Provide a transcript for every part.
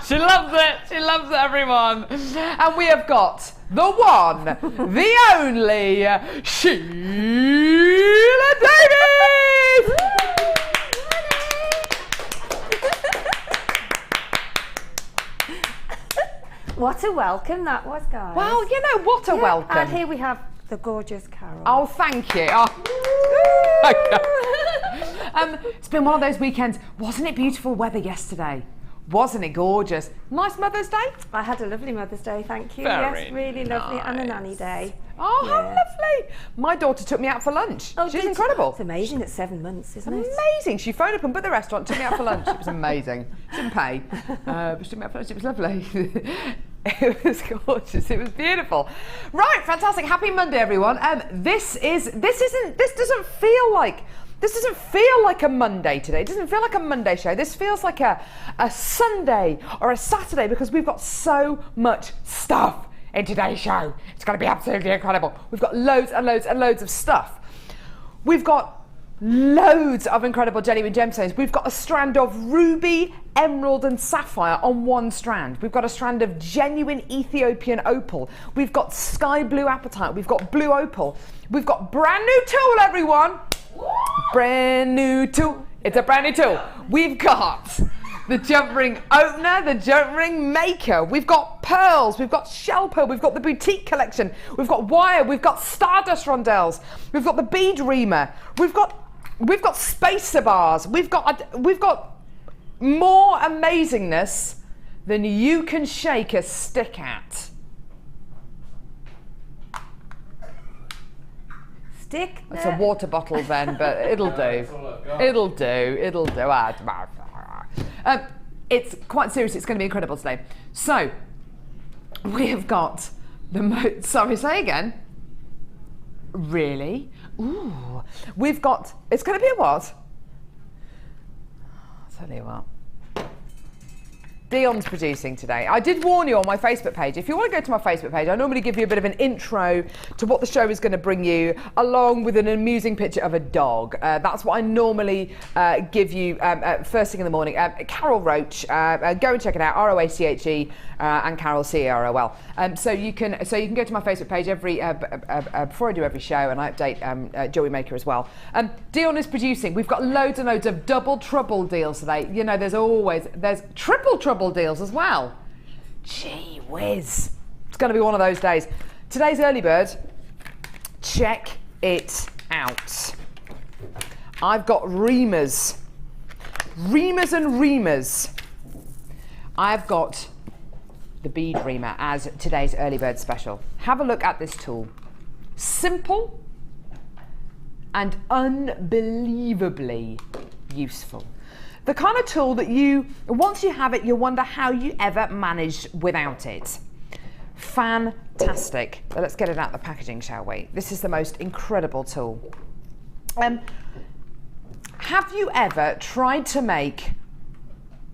She loves it. She loves it, everyone. And we have got the one, the only Sheila Davies. What a welcome that was, guys. Well, you know, what a welcome. And here we have the gorgeous Carol. Oh, thank you. Oh. It's been one of those weekends. Wasn't it beautiful weather yesterday? Wasn't it gorgeous? Nice Mother's Day? I had a lovely Mother's Day, thank you. Very yes, really lovely. And a nanny day. Oh, how lovely. My daughter took me out for lunch. Oh, she's incredible. It's amazing at 7 months, isn't it? Amazing. She phoned up and booked the restaurant, took me out for lunch. It was amazing. Didn't pay, but she took me out for lunch. It was lovely. It was gorgeous. It was beautiful. Right, fantastic. Happy Monday, everyone. This doesn't feel like a Monday today. It doesn't feel like a Monday show. This feels like a Sunday or a Saturday because we've got so much stuff in today's show. It's going to be absolutely incredible. We've got loads and loads and loads of stuff. We've got loads of incredible genuine gemstones. We've got a strand of ruby, emerald and sapphire on one strand. We've got a strand of genuine Ethiopian opal. We've got sky blue apatite. We've got blue opal. We've got brand new tool, everyone. Brand new tool. It's a brand new tool. We've got the jump ring opener, the jump ring maker. We've got pearls, we've got shell pearl, we've got the boutique collection, we've got wire, we've got stardust rondelles, we've got the bead reamer, we've got spacer bars, we've got more amazingness than you can shake a stick at. Stick? It's a water bottle then, but it'll do. It'll do. It's quite serious. It's going to be incredible today. So, we have got the sorry, say again. Really? Ooh. We've got, it's going to be a what? I'll tell you what. Dion's producing today. I did warn you on my Facebook page. If you want to go to my Facebook page, I normally give you a bit of an intro to what the show is going to bring you, along with an amusing picture of a dog. That's what I normally give you first thing in the morning. Carol Roach, go and check it out. ROACHE and Carol CAROL. So you can go to my Facebook page every before I do every show, and I update JewelleryMaker as well. Dion is producing. We've got loads and loads of double trouble deals today. You know, there's triple trouble deals as well. Gee whiz. It's going to be one of those days. Today's early bird, check it out. I've got reamers. Reamers and reamers. I've got the bead reamer as today's early bird special. Have a look at this tool. Simple and unbelievably useful. The kind of tool that once you have it, you wonder how you ever managed without it. Fantastic. But let's get it out of the packaging, shall we? This is the most incredible tool. Have you ever tried to make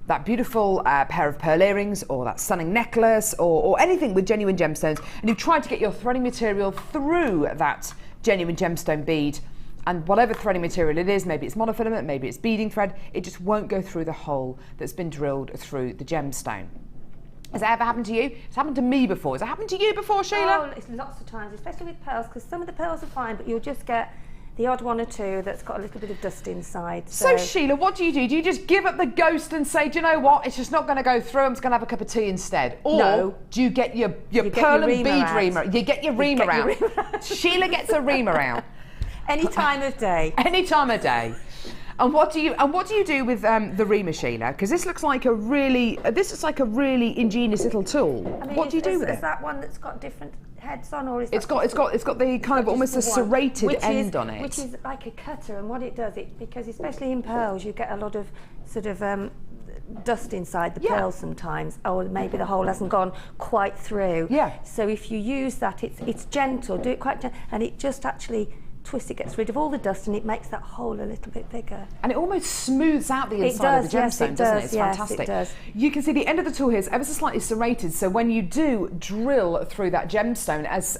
that beautiful pair of pearl earrings or that stunning necklace or anything with genuine gemstones, and you've tried to get your threading material through that genuine gemstone bead, and whatever threading material it is, maybe it's monofilament, maybe it's beading thread, it just won't go through the hole that's been drilled through the gemstone. Has that ever happened to you? It's happened to me before. Has it happened to you before, Sheila? Oh, it's lots of times, especially with pearls, because some of the pearls are fine, but you'll just get the odd one or two that's got a little bit of dust inside. So Sheila, what do? Do you just give up the ghost and say, do you know what, it's just not going to go through, I'm just going to have a cup of tea instead? Or no. Do you get your pearl and bead reamer? You get your reamer out. Sheila gets a reamer out. Any time of day. Any time of day. And what do you do with the reamer, Sheila? Because this looks like a really ingenious little tool. I mean, what do you do with it? Is that one that's got different heads on, or is it's got the kind of almost a serrated end on it, which is like a cutter. And what it does, because especially in pearls, you get a lot of sort of dust inside the pearl sometimes, or maybe the hole hasn't gone quite through. Yeah. So if you use that, it's gentle. Do it quite gentle, and it just actually twist, it gets rid of all the dust, and it makes that hole a little bit bigger. And it almost smooths out the inside of the gemstone, doesn't it? It's fantastic. It does. You can see the end of the tool here is ever so slightly serrated, so when you do drill through that gemstone, as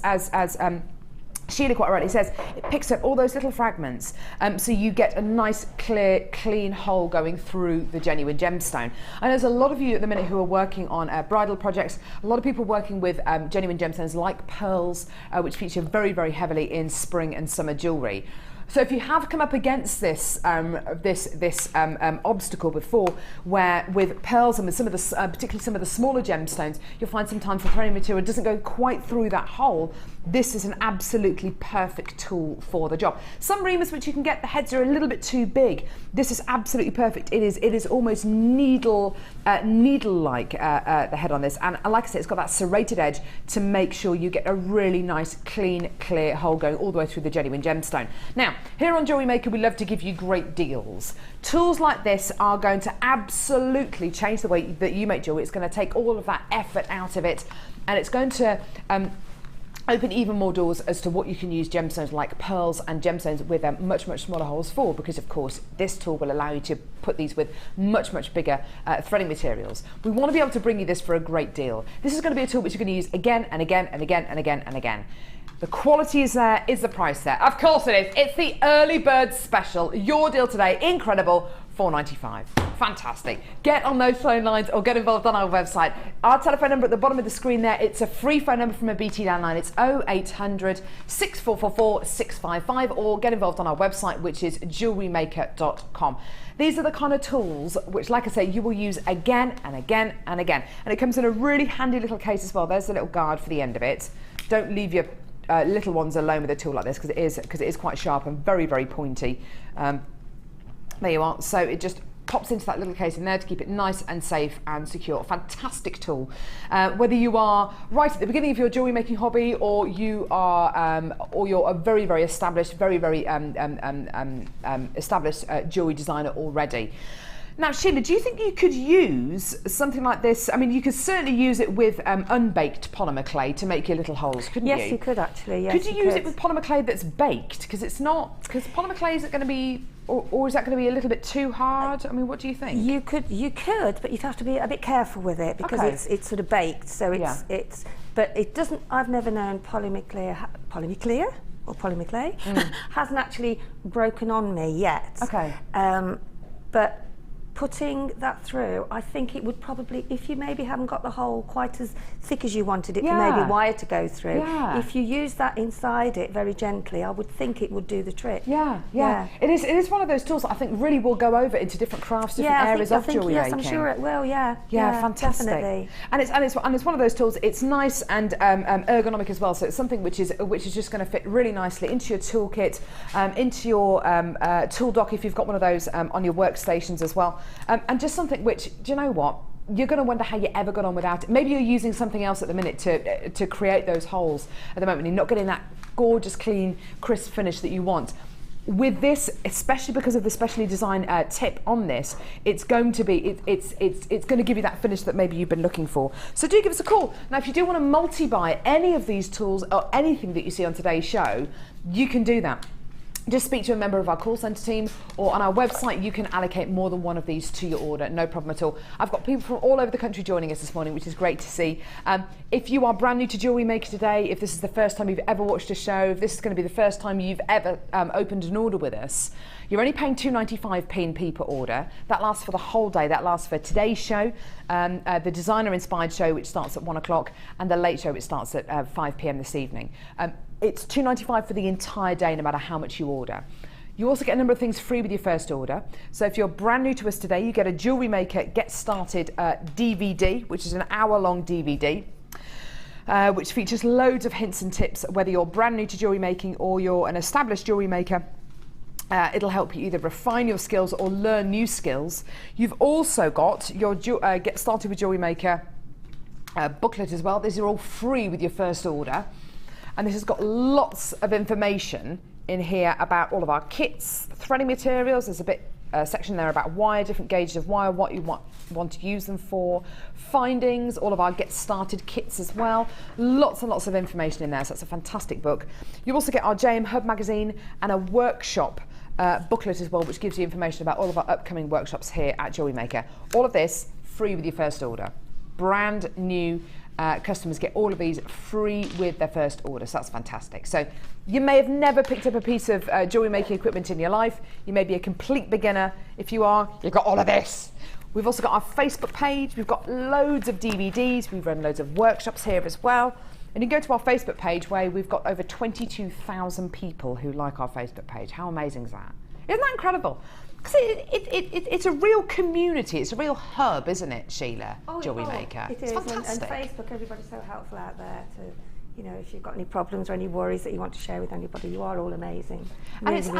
Sheila quite rightly says it picks up all those little fragments, so you get a nice, clear, clean hole going through the genuine gemstone. And there's a lot of you at the minute who are working on bridal projects, a lot of people working with genuine gemstones like pearls, which feature very, very heavily in spring and summer jewellery. So if you have come up against this obstacle before, where with pearls and with some of the, particularly some of the smaller gemstones, you'll find sometimes the threading material doesn't go quite through that hole, this is an absolutely perfect tool for the job. Some reamers which you can get, the heads are a little bit too big. This is absolutely perfect. It is almost needle-like, the head on this. And like I said, it's got that serrated edge to make sure you get a really nice, clean, clear hole going all the way through the genuine gemstone. Now, here on JewelleryMaker, we love to give you great deals. Tools like this are going to absolutely change the way that you make jewelry. It's going to take all of that effort out of it, and it's going to open even more doors as to what you can use gemstones like pearls and gemstones with much, much smaller holes for, because of course this tool will allow you to put these with much, much bigger threading materials. We want to be able to bring you this for a great deal. This is going to be a tool which you're going to use again and again and again and again and again. The quality is there, is the price there? Of course it is. It's the early bird special. Your deal today, incredible, $4.95. Fantastic. Get on those phone lines or get involved on our website. Our telephone number at the bottom of the screen there, it's a free phone number from a BT landline. It's 0800 6444 655, or get involved on our website, which is JewelleryMaker.com. These are the kind of tools which, like I say, you will use again and again and again. And it comes in a really handy little case as well. There's the little guard for the end of it. Don't leave your little ones alone with a tool like this, because it is quite sharp and very, very pointy. There you are. So it just pops into that little case in there to keep it nice and safe and secure. Fantastic tool. Whether you are right at the beginning of your jewelry making hobby, or you are, or you're a very, very established, very, very established jewelry designer already. Now, Sheila, do you think you could use something like this? I mean, you could certainly use it with unbaked polymer clay to make your little holes, couldn't you? Yes, you could actually. Yes, could you use it with polymer clay that's baked? Because it's not. Because polymer clay, is it going to be, or is that going to be a little bit too hard? I mean, what do you think? You could, but you'd have to be a bit careful with it, because it's sort of baked. So it's but it doesn't. I've never known polymer clay hasn't actually broken on me yet. Okay. But putting that through, I think it would probably, if you maybe haven't got the hole quite as thick as you wanted it for maybe wire to go through, if you use that inside it very gently, I would think it would do the trick. Yeah. It is one of those tools that I think really will go over into different crafts, different areas of jewellery making. Yes, I'm sure it will. Yeah, fantastic. Definitely. And it's one of those tools. It's nice and ergonomic as well. So it's something which is just going to fit really nicely into your toolkit, into your tool dock if you've got one of those on your workstations as well. And just something which, do you know what? You're going to wonder how you ever got on without it. Maybe you're using something else at the minute to create those holes at the moment. You're not getting that gorgeous, clean, crisp finish that you want. With this, especially because of the specially designed tip on this, it's going to be it's going to give you that finish that maybe you've been looking for. So do give us a call. Now, if you do want to multi-buy any of these tools or anything that you see on today's show, you can do that. Just speak to a member of our call centre team, or on our website you can allocate more than one of these to your order, no problem at all. I've got people from all over the country joining us this morning, which is great to see. If you are brand new to JewelleryMaker today, if this is the first time you've ever watched a show, if this is going to be the first time you've ever opened an order with us, you're only paying $2.95 P&P per order. That lasts for the whole day. That lasts for today's show, the designer inspired show, which starts at 1 o'clock, and the late show, which starts at 5 p.m. this evening. It's $2.95 for the entire day, no matter how much you order. You also get a number of things free with your first order. So if you're brand new to us today, you get a JewelleryMaker Get Started DVD, which is an hour-long DVD, which features loads of hints and tips, whether you're brand new to jewellery making or you're an established jewellery maker. It'll help you either refine your skills or learn new skills. You've also got your Get Started with JewelleryMaker booklet as well. These are all free with your first order. And this has got lots of information in here about all of our kits, threading materials. There's a section there about wire, different gauges of wire, what you want to use them for, findings, all of our Get Started kits as well. Lots and lots of information in there, so it's a fantastic book. You also get our JM Hub magazine and a workshop booklet as well, which gives you information about all of our upcoming workshops here at JewelleryMaker. All of this free with your first order. Brand new customers get all of these free with their first order, so that's fantastic. So you may have never picked up a piece of jewellery making equipment in your life. You may be a complete beginner. If you are, you've got all of this. We've also got our Facebook page. We've got loads of DVDs. We've run loads of workshops here as well. And you can go to our Facebook page where we've got over 22,000 people who like our Facebook page. How amazing is that? Isn't that incredible? Because it's a real community, it's a real hub, isn't it, Sheila? JewelleryMaker. It is, it's fantastic. And Facebook, everybody's so helpful out there to, you know, if you've got any problems or any worries that you want to share with anybody, you are all amazing. I think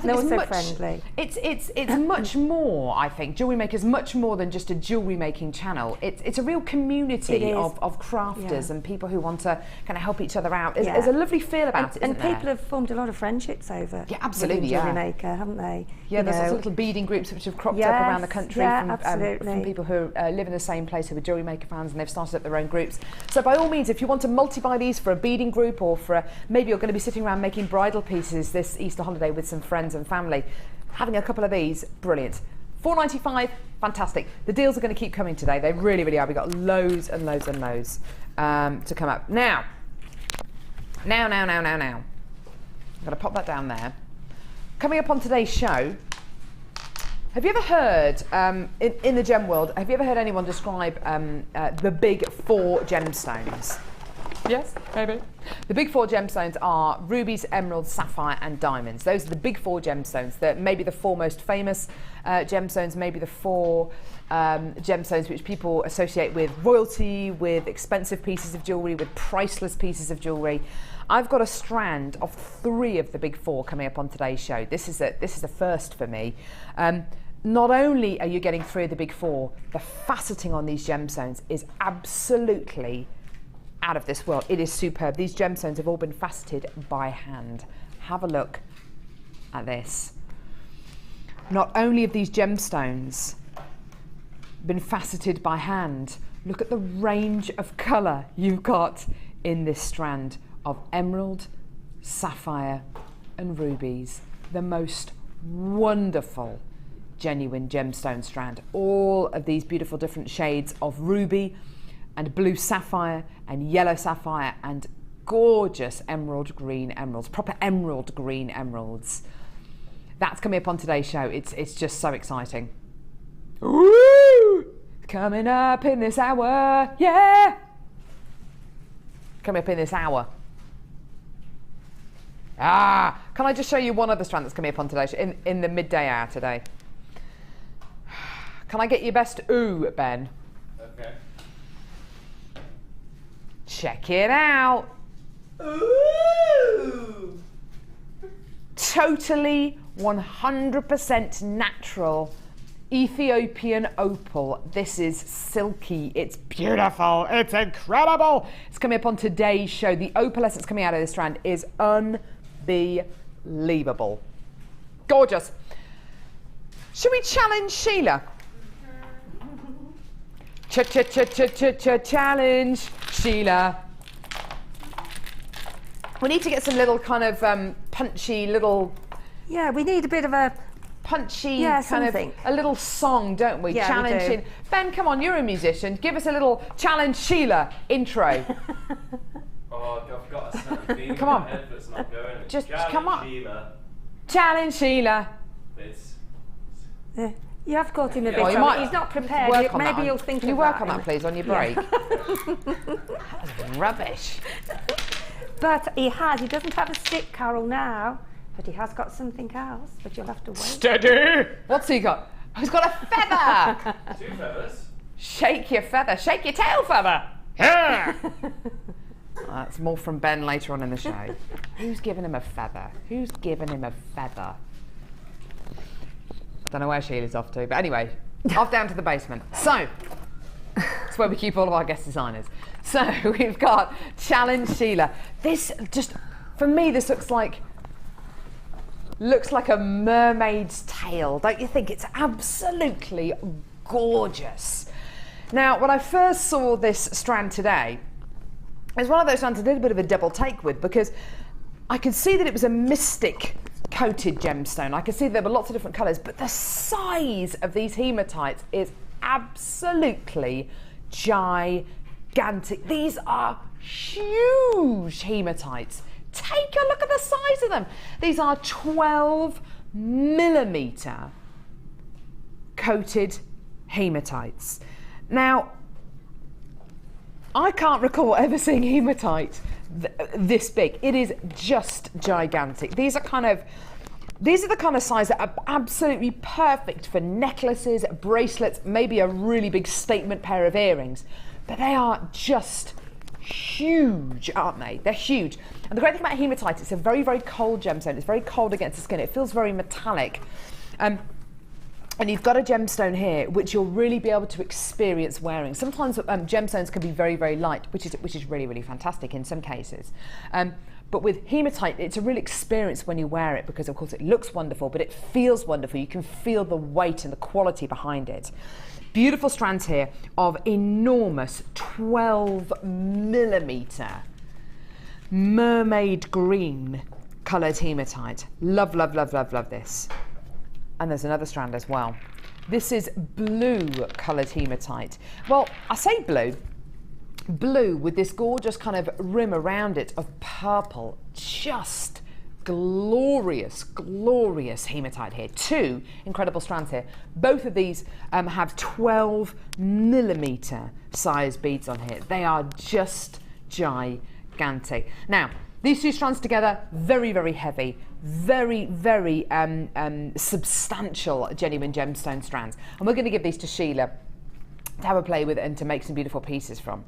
no one's so friendly. It's much more, I think. JewelleryMaker is much more than just a jewellery making channel. It's a real community of crafters and people who want to kind of help each other out. There's a lovely feel about it, and people have formed a lot of friendships over JewelleryMaker, haven't they? Yeah, there's lots of little beading groups which have cropped up around the country from people who live in the same place who are JewelleryMaker fans, and they've started up their own groups. So by all means, if you want to multi-buy these for a beading group, or for maybe you're going to be sitting around making bridal pieces this Easter holiday with some friends and family, having a couple of these, brilliant. £4.95, fantastic. The deals are going to keep coming today. They really, really are. We've got loads and loads and loads to come up. Now. I'm going to pop that down there. Coming up on today's show, have you ever heard, in the gem world, have you ever heard anyone describe the big 4 gemstones? Yes, maybe. The big 4 gemstones are rubies, emeralds, sapphire and diamonds. Those are the big 4 gemstones. They're maybe the 4 most famous gemstones, maybe the 4 gemstones which people associate with royalty, with expensive pieces of jewellery, with priceless pieces of jewellery. I've got a strand of 3 of the big 4 coming up on today's show. This is a first for me. Not only are you getting 3 of the big 4, the faceting on these gemstones is absolutely out of this world. It is superb. These gemstones have all been faceted by hand. Have a look at this. Not only have these gemstones been faceted by hand, look at the range of colour you've got in this strand of emerald, sapphire and rubies. The most wonderful genuine gemstone strand. All of these beautiful different shades of ruby and blue sapphire and yellow sapphire and gorgeous emerald green emeralds, proper emerald green emeralds. That's coming up on today's show. It's just so exciting. Woo! Coming up in this hour, yeah! Coming up in this hour. Can I just show you one other strand that's coming up on today's show, in the midday hour today? Can I get your best ooh, Ben? Okay. Check it out. Ooh! Totally 100% natural Ethiopian opal. This is silky, it's beautiful, it's incredible. It's coming up on today's show. The opal essence coming out of this strand is unbelievable. Gorgeous. Should we challenge Sheila? Challenge Sheila. We need to get some little kind of punchy little... Yeah, we need a bit of a... punchy kind of a little song, don't we? Yeah, challenge we do. Ben, come on, you're a musician. Give us a little challenge Sheila intro. Oh, I've got a snappy feeling Come on. in my head, but it's not going. Just Challenge come on. Sheila. Challenge Sheila. It's... You have caught him a bit. Oh, you might He's not prepared. work on Maybe that. you'll think Can you of work that on that, please, on your break? That was rubbish. But he doesn't have a stick, Carol, now. But he has got something else. But you'll have to wait. Steady. What's he got? Oh, he's got a feather. 2 feathers. Shake your feather. Shake your tail feather. Yeah. That's more from Ben later on in the show. Who's given him a feather? Who's given him a feather? I don't know where Sheila's off to, but anyway, off down to the basement. So, it's where we keep all of our guest designers. So, we've got Challenge Sheila. This just, for me, this looks like a mermaid's tail, don't you think? It's absolutely gorgeous. Now, when I first saw this strand today, it was one of those strands I did a bit of a double take with, because I could see that it was a mystic coated gemstone. I could see there were lots of different colours, but the size of these hematites is absolutely gigantic. gigantic. These are huge hematites. Take a look at the size of them. These are 12mm coated hematites. Now, I can't recall ever seeing hematite this big. It is just gigantic. These are the kind of size that are absolutely perfect for necklaces, bracelets, maybe a really big statement pair of earrings. But they are just huge, aren't they? They're huge. And the great thing about hematite, it's a very, very cold gemstone. It's very cold against the skin. It feels very metallic. And you've got a gemstone here which you'll really be able to experience wearing. Sometimes gemstones can be very, very light, which is really, really fantastic in some cases. But with hematite, it's a real experience when you wear it because, of course, it looks wonderful, but it feels wonderful. You can feel the weight and the quality behind it. Beautiful strands here of enormous 12mm mermaid green coloured hematite. Love, love, love, love, love this. And there's another strand as well. This is blue coloured hematite. Well, I say blue with this gorgeous kind of rim around it of purple. Just glorious, glorious hematite here. Two incredible strands here. Both of these have 12mm size beads on here. They are just gigantic. Now, these two strands together, very, very heavy, very, very substantial genuine gemstone strands. And we're going to give these to Sheila to have a play with and to make some beautiful pieces from.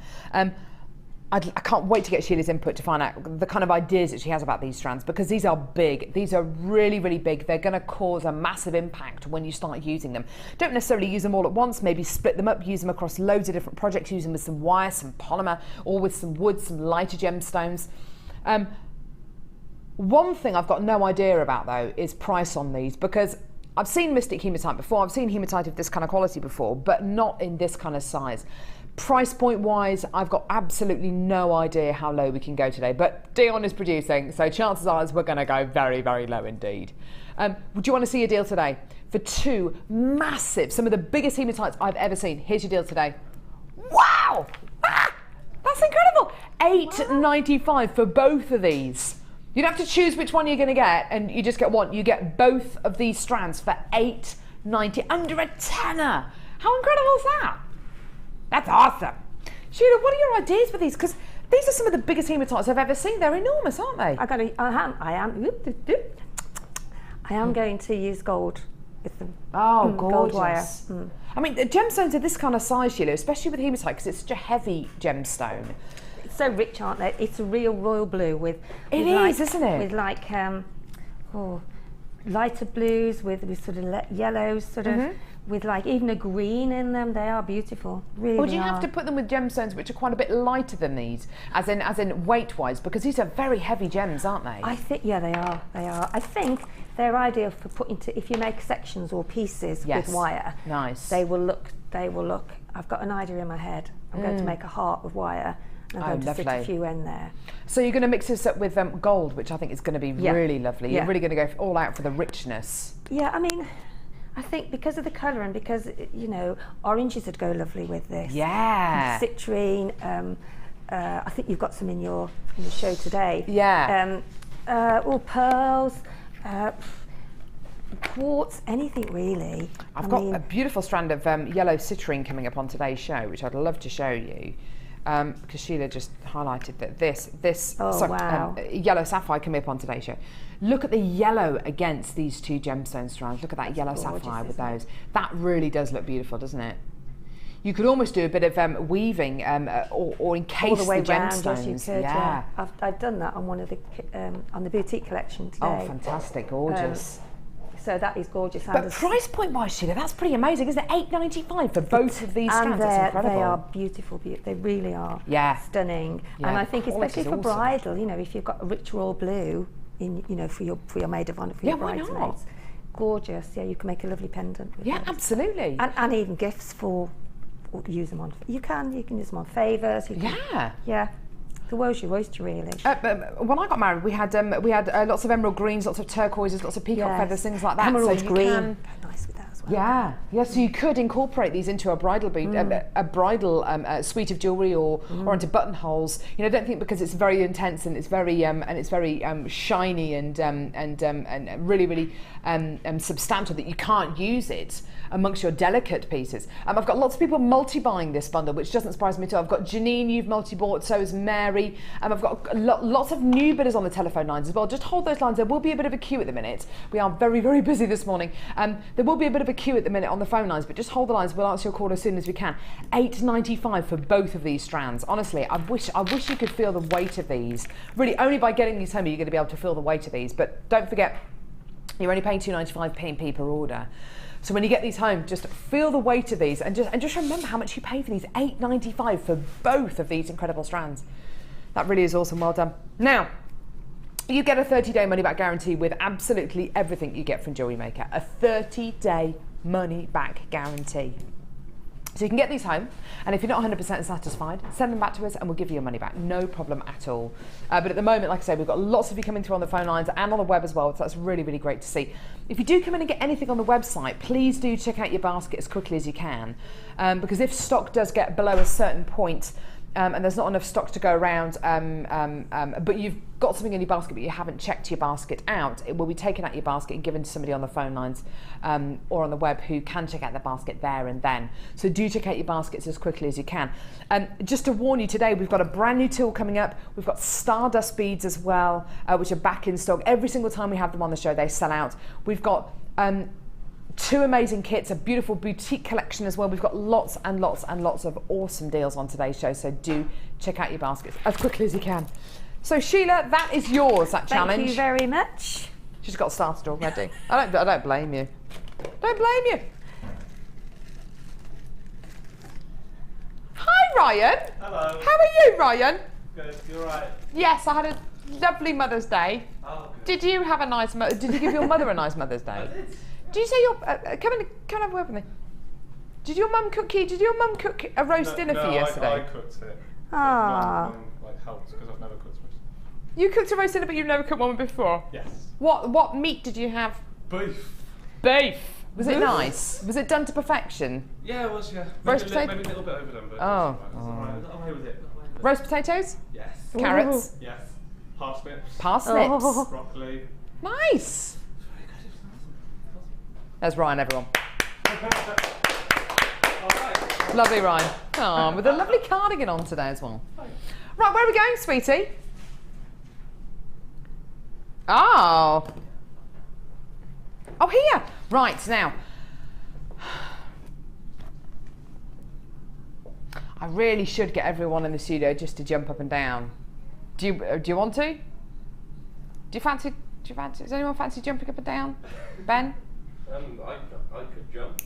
I can't wait to get Sheila's input to find out the kind of ideas that she has about these strands, because these are big. These are really, really big. They're going to cause a massive impact when you start using them. Don't necessarily use them all at once. Maybe split them up, use them across loads of different projects, use them with some wire, some polymer, or with some wood, some lighter gemstones. One thing I've got no idea about though is price on these, because I've seen Mystic hematite before, I've seen hematite of this kind of quality before, but not in this kind of size. Price point wise, I've got absolutely no idea how low we can go today, but Dion is producing, so chances are we're going to go very, very low indeed. Would you want to see a deal today? For two massive, some of the biggest hematites I've ever seen. Here's your deal today. Wow! Ah, that's incredible! $8.95 for both of these. You'd have to choose which one you're going to get, and you just get one. You get both of these strands for $8.90, under a tenner. How incredible is that? That's awesome. Sheila, what are your ideas for these? Because these are some of the biggest hematites I've ever seen. They're enormous, aren't they? I am going to use gold with them. Oh, gorgeous. Gold wire. I mean, the gemstones are this kind of size, Sheila, especially with hematite, because it's such a heavy gemstone. So rich, aren't they? It's a real royal blue with isn't it? With like lighter blues with sort of yellows, sort of with like even a green in them. They are beautiful. Really. Or do you have to put them with gemstones which are quite a bit lighter than these, as in weight wise, because these are very heavy gems, aren't they? I think they are. I think they're ideal for putting if you make sections or pieces with wire. Nice. They will look. I've got an idea in my head. I'm going to make a heart with wire. I'm going to stick a few in there. So you're going to mix this up with gold, which I think is going to be really lovely. You're really going to go all out for the richness. Yeah, I mean, I think because of the colour and because, you know, oranges would go lovely with this. Yeah. Citrine. I think you've got some in the show today. Yeah. All pearls. Quartz, anything really. I've got a beautiful strand of yellow citrine coming up on today's show, which I'd love to show you. Because Sheila just highlighted that this yellow sapphire coming up on today's show. Look at the yellow against these two gemstone strands. Look at that yellow sapphire with those. That really does look beautiful, doesn't it? You could almost do a bit of weaving or encase the gemstones. Yes, you could, yeah. I've done that on one of the on the boutique collection today. Oh, fantastic, gorgeous. So that is gorgeous. But price point wise, Sheila, that's pretty amazing, isn't it? $8.95 for both of these strands. That's incredible. They are beautiful. They really are. Yeah. Stunning. Yeah, and I think especially for bridal, you know, if you've got a rich royal blue in, you know, for your maid of honour, for your bridesmaids, gorgeous. Yeah, you can make a lovely pendant with those. Absolutely. And even gifts use them on. You can use them on favours. Yeah. The world's your oyster, really. When I got married, we had lots of emerald greens, lots of turquoises, lots of peacock feathers, things like that. Emerald green. Nice with that as Yeah, yeah. So you could incorporate these into a bridal bead, a bridal suite of jewellery, or onto buttonholes. You know, don't think because it's very intense and it's very shiny and really substantial that you can't use it amongst your delicate pieces. I've got lots of people multi-buying this bundle, which doesn't surprise me at all. I've got Janine, you've multi-bought, so is Mary. I've got lots of new bidders on the telephone lines as well. Just hold those lines. There will be a bit of a queue at the minute. We are very, very busy this morning. There will be a bit of a queue at the minute on the phone lines, but just hold the lines. We'll answer your call as soon as we can. $8.95 for both of these strands. Honestly, I wish you could feel the weight of these. Really, only by getting these home are you going to be able to feel the weight of these. But don't forget, you're only paying $2.95 P&P per order. So when you get these home, just feel the weight of these and just remember how much you pay for these. $8.95 for both of these incredible strands. That really is awesome. Well done. Now, you get a 30-day money-back guarantee with absolutely everything you get from JewelleryMaker. A 30-day money-back guarantee. So you can get these home, and if you're not 100% satisfied, send them back to us and we'll give you your money back. No problem at all. But at the moment, like I say, we've got lots of you coming through on the phone lines and on the web as well, so that's really, really great to see. If you do come in and get anything on the website, please do check out your basket as quickly as you can, because if stock does get below a certain point, and there's not enough stock to go around, but you've got something in your basket but you haven't checked your basket out, it will be taken out your basket and given to somebody on the phone lines or on the web who can check out the basket there and then. So do check out your baskets as quickly as you can. Just to warn you, today we've got a brand new tool coming up. We've got Stardust beads as well, which are back in stock. Every single time we have them on the show, they sell out. We've got two amazing kits, a beautiful boutique collection as well. We've got lots and lots and lots of awesome deals on today's show, so do check out your baskets as quickly as you can. So Sheila, that is yours, that challenge. Thank you very much. She's got started already. I don't blame you. Don't blame you. Hi Ryan. Hello. How are you, Ryan? Good, you're right. Yes, I had a lovely Mother's Day. Oh, good. Did you have a nice did you give your mother a nice Mother's Day? I did. Did you say your come and have a word with me? Did your mum cook a roast dinner for you yesterday? I cooked it. Ah. Mum like helped because I've never cooked roast. You cooked a roast dinner, but you've never cooked one before. Yes. What meat did you have? Beef. Beef. Was it nice? Was it done to perfection? Yeah, it was. Yeah. Roast maybe, potato? maybe a little bit overdone, but Oh. I'm okay with it. Roast potatoes? Yes. Carrots? Yes. Parsnips. Parsnips. Oh. Broccoli. Nice. There's Ryan, everyone. Alright. Lovely Ryan. Oh, with a lovely cardigan on today as well. Right, where are we going, sweetie? Oh. Oh, here. Right, now. I really should get everyone in the studio just to jump up and down. Do you want to? Do you fancy? Does anyone fancy jumping up and down? Ben? I could jump.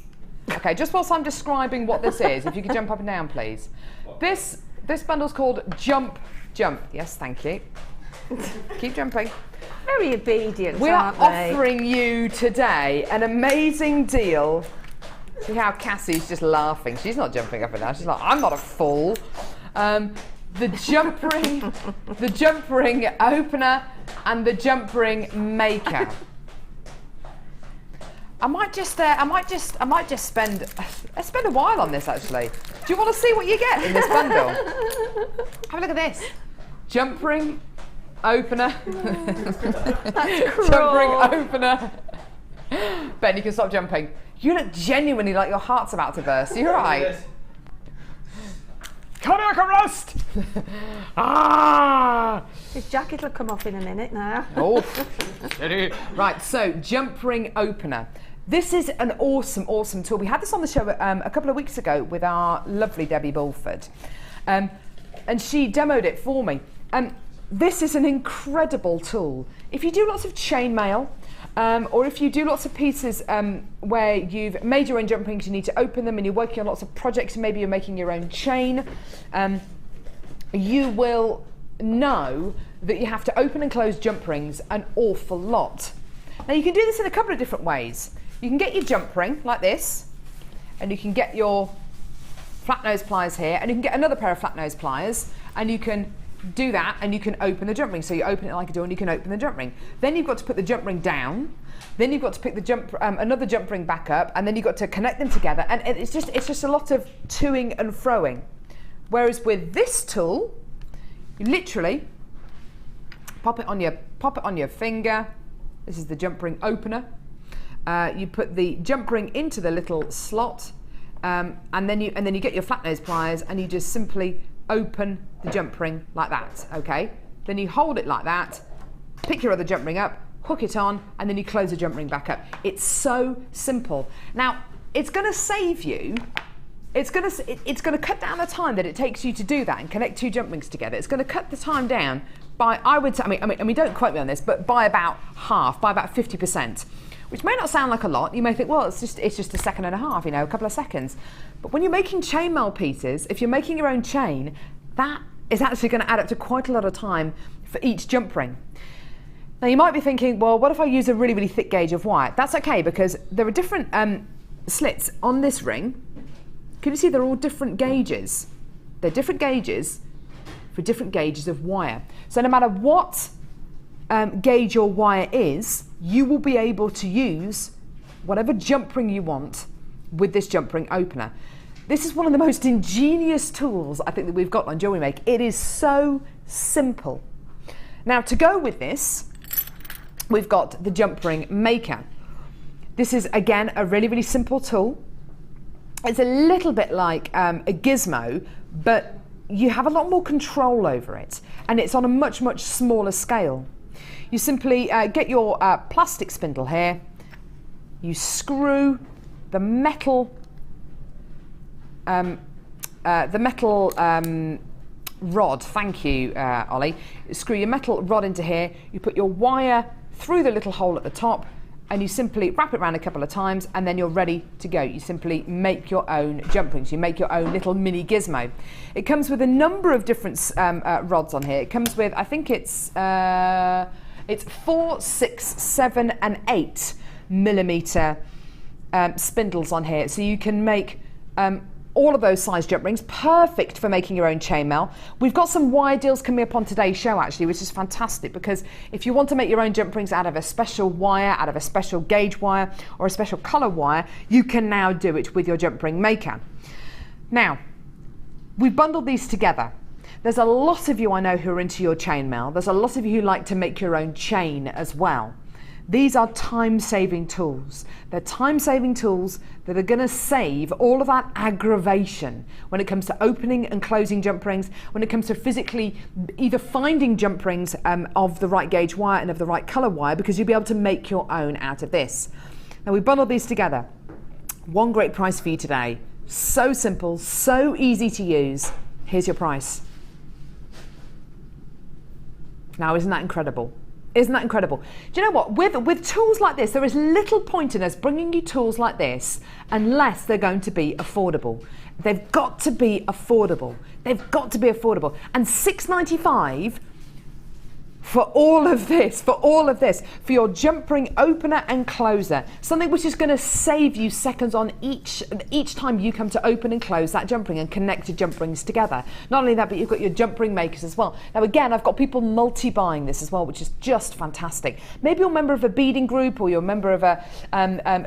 Okay, just whilst I'm describing what this is, if you could jump up and down, please. This bundle's called Jump. Yes, thank you. Keep jumping. Very obedient, We are aren't they? offering you today an amazing deal. See how Cassie's just laughing. She's not jumping up and down. She's like, I'm not a fool. The jump ring opener and the jump ring maker. I might just spend a while on this actually. Do you want to see what you get in this bundle? Have a look at this. Jump ring opener. Jump ring opener. Ben, you can stop jumping. You look genuinely like your heart's about to burst. You're right. Cardiac arrest! Ah! His jacket will come off in a minute now. Oh. Right, so jump ring opener. This is an awesome, awesome tool. We had this on the show a couple of weeks ago with our lovely Debbie Bulford, and she demoed it for me. This is an incredible tool. If you do lots of chainmail, or if you do lots of pieces where you've made your own jump rings, you need to open them and you're working on lots of projects, maybe you're making your own chain, you will know that you have to open and close jump rings an awful lot. Now you can do this in a couple of different ways. You can get your jump ring like this, and you can get your flat nose pliers here, and you can get another pair of flat nose pliers, and you can do that and you can open the jump ring. So you open it like a door and you can open the jump ring. Then you've got to put the jump ring down. Then you've got to pick the another jump ring back up, and then you've got to connect them together. And it's just a lot of toing and froing. Whereas with this tool, you literally pop it on your finger. This is the jump ring opener. You put the jump ring into the little slot, and then you get your flat nose pliers and you just simply open the jump ring like that. Okay. Then you hold it like that. Pick your other jump ring up, hook it on, and then you close the jump ring back up. It's so simple. Now it's going to save you. It's going to cut down the time that it takes you to do that and connect two jump rings together. It's going to cut the time down by, I would say, I mean, don't quote me on this, but by about half, by about 50%, which may not sound like a lot. You may think, well, it's just a second and a half, a couple of seconds. But when you're making chainmail pieces, if you're making your own chain, that is actually going to add up to quite a lot of time for each jump ring. Now you might be thinking, well, what if I use a really, really thick gauge of wire? That's okay, because there are different slits on this ring. Can you see they're all different gauges? They're different gauges for different gauges of wire. So no matter what gauge your wire is, you will be able to use whatever jump ring you want with this jump ring opener. This is one of the most ingenious tools I think that we've got on JewelleryMaker. It is so simple. Now to go with this, we've got the jump ring maker. This is again a really, really simple tool. It's a little bit like a gizmo, but you have a lot more control over it, and it's on a much, much smaller scale. You simply get your plastic spindle here, you screw the metal rod, thank you Ollie, screw your metal rod into here, you put your wire through the little hole at the top, and you simply wrap it around a couple of times, and then you're ready to go. You simply make your own jump rings. You make your own little mini gizmo. It comes with a number of different rods on here. It comes with, I think it's 4, 6, 7, and 8 millimeter spindles on here. So you can make all of those size jump rings, perfect for making your own chainmail. We've got some wire deals coming up on today's show actually, which is fantastic, because if you want to make your own jump rings out of a special wire, out of a special gauge wire or a special color wire, you can now do it with your jump ring maker. Now, we've bundled these together. There's a lot of you I know who are into your chainmail. There's a lot of you who like to make your own chain as well. These are time-saving tools. They're time-saving tools that are going to save all of that aggravation when it comes to opening and closing jump rings, when it comes to physically either finding jump rings of the right gauge wire and of the right color wire, because you'll be able to make your own out of this. Now we bundled these together. One great price for you today. So simple, so easy to use. Here's your price. Now, isn't that incredible? Isn't that incredible? Do you know what? With tools like this, there is little point in us bringing you tools like this unless they're going to be affordable. They've got to be affordable. They've got to be affordable. And $6.95 for all of this, for your jump ring opener and closer, something which is going to save you seconds on each time you come to open and close that jump ring and connect your jump rings together. Not only that, but you've got your jump ring makers as well. Now again, I've got people multi-buying this as well, which is just fantastic. Maybe you're a member of a beading group, or you're a member of a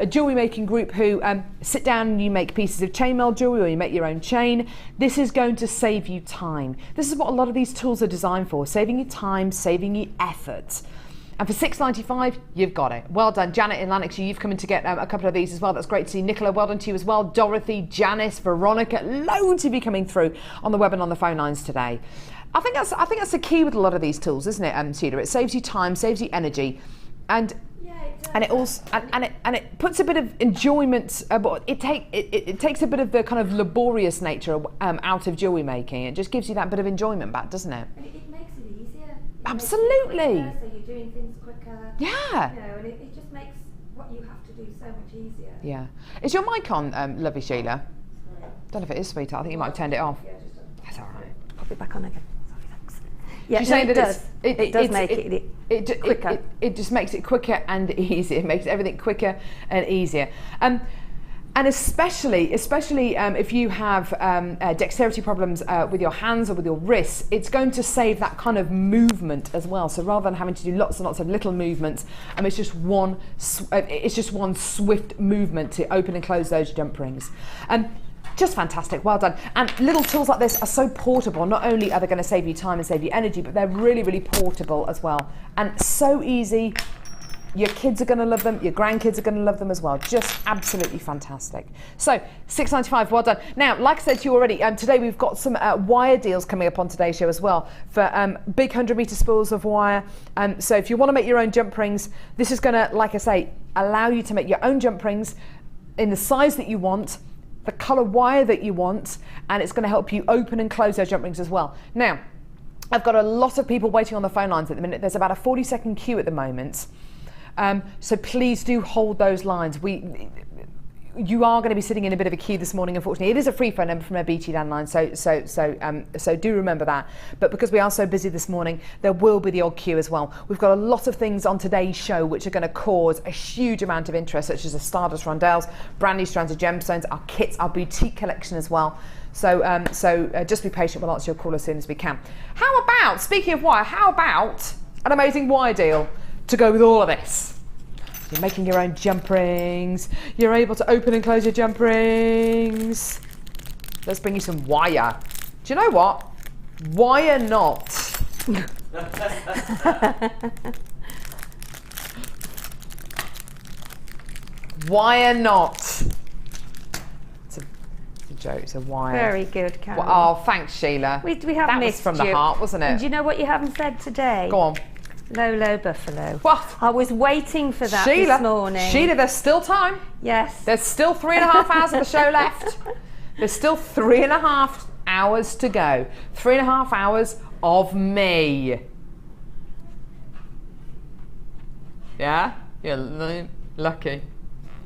jewelry making group who sit down and you make pieces of chainmail jewelry, or you make your own chain. This is going to save you time. This is what a lot of these tools are designed for, saving you time, saving you effort. And for $6.95, you've got it. Well done. Janet in Lanarkshire, you've come in to get a couple of these as well. That's great to see. Nicola, well done to you as well. Dorothy, Janice, Veronica, loads of you coming through on the web and on the phone lines today. I think that's the key with a lot of these tools, isn't it, Sheila? It saves you time, saves you energy, and it also and it puts a bit of enjoyment. But it takes a bit of the kind of laborious nature out of jewelry making. It just gives you that bit of enjoyment back, doesn't it? It makes it easier. Absolutely. So you're doing things quicker. Yeah. And it just makes what you have to do so much easier. Yeah. Is your mic on, lovely Sheila? Sorry. Don't know if it is, sweetheart. I think you might have turned it off. Yeah, just that's all right. Pop it back on again. Sorry, thanks. Yeah, She's saying it that does. It does make it quicker. It just makes it quicker and easier. It makes everything quicker and easier. And especially if you have dexterity problems with your hands or with your wrists, it's going to save that kind of movement as well. So rather than having to do lots and lots of little movements, it's just one swift movement to open and close those jump rings. Just fantastic, well done. And little tools like this are so portable. Not only are they going to save you time and save you energy, but they're really, really portable as well. And so easy. Your kids are going to love them, your grandkids are going to love them as well. Just absolutely fantastic. So, $6.95, well done. Now, like I said to you already, today we've got some wire deals coming up on today's show as well for big 100-metre spools of wire. So if you want to make your own jump rings, this is going to, like I say, allow you to make your own jump rings in the size that you want, the colour wire that you want, and it's going to help you open and close those jump rings as well. Now, I've got a lot of people waiting on the phone lines at the minute. There's about a 40-second queue at the moment. So please do hold those lines. You are going to be sitting in a bit of a queue this morning, unfortunately. It is a free phone number from our BT landline, so do remember that. But because we are so busy this morning, there will be the odd queue as well. We've got a lot of things on today's show which are going to cause a huge amount of interest, such as the Stardust Rondelles, brand new strands of gemstones, our kits, our boutique collection as well. So just be patient. We'll answer your call as soon as we can. How about, speaking of wire, how about an amazing wire deal to go with all of this? You're making your own jump rings. You're able to open and close your jump rings. Let's bring you some wire. Do you know what? Why not? Why not? It's a joke. It's a wire. Very good, Carol. Oh, thanks, Sheila. We have that missed was from you. the heart, wasn't it? And do you know what you haven't said today? Go on. Low buffalo. What? I was waiting for that Sheila, this morning. Sheila, there's still time. Yes. There's still 3.5 hours of the show left. There's still 3.5 hours to go. 3.5 hours of me. Yeah? You're lucky.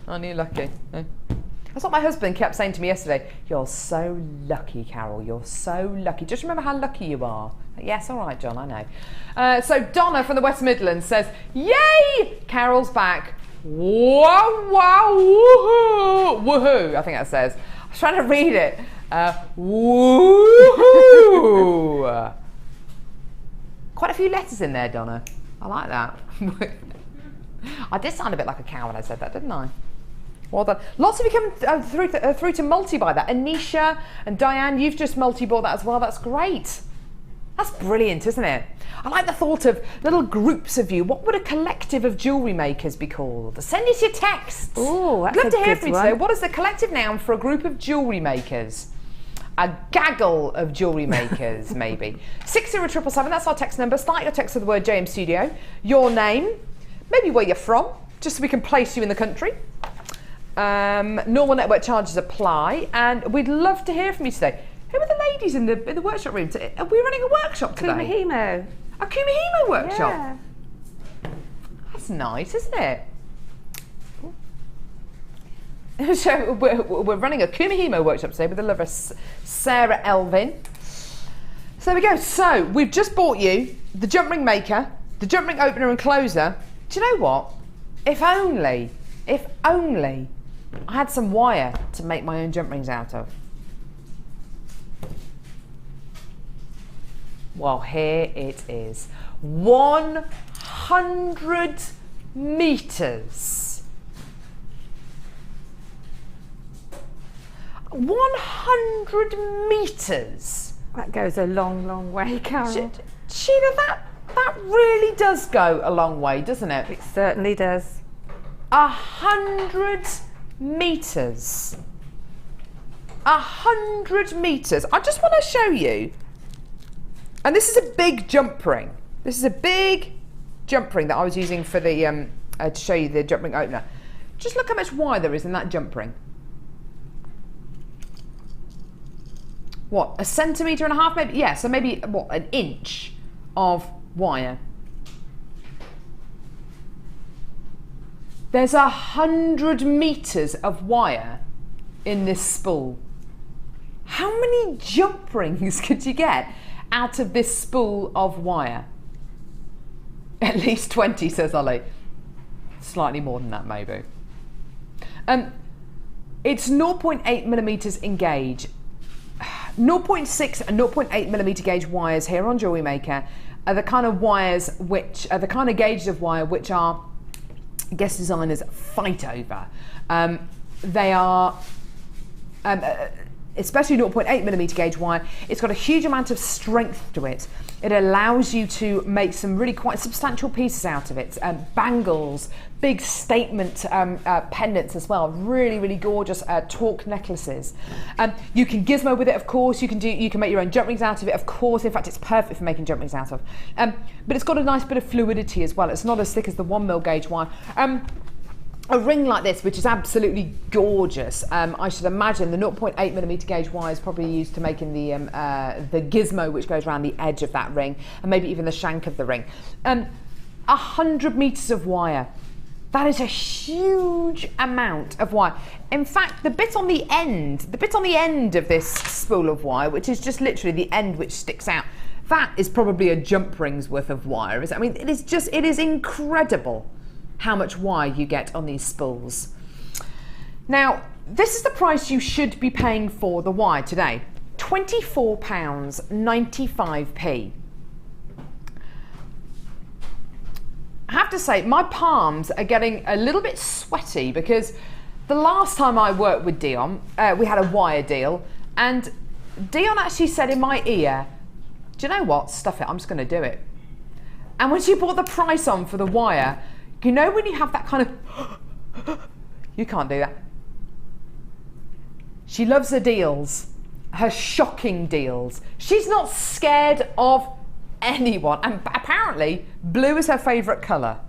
Aren't you lucky? No? That's what my husband kept saying to me yesterday. You're so lucky, Carol. You're so lucky. Just remember how lucky you are. Yes, all right, John, I know. So Donna from the West Midlands says, yay! Carol's back. Wow, wow, woohoo! Woohoo, I think that says. I was trying to read it. Woohoo! Quite a few letters in there, Donna. I like that. I did sound a bit like a cow when I said that, didn't I? Well done. Lots of you come through to multi-buy that. Anisha and Diane, you've just multi-bought that as well. That's great. That's brilliant, isn't it? I like the thought of little groups of you. What would a collective of jewellery makers be called? Send us your texts. Oh, that's I'd love to hear good from you today. What is the collective noun for a group of jewellery makers? A gaggle of jewellery makers, maybe. 60777, that's our text number. Start your text with the word JM Studio. Your name, maybe where you're from, just so we can place you in the country. Normal network charges apply, and we'd love to hear from you today. Who are the ladies in the workshop room? Are we running a workshop today? Kumihimo. A Kumihimo workshop? Yeah. That's nice, isn't it? So we're running a Kumihimo workshop today with the lover Sarah Elvin. So there we go. So we've just bought you the jump ring maker, the jump ring opener and closer. Do you know what? If only I had some wire to make my own jump rings out of. Well, here it is. 100 meters. 100 meters. That goes a long, long way, Carol. Sheila, that really does go a long way, doesn't it? It certainly does. 100 meters. 100 meters. I just want to show you. And this is a big jump ring. This is a big jump ring that I was using for the to show you the jump ring opener. Just look how much wire there is in that jump ring. What, 1.5 centimetres maybe? Yeah, so maybe what, 1 inch of wire. There's 100 meters of wire in this spool. How many jump rings could you get out of this spool of wire? At least 20, says Ollie. Slightly more than that, maybe. It's 0.8 millimeters in gauge. 0.6 and 0.8 millimeter gauge wires here on JewelleryMaker are the kind of wires which are the kind of gauges of wire which our guest designers fight over. They are, especially 0.8 millimeter gauge wire, it's got a huge amount of strength to it. It allows you to make some really quite substantial pieces out of it. Bangles, big statement pendants as well. Really, really gorgeous torque necklaces. You can gizmo with it, of course. You can make your own jump rings out of it, of course. In fact, it's perfect for making jump rings out of. But it's got a nice bit of fluidity as well. It's not as thick as the 1mm gauge wire. A ring like this, which is absolutely gorgeous, I should imagine the 0.8 millimeter gauge wire is probably used to making the gizmo which goes around the edge of that ring, and maybe even the shank of the ring. 100 meters of wire. That is a huge amount of wire. In fact, the bit on the end of this spool of wire, which is just literally the end which sticks out, that is probably a jump ring's worth of wire. I mean, it is incredible how much wire you get on these spools. Now, this is the price you should be paying for the wire today. £24.95p. I have to say, my palms are getting a little bit sweaty because the last time I worked with Dion, we had a wire deal, and Dion actually said in my ear, do you know what, stuff it, I'm just gonna do it. And when she brought the price on for the wire, you know when you have that kind of, you can't do that. She loves her deals, her shocking deals. She's not scared of anyone, and apparently blue is her favourite colour.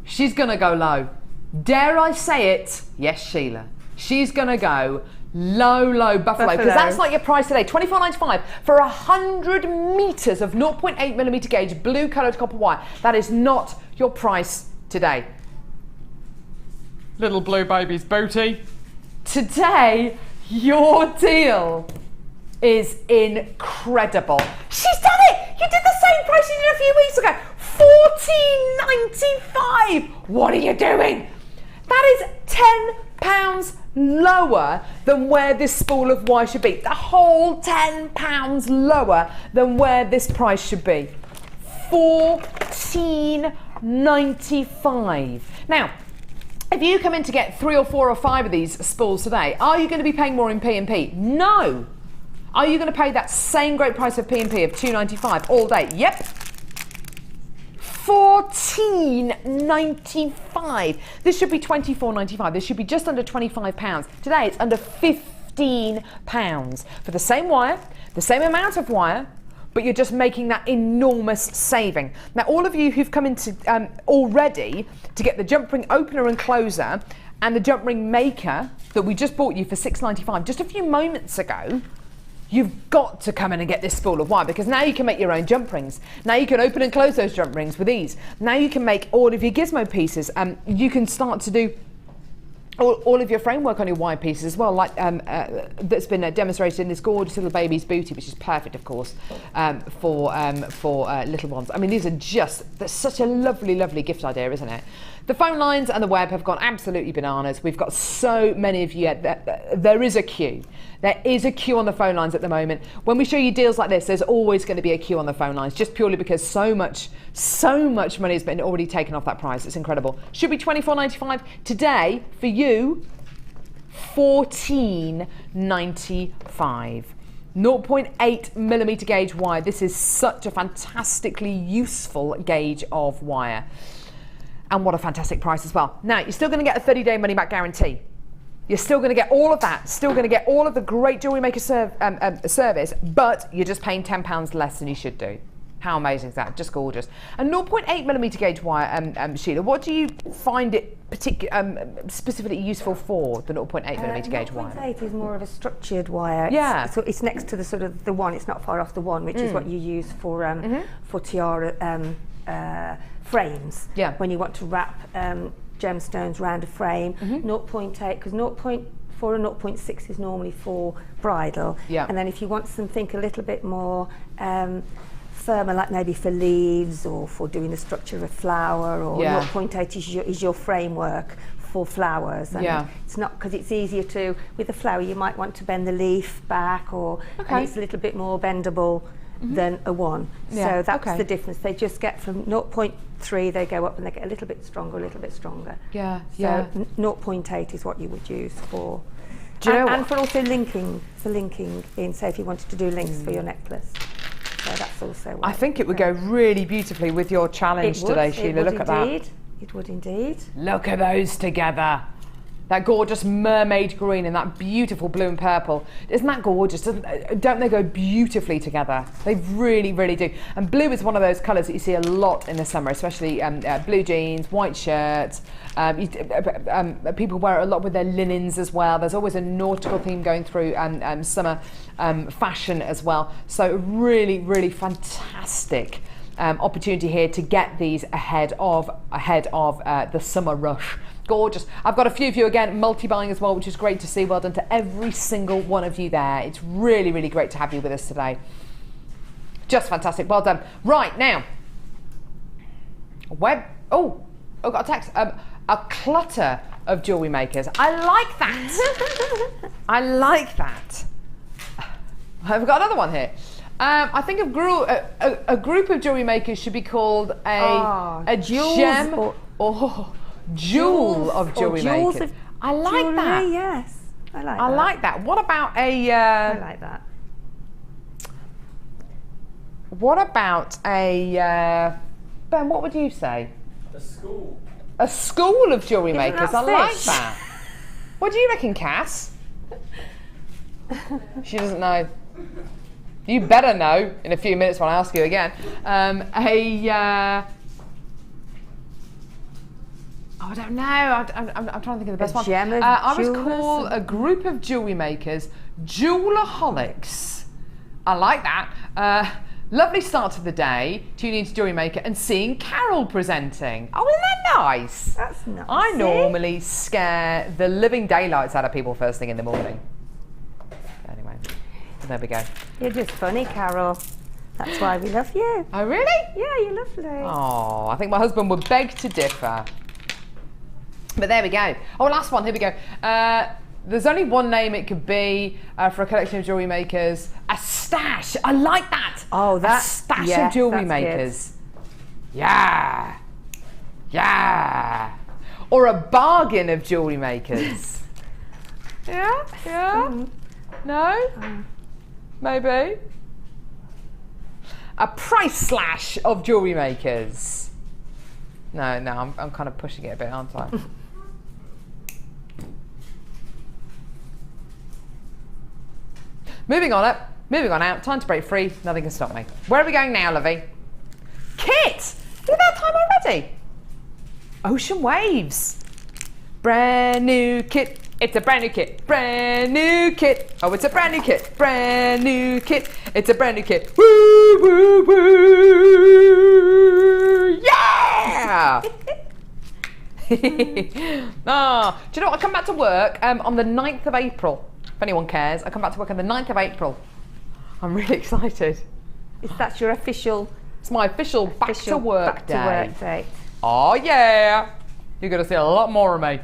She's gonna go low. Dare I say it? Yes, Sheila. She's gonna go low buffalo, because that's like your price today, £24.95 for 100 meters of 0.8 millimeter gauge blue coloured copper wire. That is not your price today. Little blue baby's booty. Today, your deal is incredible. She's done it! You did the same price you did a few weeks ago. £14.95. What are you doing? That is £10 lower than where this spool of wire should be. The whole £10 lower than where this price should be. £14.95. Now, if you come in to get 3 or 4 or 5 of these spools today, are you going to be paying more in P&P? No. Are you going to pay that same great price of P&P of £2.95 all day? Yep. £14.95. This should be £24.95. This should be just under £25. Today it's under £15 for the same wire, the same amount of wire, but you're just making that enormous saving. Now, all of you who've come into already to get the jump ring opener and closer and the jump ring maker that we just bought you for £6.95 just a few moments ago, you've got to come in and get this spool of wire, because now you can make your own jump rings. Now you can open and close those jump rings with ease. Now you can make all of your gizmo pieces. You can start to do all of your framework on your wire pieces as well, like that's been demonstrated in this gorgeous little baby's booty, which is perfect, of course, for little ones. I mean, these are that's such a lovely gift idea, isn't it? The phone lines and the web have gone absolutely bananas. We've got so many of you. There is a queue. There is a queue on the phone lines at the moment. When we show you deals like this, there's always going to be a queue on the phone lines, just purely because so much money has been already taken off that price. It's incredible. Should be £24.95 today for you. £14.95. 0.8 millimeter gauge wire. This is such a fantastically useful gauge of wire. And what a fantastic price as well. Now, you're still going to get a 30-day money-back guarantee. You're still going to get all of that, still going to get all of the great JewelleryMaker service, but you're just paying £10 less than you should do. How amazing is that? Just gorgeous. And 0.8 millimeter gauge wire, Sheila, what do you find it specifically useful for, the 0.8 millimeter gauge wire? 0.8 is more of a structured wire. Yeah. So it's next to the sort of the one, it's not far off the one, which is what you use for tiara frames. Yeah. When you want to wrap gemstones around a frame. 0.8, because 0.4 and 0.6 is normally for bridal. Yeah. And then if you want something a little bit more firmer, like maybe for leaves or for doing the structure of a flower, or 0.8 is your framework full flowers. And it's not, because it's easier to, with a flower you might want to bend the leaf back, or and it's a little bit more bendable than a 1. So that's the difference. They just get from 0.3, they go up and they get a little bit stronger, a little bit stronger. So 0.8 is what you would use for. And for also linking, in, say if you wanted to do links for your necklace. So that's also. I think it would go really beautifully with your challenge today, Sheila. Look at that. It would indeed. Look at those together. That gorgeous mermaid green and that beautiful blue and purple. Isn't that gorgeous? Don't they go beautifully together? They really, really do. And blue is one of those colours that you see a lot in the summer, especially blue jeans, white shirts. People wear it a lot with their linens as well. There's always a nautical theme going through summer fashion as well. So really, really fantastic opportunity here to get these ahead of the summer rush. Gorgeous. I've got a few of you again multi-buying as well, which is great to see. Well done to every single one of you there. It's really, really great to have you with us today. Just fantastic. Well done. Right, now, I got a text. A clutter of jewellery makers. I like that. I like that. I've got another one here. I think a group of jewellery makers should be called a gem or jewel of jewellery makers. I like that. Yes, I like that. I like that. What about a? I like that. What about a? Ben, what would you say? A school. A school of jewellery makers. I like fish? that. What do you reckon, Cass? She doesn't know. You better know in a few minutes when I ask you again. I don't know. I'm trying to think of the best one. I was called a group of jewellery makers, Jewelleraholics. I like that. Lovely start to the day, tuning into Jewellery Maker and seeing Carol presenting. Oh, isn't that nice? That's nice. I normally scare the living daylights out of people first thing in the morning. Anyway, there we go. You're just funny, Carol. That's why we love you. Oh, really? Yeah, you're lovely. Oh, I think my husband would beg to differ. But there we go. Oh, last one. Here we go. There's only one name it could be for a collection of jewellery makers. A stash. I like that. Oh, that's a stash of jewellery makers. Good. Yeah. Yeah. Or a bargain of jewellery makers. Yeah? Yeah? No? Maybe? A price slash of jewellery makers. No, I'm kind of pushing it a bit, aren't I? Moving on out, time to break free, nothing can stop me. Where are we going now, lovey? Kit! Is it that time already? Ocean Waves. Brand new kit, it's a brand new kit, brand new kit. Oh, it's a brand new kit, brand new kit, it's a brand new kit. Woo, woo, woo, yeah! Oh, do you know what, I come back to work on the 9th of April. If anyone cares, I come back to work on the 9th of April. I'm really excited. That's your official... It's my official back to work day. Oh yeah! You're going to see a lot more of me.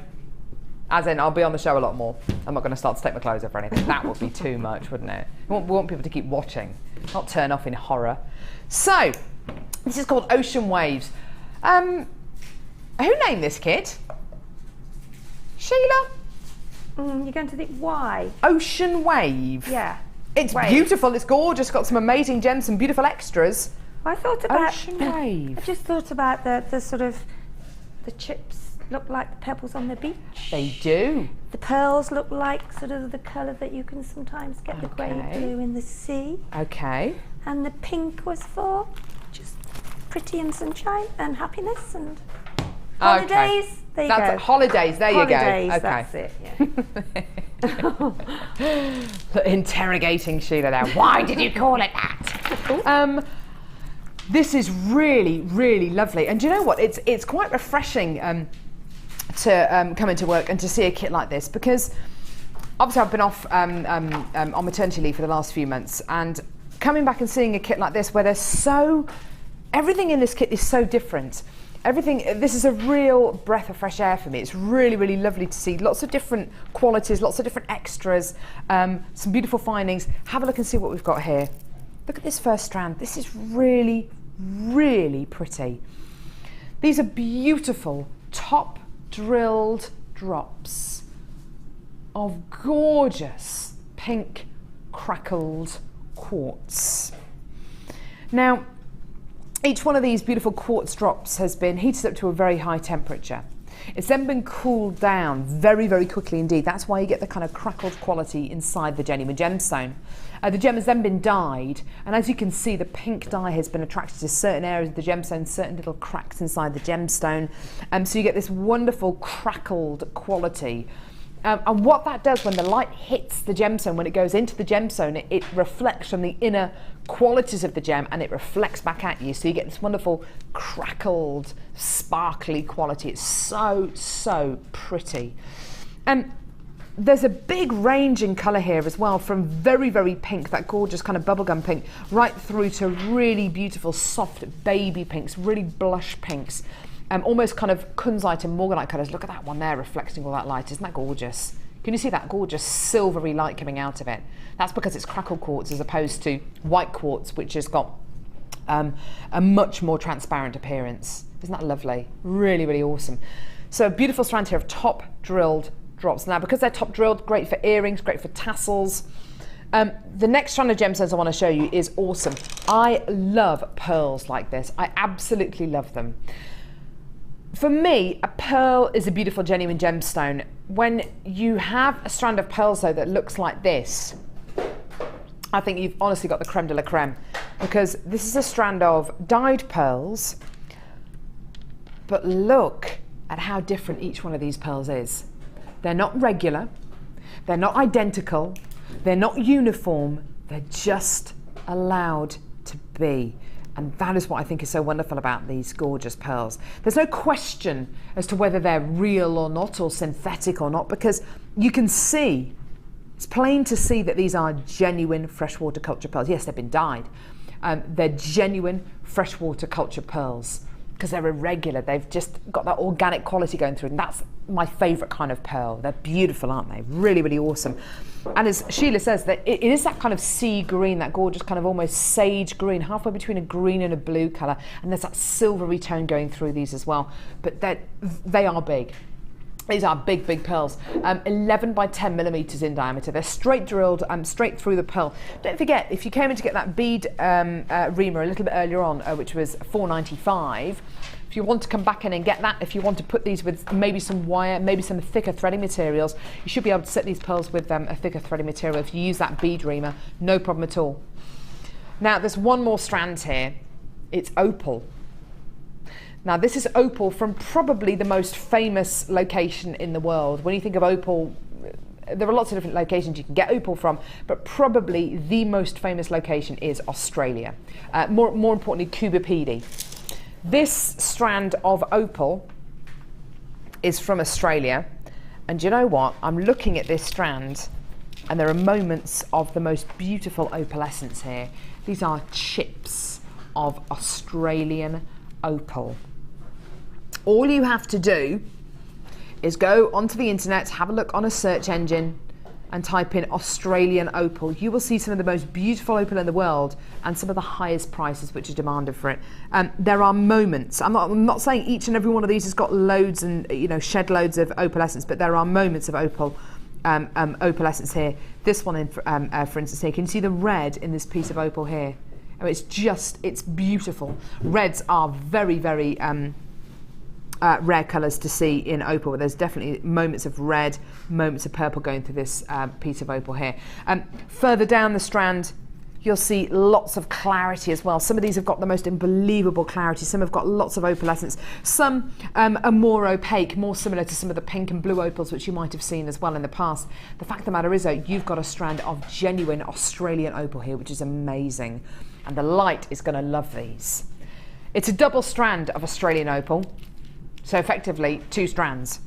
As in, I'll be on the show a lot more. I'm not going to start to take my clothes off or anything. That would be too much, wouldn't it? We want people to keep watching, not turn off in horror. So, this is called Ocean Waves. Who named this kit? Sheila? You're going to think, why? Ocean Wave. Yeah. It's beautiful, it's gorgeous, got some amazing gems, some beautiful extras. I thought about... Ocean Wave. I just thought about the sort of... The chips look like the pebbles on the beach. They do. The pearls look like sort of the colour that you can sometimes get the grey blue in the sea. Okay. And the pink was for just pretty and sunshine and happiness and holidays. Okay. There you go. Holidays, there Holidays, you go. Okay. That's it, yeah. Interrogating Sheila now. Why did you call it that? This is really, really lovely. And do you know what? It's quite refreshing to come into work and to see a kit like this, because obviously I've been off on maternity leave for the last few months, and coming back and seeing a kit like this where there's everything in this kit is so different. everything, this is a real breath of fresh air for me. It's really, really lovely to see lots of different qualities, lots of different extras, some beautiful findings. Have a look and see what we've got here. Look at this first strand. This is really, really pretty. These are beautiful top drilled drops of gorgeous pink crackled quartz. Now, each one of these beautiful quartz drops has been heated up to a very high temperature. It's then been cooled down very, very quickly indeed. That's why you get the kind of crackled quality inside the genuine gemstone. The gem has then been dyed, and as you can see, the pink dye has been attracted to certain areas of the gemstone, certain little cracks inside the gemstone. So you get this wonderful crackled quality. And what that does when the light hits the gemstone, when it goes into the gemstone, it reflects from the inner qualities of the gem and it reflects back at you. So you get this wonderful crackled, sparkly quality. It's so, so pretty. And there's a big range in colour here as well, from very, very pink, that gorgeous kind of bubblegum pink, right through to really beautiful, soft baby pinks, really blush pinks. Almost kind of kunzite and morganite colours. Look at that one there reflecting all that light. Isn't that gorgeous? Can you see that gorgeous silvery light coming out of it? That's because it's crackled quartz as opposed to white quartz, which has got a much more transparent appearance. Isn't that lovely? Really, really awesome. So a beautiful strand here of top drilled drops. Now, because they're top drilled, great for earrings, great for tassels. The next strand of gemstones I want to show you is awesome. I love pearls like this. I absolutely love them. For me, a pearl is a beautiful genuine gemstone. When you have a strand of pearls though that looks like this, I think you've honestly got the creme de la creme, because this is a strand of dyed pearls, but look at how different each one of these pearls is. They're not regular, they're not identical, they're not uniform, they're just allowed to be. And that is what I think is so wonderful about these gorgeous pearls. There's no question as to whether they're real or not, or synthetic or not, because you can see, it's plain to see that these are genuine freshwater culture pearls. Yes, they've been dyed. They're genuine freshwater culture pearls because they're irregular. They've just got that organic quality going through, and that's my favourite kind of pearl. They're beautiful, aren't they? Really, really awesome. And as Sheila says, that it is that kind of sea green, that gorgeous kind of almost sage green, halfway between a green and a blue colour, and there's that silvery tone going through these as well. But they are big. These are big, big pearls, 11 by 10 millimetres in diameter. They're straight drilled, straight through the pearl. Don't forget, if you came in to get that bead reamer a little bit earlier on, which was $4.95, if you want to come back in and get that, if you want to put these with maybe some wire, maybe some thicker threading materials, you should be able to set these pearls with a thicker threading material. If you use that bead reamer, no problem at all. Now, there's one more strand here. It's opal. Now, this is opal from probably the most famous location in the world. When you think of opal, there are lots of different locations you can get opal from, but probably the most famous location is Australia. More importantly, Cuba Pedy. This strand of opal is from Australia, and do you know what? I'm looking at this strand, and there are moments of the most beautiful opalescence here. These are chips of Australian opal. All you have to do is go onto the internet, have a look on a search engine and type in Australian opal. You will see some of the most beautiful opal in the world and some of the highest prices which are demanded for it. There are moments, I'm not saying each and every one of these has got loads and shed loads of opalescence, but there are moments of opal opalescence here. This one, for instance, here, can you see the red in this piece of opal here? I mean, it's beautiful. Reds are very, very rare colours to see in opal, but there's definitely moments of red, moments of purple going through this piece of opal here. Further down the strand, you'll see lots of clarity as well. Some of these have got the most unbelievable clarity. Some have got lots of opalescence. Some are more opaque, more similar to some of the pink and blue opals which you might have seen as well in the past. The fact of the matter is, though, you've got a strand of genuine Australian opal here, which is amazing. And the light is going to love these. It's a double strand of Australian opal. So effectively 2 strands.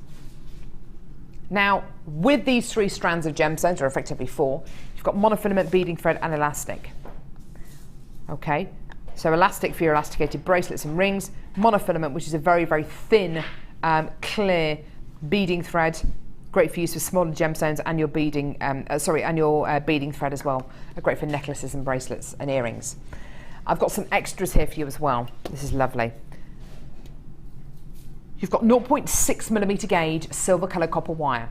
Now, with these 3 strands of gemstones, or effectively 4, you've got monofilament beading thread and elastic. Okay, So elastic for your elasticated bracelets and rings, monofilament, which is a very, very thin, clear beading thread, great for use for smaller gemstones and your beading, beading thread as well. Great for necklaces and bracelets and earrings. I've got some extras here for you as well. This is lovely. You've got 0.6mm gauge silver colour copper wire,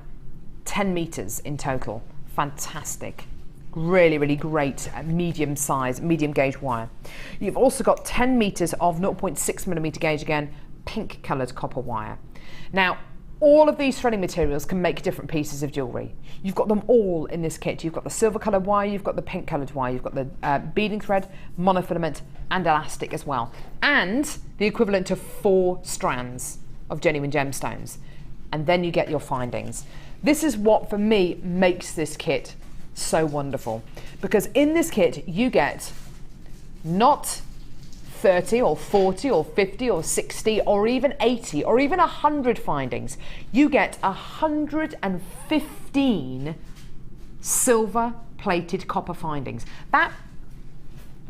10 meters in total. Fantastic. Really, really great medium size, medium gauge wire. You've also got 10 meters of 0.6mm gauge, again, pink coloured copper wire. Now, all of these threading materials can make different pieces of jewellery. You've got them all in this kit. You've got the silver coloured wire, you've got the pink coloured wire, you've got the beading thread, monofilament and elastic as well. And the equivalent to 4 strands of genuine gemstones. And then you get your findings. This is what, for me, makes this kit so wonderful. Because in this kit, you get not 30 or 40 or 50 or 60 or even 80 or even 100 findings. You get 115 silver plated copper findings. That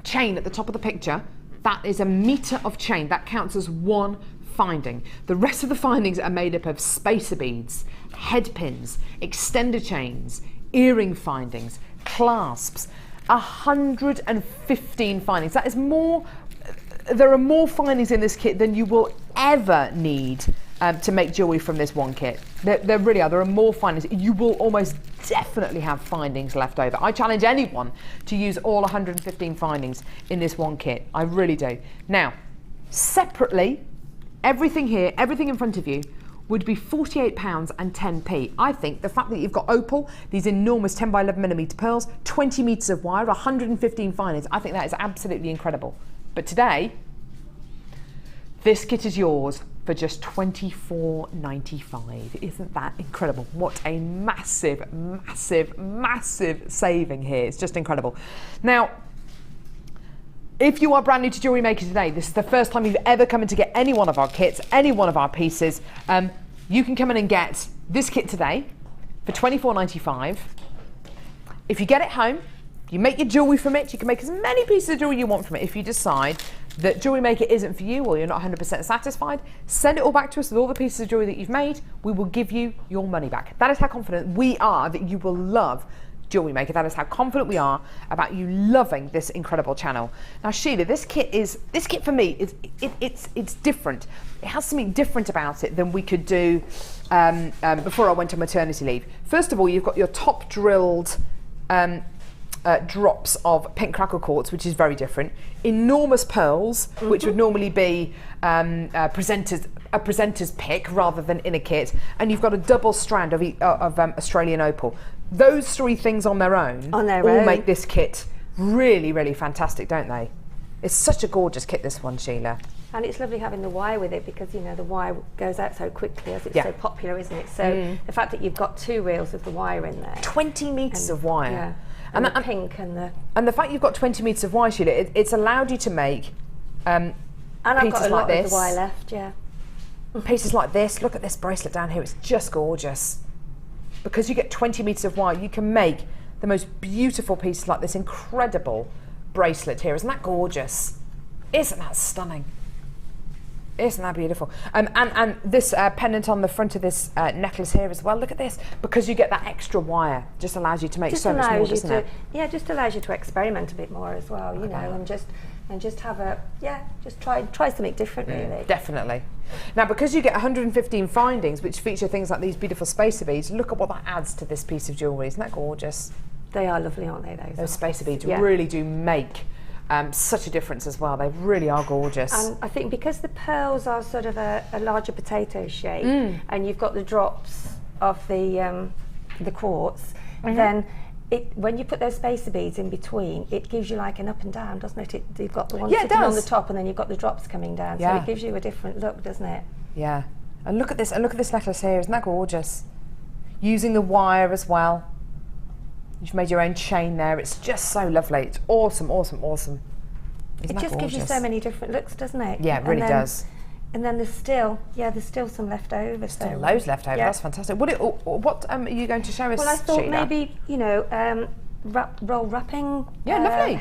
chain at the top of the picture, that is a meter of chain. That counts as 1 finding. The rest of the findings are made up of spacer beads, head pins, extender chains, earring findings, clasps. 115 findings. That is more. There are more findings in this kit than you will ever need to make jewellery from this one kit. There really are. There are more findings. You will almost definitely have findings left over. I challenge anyone to use all 115 findings in this one kit. I really do. Now, separately, everything here, everything in front of you, would be £48 and 10p. I think the fact that you've got opal, these enormous 10 by 11mm pearls, 20 metres of wire, 115 findings, I think that is absolutely incredible. But today, this kit is yours for just £24.95. Isn't that incredible? What a massive, massive, massive saving here. It's just incredible. Now, if you are brand new to JewelleryMaker today, this is the first time you've ever come in to get any one of our kits, any one of our pieces, you can come in and get this kit today for £24.95. If you get it home, you make your jewellery from it, you can make as many pieces of jewellery you want from it. If you decide that JewelleryMaker isn't for you or you're not 100% satisfied, send it all back to us with all the pieces of jewellery that you've made. We will give you your money back. That is how confident we are that you will love JewelleryMaker. That is how confident we are about you loving this incredible channel. Now, Sheila, this kit for me is it's different. It has something different about it than we could do before I went on maternity leave. First of all, you've got your top drilled drops of pink crackle quartz, which is very different. Enormous pearls, which would normally be a presenter's pick rather than in a kit, and you've got a double strand of Australian opal. Those 3 things on their own all make this kit really, really fantastic, don't they? It's such a gorgeous kit, this one, Sheila. And it's lovely having the wire with it because, you know, the wire goes out so quickly as it's so popular, isn't it? So the fact that you've got 2 reels of the wire in there. 20 metres of wire. Yeah. And the pink and the... And the fact you've got 20 metres of wire, Sheila, it's allowed you to make and I've got a lot like of the wire left, pieces like this. Look at this bracelet down here. It's just gorgeous. Because you get 20 metres of wire, you can make the most beautiful pieces like this incredible bracelet here. Isn't that gorgeous? Isn't that stunning? Isn't that beautiful? And this pendant on the front of this necklace here as well. Look at this. Because you get that extra wire, just allows you to make so much more, doesn't it? Yeah, just allows you to experiment a bit more as well, you know, and just have a just try something different, really. Definitely. Now, because you get 115 findings, which feature things like these beautiful spacer beads, look at what that adds to this piece of jewellery. Isn't that gorgeous? They are lovely, aren't they? Those spacer beads really do make such a difference as well. They really are gorgeous. And I think because the pearls are sort of a larger potato shape, and you've got the drops of the quartz, then when you put those spacer beads in between, it gives you like an up and down, doesn't it? You've got the one sitting on the top, and then you've got the drops coming down. So it gives you a different look, doesn't it? Yeah. And look at this. And look at this necklace here. Isn't that gorgeous? Using the wire as well. You've made your own chain there. It's just so lovely. It's awesome, awesome, awesome. Isn't it just gives you so many different looks, doesn't it? Yeah, it really does. And then there's still some left over. There's still loads left over. That's fantastic. What are you going to show us? Well, I thought Sheila? maybe roll wrapping. Yeah, lovely.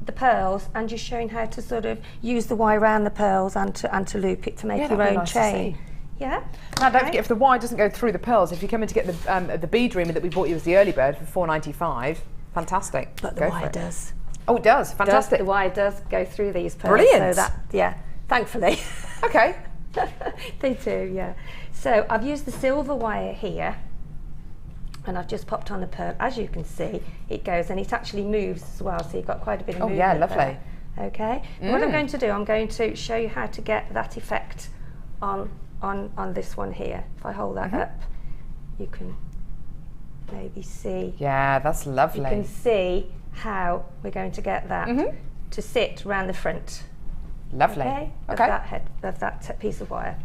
the pearls and just showing how to sort of use the wire around the pearls and to loop it to make your own chain. Yeah. Now don't forget, if the wire doesn't go through the pearls, if you come in to get the bead reamer that we bought you as the early bird for $4.95, fantastic. But the wire does. Oh, it does. Fantastic. The wire does go through these pearls. Brilliant. So that, yeah, thankfully. Okay. They do, yeah. So I've used the silver wire here, and I've just popped on the pearl. As you can see, it goes and it actually moves as well, so you've got quite a bit of movement. Oh yeah, lovely. There. Okay. What I'm going to do, I'm going to show you how to get that effect on this one here. If I hold that up, you can maybe see. Yeah, that's lovely. You can see how we're going to get that to sit around the front. Lovely. Okay. Of that piece of wire.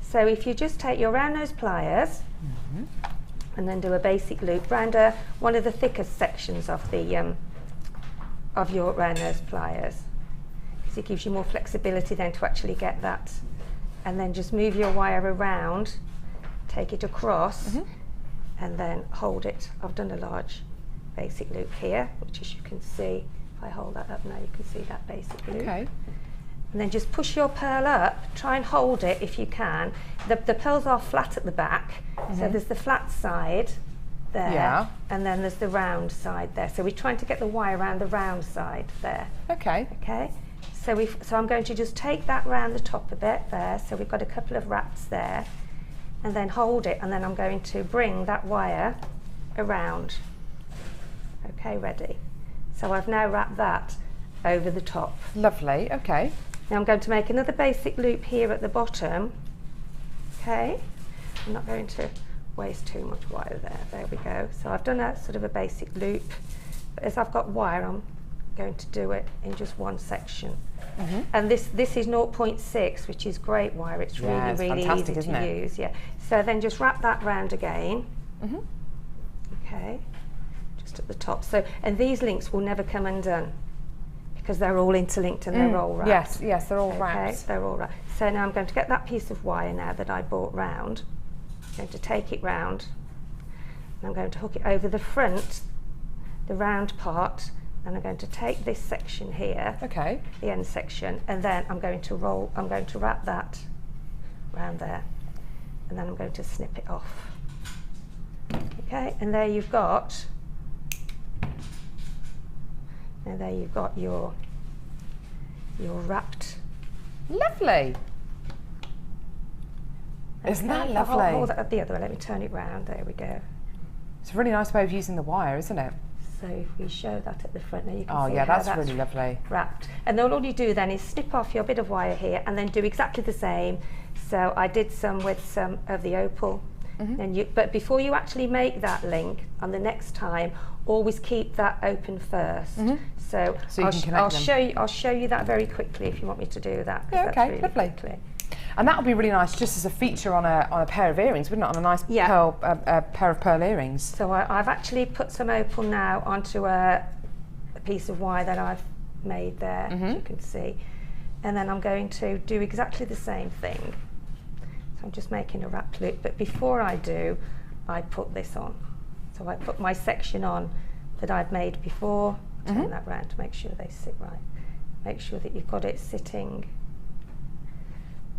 So if you just take your round nose pliers and then do a basic loop round one of the thickest sections of the of your round nose pliers, because it gives you more flexibility then to actually get that. And then just move your wire around, take it across, and then hold it. I've done a large basic loop here, which as you can see, if I hold that up now, you can see that basic loop. Okay. And then just push your pearl up, try and hold it if you can. The pearls are flat at the back, so there's the flat side there, and then there's the round side there. So we're trying to get the wire around the round side there. Okay. Okay. So I'm going to just take that round the top a bit there, so we've got a couple of wraps there, and then hold it, and then I'm going to bring that wire around. Okay, ready. So I've now wrapped that over the top. Lovely, okay. Now I'm going to make another basic loop here at the bottom. Okay, I'm not going to waste too much wire there. There we go. So I've done a sort of a basic loop, but as I've got wire, I'm going to do it in just one section. And this is 0.6, which is great wire. It's really easy to use. Yeah. So then just wrap that round again. Okay, just at the top. So, and these links will never come undone, because they're all interlinked and they're all wrapped. Yes, they're all wrapped. Okay, they're all wrapped. So now I'm going to get that piece of wire now that I bought round. I'm going to take it round, and I'm going to hook it over the front, the round part, and I'm going to take this section here, the end section, and then I'm going to wrap that round there, and then I'm going to snip it off. Okay, and there you've got. And there you've got your wrapped. Lovely. Isn't that lovely? Hold that up the other way. Let me turn it round. There we go. It's a really nice way of using the wire, isn't it? So if we show that at the front, now you can see how that's really lovely. Wrapped. And then all you do then is snip off your bit of wire here, and then do exactly the same. So I did some with some of the opal. But before you actually make that link, on the next time, always keep that open first. So I'll show you that very quickly if you want me to do that. Yeah, okay, really lovely. Quickly. And that would be really nice just as a feature on a pair of earrings, wouldn't it? On a nice pair of pearl earrings. So I've actually put some opal now onto a piece of wire that I've made there, as you can see. And then I'm going to do exactly the same thing. So I'm just making a wrap loop, but before I do, I put this on. So I put my section on that I've made before, turn that round to make sure they sit right. Make sure that you've got it sitting.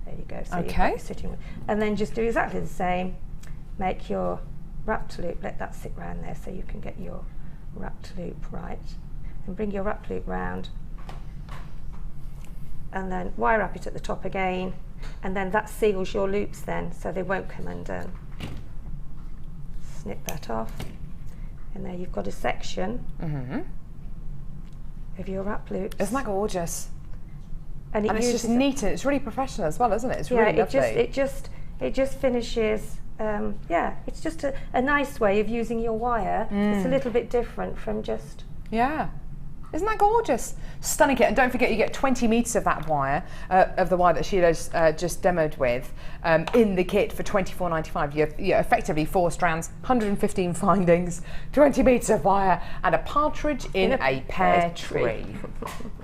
There you go. So you've got it sitting. And then just do exactly the same. Make your wrapped loop, let that sit round there so you can get your wrapped loop right. And bring your wrapped loop round. And then wire wrap it at the top again. And then that seals your loops then, so they won't come undone. Snip that off. And there you've got a section of your wrap loops. Isn't that gorgeous? And it's just neat, and it's really professional as well, isn't it? It's really lovely. It just finishes. It's just a nice way of using your wire. It's a little bit different from just. Yeah. Isn't that gorgeous? Stunning kit. And don't forget, you get 20 metres of that wire, of the wire that Sheila's just demoed with, in the kit for $24.95. You have effectively 4 strands, 115 findings, 20 metres of wire, and a partridge in a pear tree.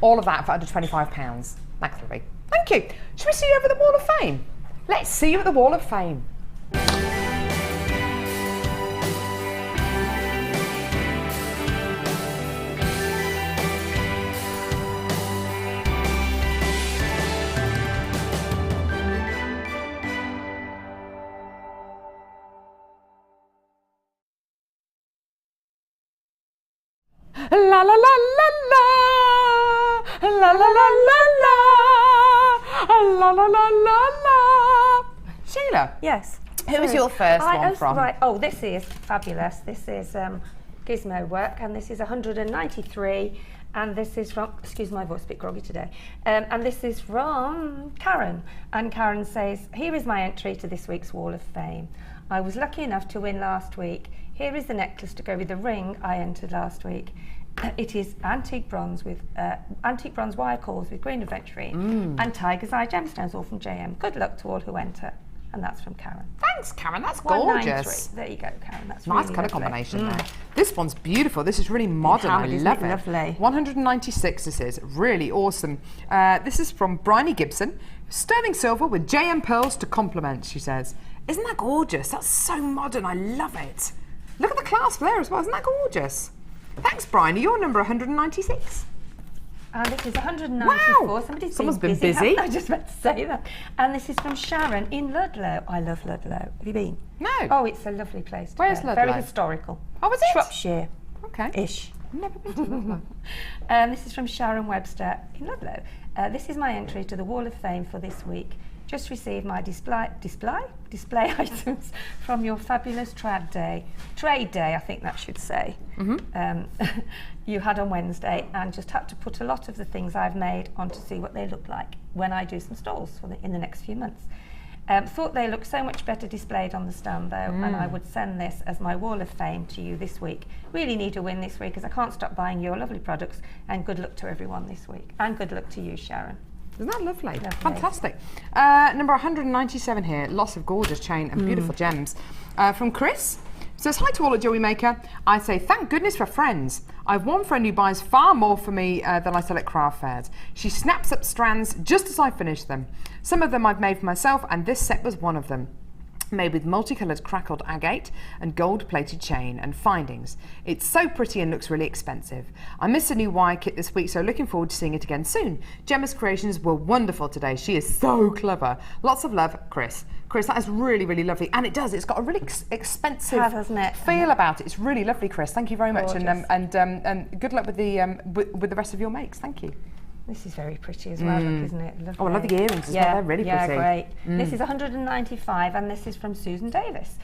All of that for under £25. Thanks, Lovely. Thank you. Should we see you over the Wall of Fame? Let's see you at the Wall of Fame. La la la la la. La la la la la. La la la la la. Sheila. Yes. Who was your first one from? Right. Oh, this is fabulous. This is Gizmo work, and this is 193, and this is from, excuse my voice, a bit groggy today, and this is from Karen, and Karen says, here is my entry to this week's Wall of Fame. I was lucky enough to win last week. Here is the necklace to go with the ring I entered last week. It is antique bronze wire calls with green aventurine and tiger's eye gemstones, all from JM. Good luck to all who enter. And that's from Karen. Thanks, Karen. That's gorgeous. There you go, Karen. That's nice really colour lovely. combination there. This one's beautiful. This is really modern. I love it. Lovely. 196. This is really awesome. This is from Bryony Gibson. Sterling silver with JM pearls to complement. She says, "Isn't that gorgeous? That's so modern. I love it. Look at the clasp there as well. Isn't that gorgeous?" Thanks, Bryony. You're number 196. And this is 194. Wow. Someone's been busy. I just meant to say that. And this is from Sharon in Ludlow. I love Ludlow. Have you been? No. Oh, it's a lovely place. Where's go. Ludlow? Very historical. Oh, is it? Shropshire. Okay. Ish. Never been to Ludlow. This is from Sharon Webster in Ludlow. This is my entry to the Wall of Fame for this week. Just received my display items from your fabulous trade day, I think that should say, you had on Wednesday, and just had to put a lot of the things I've made on to see what they look like when I do some stalls in the next few months. Thought they look so much better displayed on the stand though, and I would send this as my Wall of Fame to you this week. Really need a win this week, as I can't stop buying your lovely products, and good luck to everyone this week. And good luck to you, Sharon. Isn't that lovely? Lovely. Fantastic. Number 197 here, lots of gorgeous chain and beautiful gems. From Chris, says, hi to all at JewelleryMaker. I say, thank goodness for friends. I've one friend who buys far more for me than I sell at craft fairs. She snaps up strands just as I finish them. Some of them I've made for myself, and this set was one of them. Made with multicoloured crackled agate and gold-plated chain and findings. It's so pretty and looks really expensive. I missed a new wire kit this week, so looking forward to seeing it again soon. Gemma's creations were wonderful today. She is so clever. Lots of love, Chris. Chris, that is really, really lovely. And it's got a really expensive feel about it. It's really lovely, Chris. Thank you very much. And good luck with the rest of your makes. Thank you. This is very pretty as well, look, isn't it? Lovely. Oh, I love the earrings as well. They're really pretty. Yeah, great. This is 195, and this is from Susan Davis.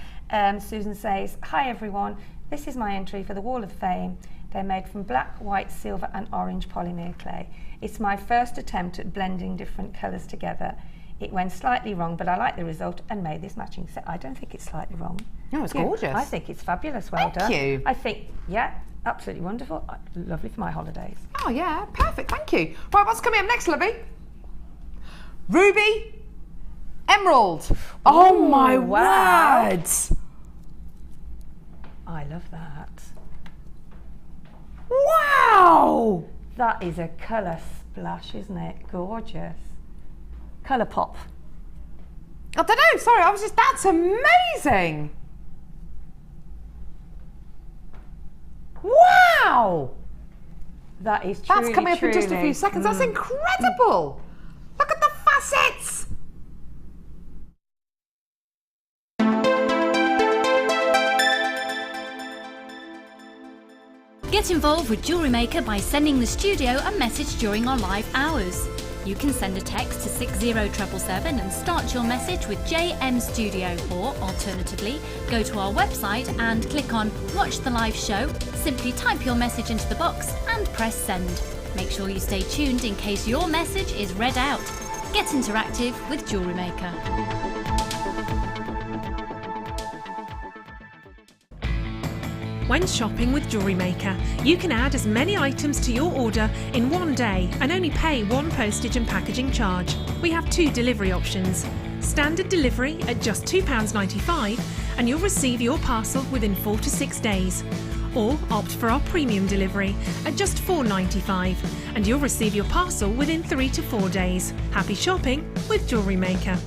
Susan says, hi everyone, this is my entry for the Wall of Fame. They're made from black, white, silver and orange polymer clay. It's my first attempt at blending different colours together. It went slightly wrong, but I like the result and made this matching set. I don't think it's slightly wrong. No, it's gorgeous. I think it's fabulous. Well done. Thank you. I think, yeah, absolutely wonderful. Lovely for my holidays. Oh yeah, perfect, thank you. Right, what's coming up next, Lovey? Ruby Emerald. Oh my word. I love that. Wow. That is a colour splash, isn't it? Gorgeous. Colour pop. I don't know, sorry, that's amazing. Wow! That is truly, that's coming up in just a few seconds. That's incredible! Look at the facets! Get involved with JewelleryMaker by sending the studio a message during our live hours. You can send a text to 60777 and start your message with JM Studio, or alternatively, go to our website and click on Watch the Live Show, simply type your message into the box and press send. Make sure you stay tuned in case your message is read out. Get interactive with JewelleryMaker. When shopping with JewelleryMaker, you can add as many items to your order in one day and only pay one postage and packaging charge. We have two delivery options. Standard delivery at just £2.95 and you'll receive your parcel within 4 to 6 days. Or opt for our premium delivery at just £4.95 and you'll receive your parcel within 3 to 4 days. Happy shopping with JewelleryMaker.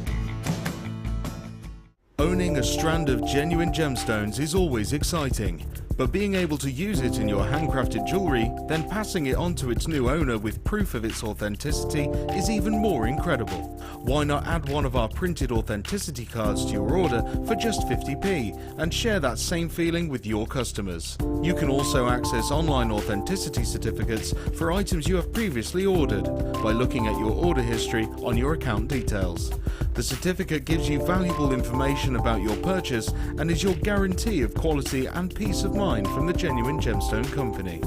Owning a strand of genuine gemstones is always exciting. But being able to use it in your handcrafted jewellery, then passing it on to its new owner with proof of its authenticity is even more incredible. Why not add one of our printed authenticity cards to your order for just 50p and share that same feeling with your customers? You can also access online authenticity certificates for items you have previously ordered by looking at your order history on your account details. The certificate gives you valuable information about your purchase and is your guarantee of quality and peace of mind from the Genuine Gemstone Company.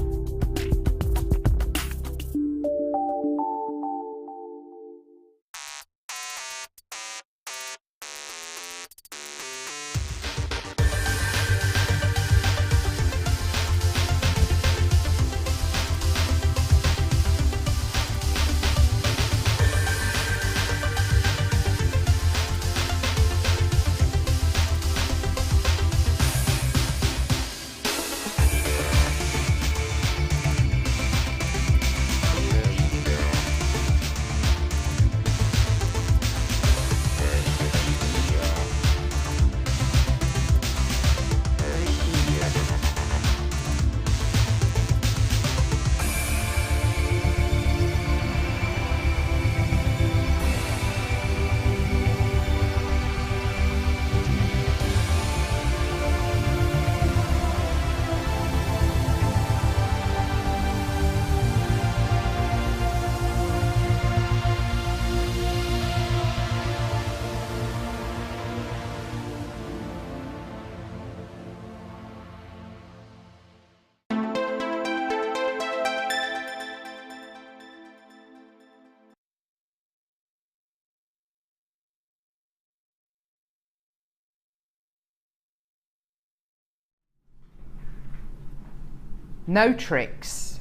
No tricks,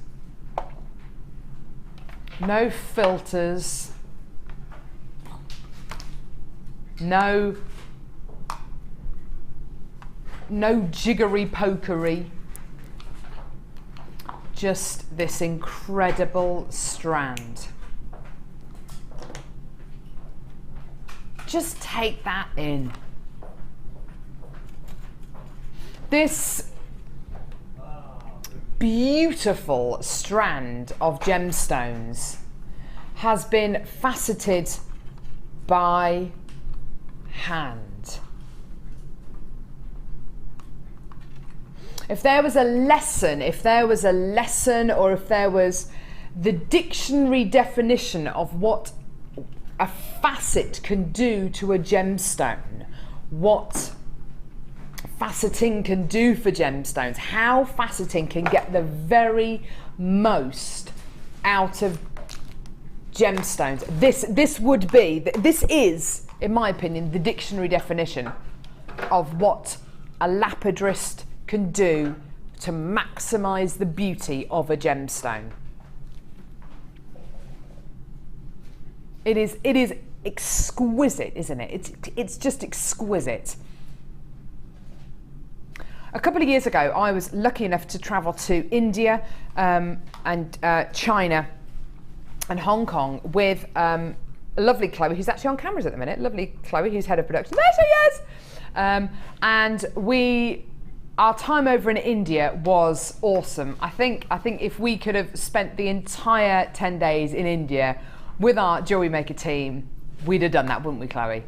no filters, no jiggery pokery, just this incredible strand. Just take that in. This beautiful strand of gemstones has been faceted by hand. If there was a lesson, or if there was the dictionary definition of what a facet can do to a gemstone, what faceting can do for gemstones, how faceting can get the very most out of gemstones. This is, in my opinion, the dictionary definition of what a lapidrist can do to maximize the beauty of a gemstone. It is exquisite, isn't it? It's just exquisite. A couple of years ago, I was lucky enough to travel to India and China and Hong Kong with lovely Chloe, who's actually on cameras at the minute. Lovely Chloe, who's head of production. There she is! And our time over in India was awesome. I think if we could have spent the entire 10 days in India with our JewelleryMaker team, we'd have done that, wouldn't we, Chloe?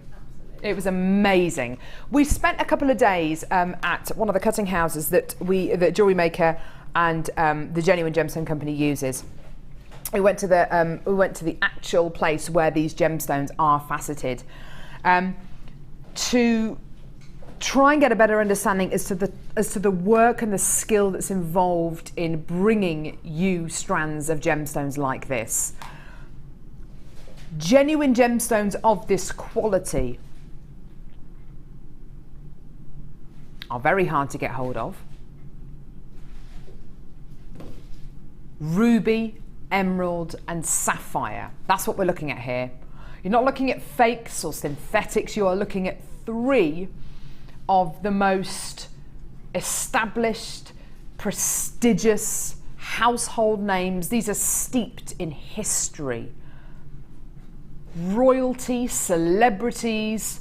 It was amazing. We spent a couple of days at one of the cutting houses that JewelleryMaker and the Genuine Gemstone Company uses. We went to the actual place where these gemstones are faceted to try and get a better understanding as to the work and the skill that's involved in bringing you strands of gemstones like this. Genuine gemstones of this quality are very hard to get hold of. Ruby, emerald and sapphire. That's what we're looking at here. You're not looking at fakes or synthetics. You are looking at three of the most established, prestigious household names. These are steeped in history. Royalty, celebrities,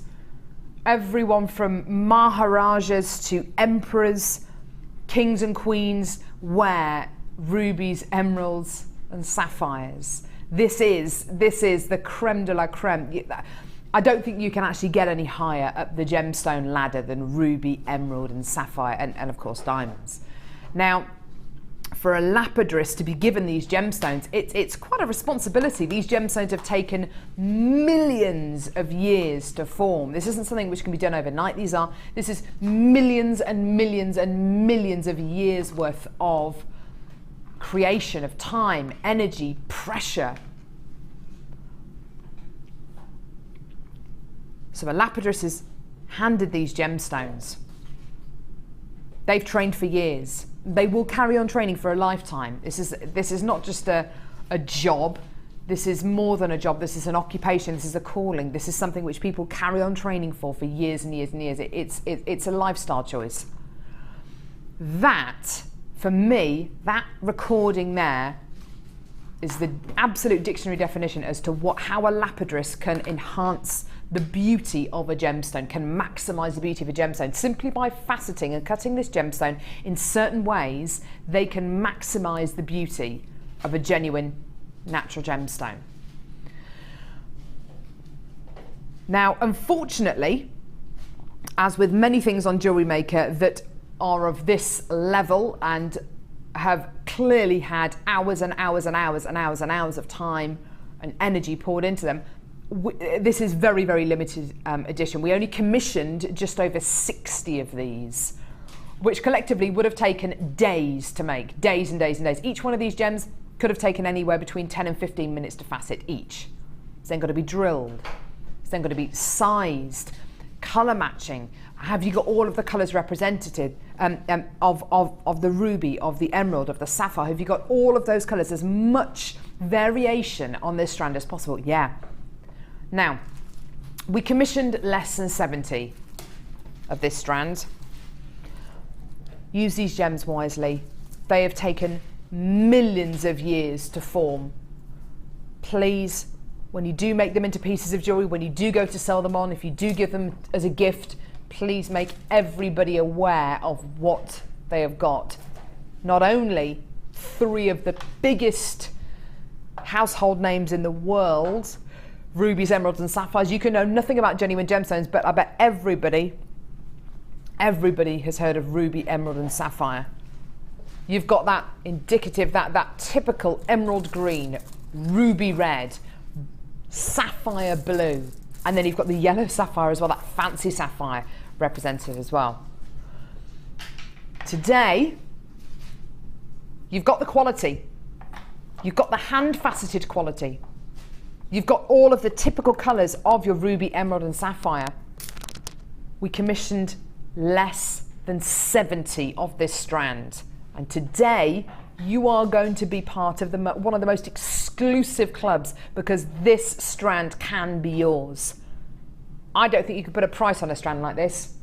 everyone from Maharajas to emperors kings and queens wear rubies, emeralds and sapphires. This is the creme de la creme. I don't think you can actually get any higher up the gemstone ladder than ruby, emerald and sapphire and of course diamonds. Now, for a lapidress to be given these gemstones, it's quite a responsibility. These gemstones have taken millions of years to form. This isn't something which can be done overnight. This is millions and millions and millions of years worth of creation, of time, energy, pressure. So a lapidress is handed these gemstones. They've trained for years. They will carry on training for a lifetime. This is not just a job. This is more than a job. This is an occupation. This is a calling. This is something which people carry on training for years and years and years. It's a lifestyle choice. That, for me, that recording there is the absolute dictionary definition as to how a lapidress can enhance the beauty of a gemstone, can maximize the beauty of a gemstone. Simply by faceting and cutting this gemstone in certain ways, they can maximize the beauty of a genuine natural gemstone. Now, unfortunately, as with many things on Jewellery Maker that are of this level and have clearly had hours and hours and hours and hours and hours of time and energy poured into them, this is very, very limited edition. We only commissioned just over 60 of these, which collectively would have taken days to make, days and days and days. Each one of these gems could have taken anywhere between 10 and 15 minutes to facet each. It's then got to be drilled. It's then got to be sized, colour matching. Have you got all of the colours representative of the ruby, of the emerald, of the sapphire? Have you got all of those colours? As much variation on this strand as possible. Yeah. Now, we commissioned less than 70 of this strand. Use these gems wisely. They have taken millions of years to form. Please, when you do make them into pieces of jewellery, when you do go to sell them on, if you do give them as a gift, please make everybody aware of what they have got. Not only 3 of the biggest household names in the world, rubies, emeralds and sapphires. You can know nothing about genuine gemstones, but I bet everybody has heard of ruby, emerald and sapphire. You've got that indicative, that typical emerald green, ruby red, sapphire blue, and then you've got the yellow sapphire as well, that fancy sapphire represented as well. Today, you've got the quality. You've got the hand-faceted quality. You've got all of the typical colours of your ruby, emerald and sapphire. We commissioned less than 70 of this strand. And today, you are going to be part of one of the most exclusive clubs because this strand can be yours. I don't think you could put a price on a strand like this.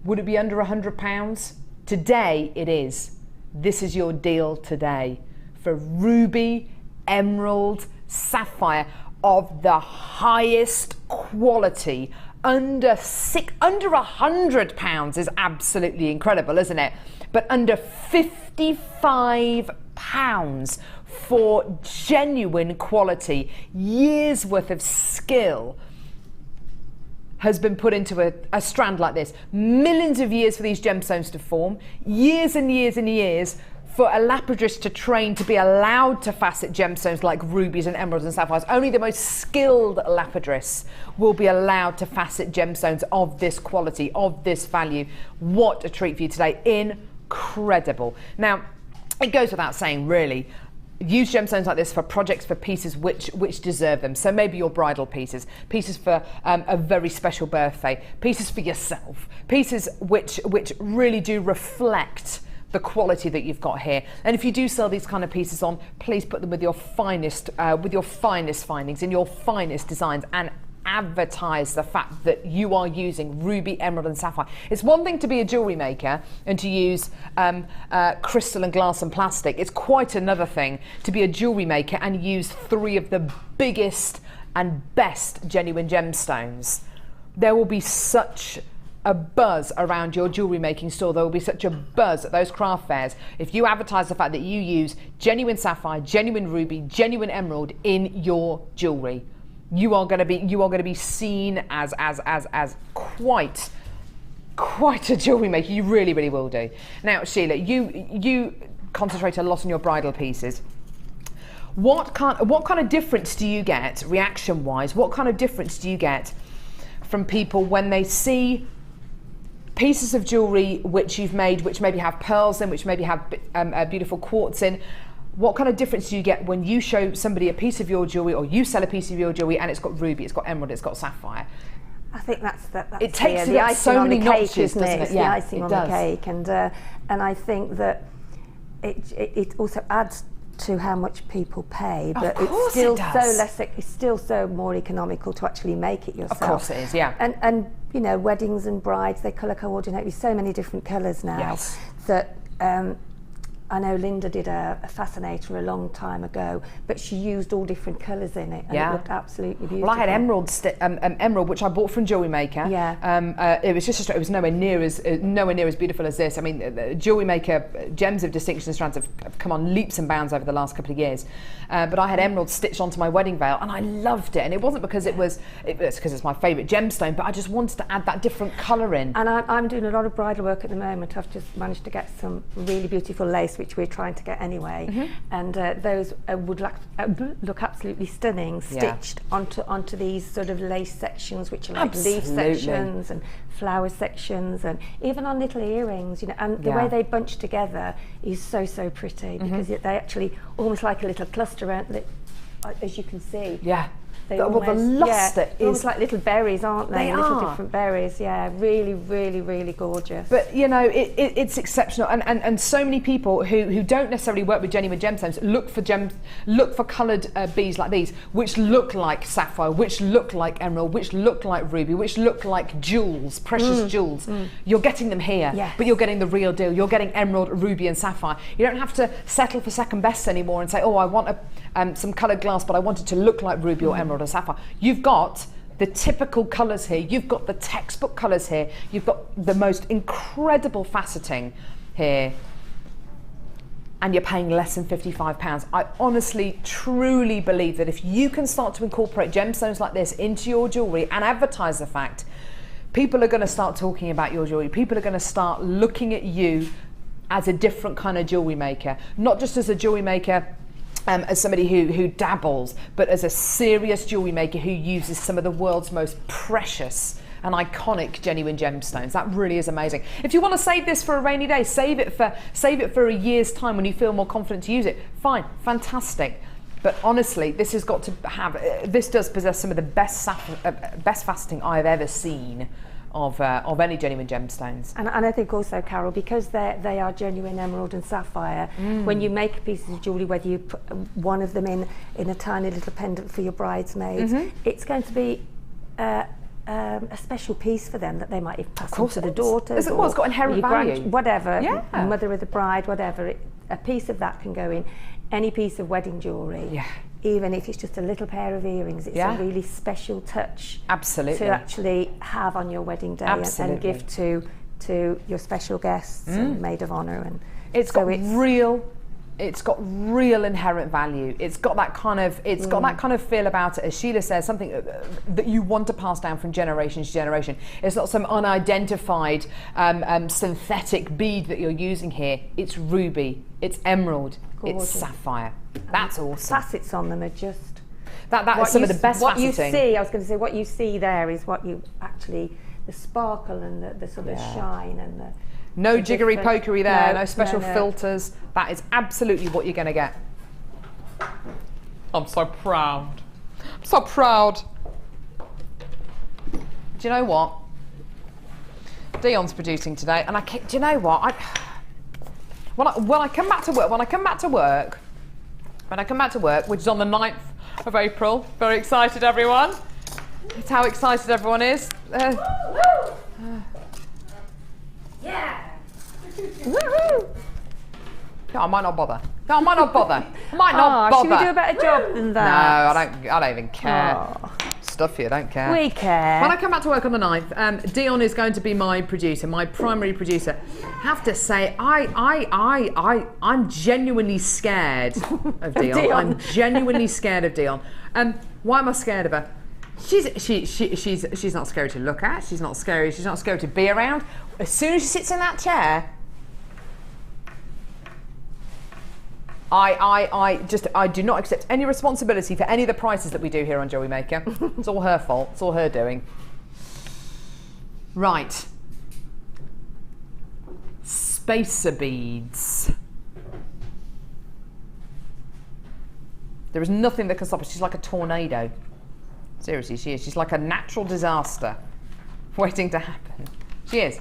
Would it be under £100? Today, it is. This is your deal today for ruby, emerald, sapphire of the highest quality. Under £100 is absolutely incredible, isn't it? But under £55 for genuine quality, years worth of skill has been put into a strand like this. Millions of years for these gemstones to form, years and years and years for a lapidress to train to be allowed to facet gemstones like rubies and emeralds and sapphires. Only the most skilled lapidress will be allowed to facet gemstones of this quality, of this value. What a treat for you today. Incredible. Now, it goes without saying, really, use gemstones like this for projects, for pieces which deserve them. So maybe your bridal pieces, pieces for a very special birthday, pieces for yourself, pieces which really do reflect the quality that you've got here. And if you do sell these kind of pieces on, please put them with your finest findings and your finest designs, and advertise the fact that you are using ruby, emerald and sapphire. It's one thing to be a jewellery maker and to use crystal and glass and plastic. It's quite another thing to be a jewellery maker and use 3 of the biggest and best genuine gemstones. There will be such a buzz around your jewellery making store. There will be such a buzz at those craft fairs if you advertise the fact that you use genuine sapphire, genuine ruby, genuine emerald in your jewellery. You are going to be seen as quite a jewellery maker. You really, really will do. Now, Sheila, you concentrate a lot on your bridal pieces. What kind of difference do you get, reaction-wise? What kind of difference do you get from people when they see pieces of jewellery which you've made, which maybe have pearls in, which maybe have beautiful quartz in? What kind of difference do you get when you show somebody a piece of your jewellery, or you sell a piece of your jewellery and it's got ruby, it's got emerald, it's got sapphire? I think that's it takes it up so many notches, doesn't it? It's the icing on the cake, and I think that it also adds to how much people pay, but it's still so more economical to actually make it yourself. Of course it is, yeah. And you know, weddings and brides, they colour coordinate with so many different colours now. Yes. That I know Linda did a fascinator a long time ago, but she used all different colours in it, and it looked absolutely beautiful. Well, I had emerald, which I bought from JewelleryMaker. Yeah. It was nowhere near as beautiful as this. I mean, JewelleryMaker gems of distinction and strands have come on leaps and bounds over the last couple of years. But I had emerald stitched onto my wedding veil, and I loved it. And it wasn't because it's because it's my favourite gemstone, but I just wanted to add that different colour in. And I'm doing a lot of bridal work at the moment. I've just managed to get some really beautiful lace, which we're trying to get anyway, and those would look absolutely stunning, stitched onto these sort of lace sections, which are like leaf sections and flower sections, and even on little earrings, you know. And the way they bunch together is so pretty, because they actually almost like a little cluster, as you can see. Yeah. They the luster is almost like little berries, aren't they? They little are. Different berries, yeah. Really gorgeous. But you know, it's exceptional, and so many people who don't necessarily work with genuine gemstones look for coloured beads like these, which look like sapphire, which look like emerald, which look like ruby, which look like jewels, precious jewels. You're getting them here, but you're getting the real deal. You're getting emerald, ruby, and sapphire. You don't have to settle for second best anymore and say, oh, I want some coloured glass, but I want it to look like ruby or emerald or sapphire. You've got the typical colours here, you've got the textbook colours here, you've got the most incredible faceting here, and you're paying less than £55. I honestly, truly believe that if you can start to incorporate gemstones like this into your jewellery and advertise the fact, people are going to start talking about your jewellery, people are going to start looking at you as a different kind of jewellery maker, not just as a jewellery maker as somebody who dabbles, but as a serious jewellery maker who uses some of the world's most precious and iconic genuine gemstones. That really is amazing. If you want to save this for a rainy day, save it for a year's time when you feel more confident to use it. Fine, fantastic. But honestly, this has got to have. This does possess some of the best faceting I've ever seen of any genuine gemstones. And I think also, Carol, because they are genuine emerald and sapphire, when you make pieces of jewellery, whether you put one of them in a tiny little pendant for your bridesmaids, it's going to be a special piece for them that they might even pass on to the daughters. It's got inherent value. Whatever, mother of the bride, whatever. A piece of that can go in any piece of wedding jewellery. Yeah. Even if it's just a little pair of earrings, it's a really special touch. Absolutely. To actually have on your wedding day and give to your special guests and maid of honour. And it's got real inherent value. It's got that kind of feel about it, as Sheila says, something that you want to pass down from generation to generation. It's not some unidentified synthetic bead that you're using here. It's ruby, it's emerald, gorgeous. It's sapphire. That's awesome. Facets on them are just... That's some of the best what faceting. You see, I was going to say, what you see there is what you actually... The sparkle and the sort of shine and the... No jiggery pokery there, no special filters. That is absolutely what you're going to get. I'm so proud. I'm so proud. Do you know what? Dion's producing today, and do you know what? When I come back to work, which is on the 9th of April, very excited, everyone. It's how excited everyone is. Yeah. Woohoo! No, I might not bother. I might not bother. Should we do a better job than that? No, I don't even care. stuff here, don't care. We care. When I come back to work on the 9th, Dion is going to be my producer, my primary producer. Have to say, I'm genuinely scared of Dion. I'm genuinely scared of Dion. Why am I scared of her? She's not scary to look at. She's not scary to be around. As soon as she sits in that chair, I do not accept any responsibility for any of the prices that we do here on JewelleryMaker. It's all her fault. It's all her doing. Right. Spacer beads. There is nothing that can stop her. She's like a tornado. Seriously, she is. She's like a natural disaster waiting to happen. She is.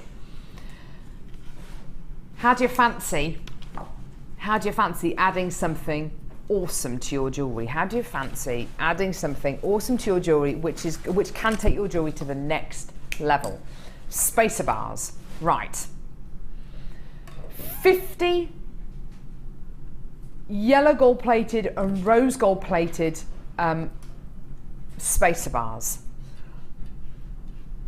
How do you fancy adding something awesome to your jewellery? How do you fancy adding something awesome to your jewellery which can take your jewellery to the next level? Spacer bars. Right. 50 yellow gold plated and rose gold plated spacer bars.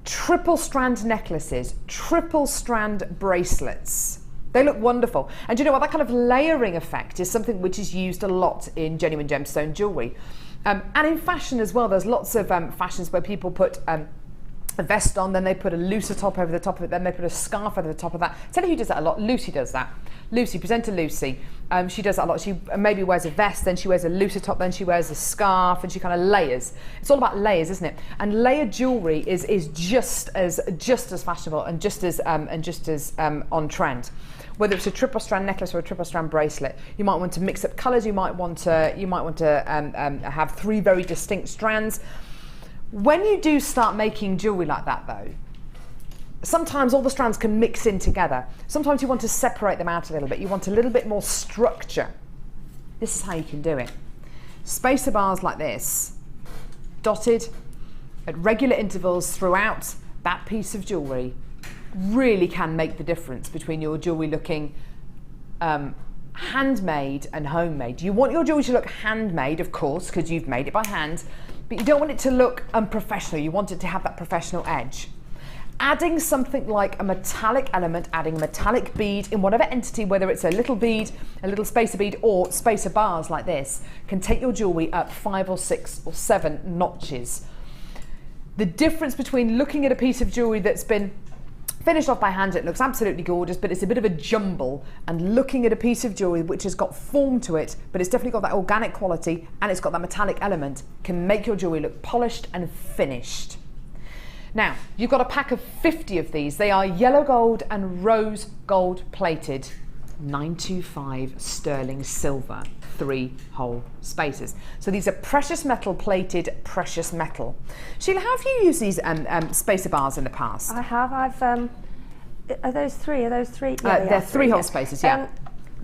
Triple strand necklaces, triple strand bracelets. They look wonderful. And do you know what? That kind of layering effect is something which is used a lot in genuine gemstone jewellery. And in fashion as well, there's lots of fashions where people put a vest on, then they put a looser top over the top of it, then they put a scarf over the top of that. Tell you who does that a lot? Lucy does that. Lucy, presenter Lucy, she does that a lot. She maybe wears a vest, then she wears a looser top, then she wears a scarf, and she kind of layers. It's all about layers, isn't it? And layered jewellery is just as fashionable and just as on trend. Whether it's a triple strand necklace or a triple strand bracelet, you might want to mix up colours. You might want to have 3 very distinct strands. When you do start making jewellery like that, though, sometimes all the strands can mix in together. Sometimes you want to separate them out a little bit. You want a little bit more structure. This is how you can do it. Spacer bars like this, dotted at regular intervals throughout that piece of jewellery, really can make the difference between your jewellery looking handmade and homemade. You want your jewellery to look handmade, of course, because you've made it by hand, but you don't want it to look unprofessional. You want it to have that professional edge. Adding something like a metallic element, adding a metallic bead in whatever entity, whether it's a little bead, a little spacer bead, or spacer bars like this, can take your jewellery up 5 or 6 or 7 notches. The difference between looking at a piece of jewellery that's been finished off by hand, it looks absolutely gorgeous, but it's a bit of a jumble, and looking at a piece of jewellery which has got form to it, but it's definitely got that organic quality and it's got that metallic element, can make your jewellery look polished and finished. Now, you've got a pack of 50 of these. They are yellow gold and rose gold plated, 925 sterling silver, 3-hole spacers. So these are precious metal plated precious metal. Sheila, how have you used these spacer bars in the past? I have. Are those three? Yeah, they're 3-hole spacers, yeah.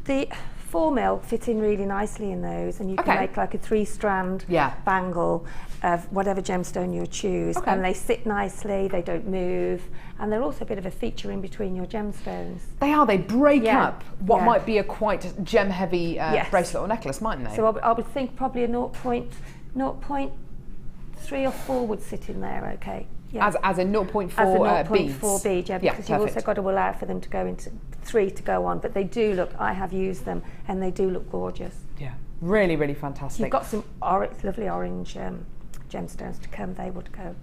The 4mm fit in really nicely in those, and you can make like a 3-strand bangle of whatever gemstone you choose, and they sit nicely, they don't move, and they're also a bit of a feature in between your gemstones. They are. They break up what might be a quite gem-heavy bracelet or necklace, mightn't they? So I would think probably a 0.3 or 4 would sit in there, okay. Yeah. As a 0.4 beads. 0.4 bead, because you've also got to allow for them to go into 3 to go on, but they do look, I have used them, and they do look gorgeous. Yeah, really, really fantastic. You've got some lovely orange gemstones to come, they would go.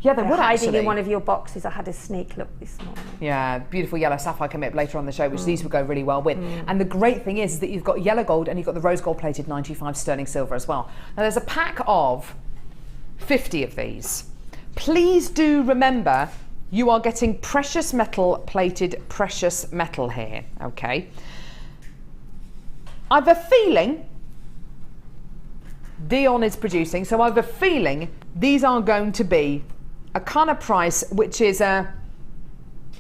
Yeah, they would hiding actually. in one of your boxes. I had a sneak look this morning. Yeah, beautiful yellow sapphire coming up later on the show, which these would go really well with. And the great thing is that you've got yellow gold and you've got the rose gold plated 95 sterling silver as well. Now there's a pack of 50 of these. Please do remember you are getting precious metal plated precious metal here, okay? I've a feeling Dion is producing, so I've a feeling these are going to be a kind of price which is do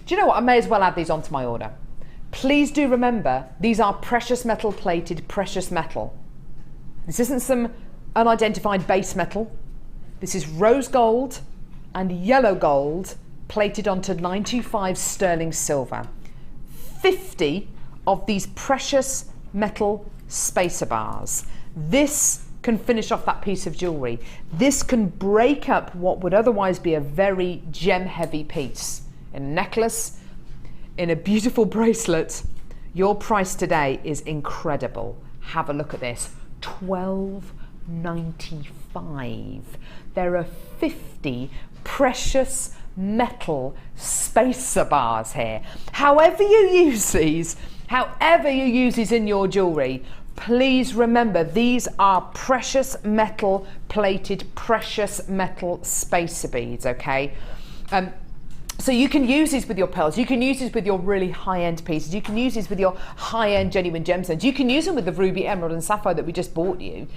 you know what, I may as well add these onto my order. Please do remember these are precious metal plated precious metal. This isn't some unidentified base metal. This is rose gold and yellow gold plated onto 925 sterling silver. 50 of these precious metal spacer bars. This can finish off that piece of jewellery. This can break up what would otherwise be a very gem-heavy piece. In a necklace, in a beautiful bracelet, your price today is incredible. Have a look at this, $12.95. There are 50 precious metal spacer bars here. However you use these in your jewellery, please remember these are precious metal plated, precious metal spacer beads, okay? So you can use these with your pearls, you can use these with your really high-end pieces, you can use these with your high-end genuine gemstones, you can use them with the ruby, emerald and sapphire that we just bought you.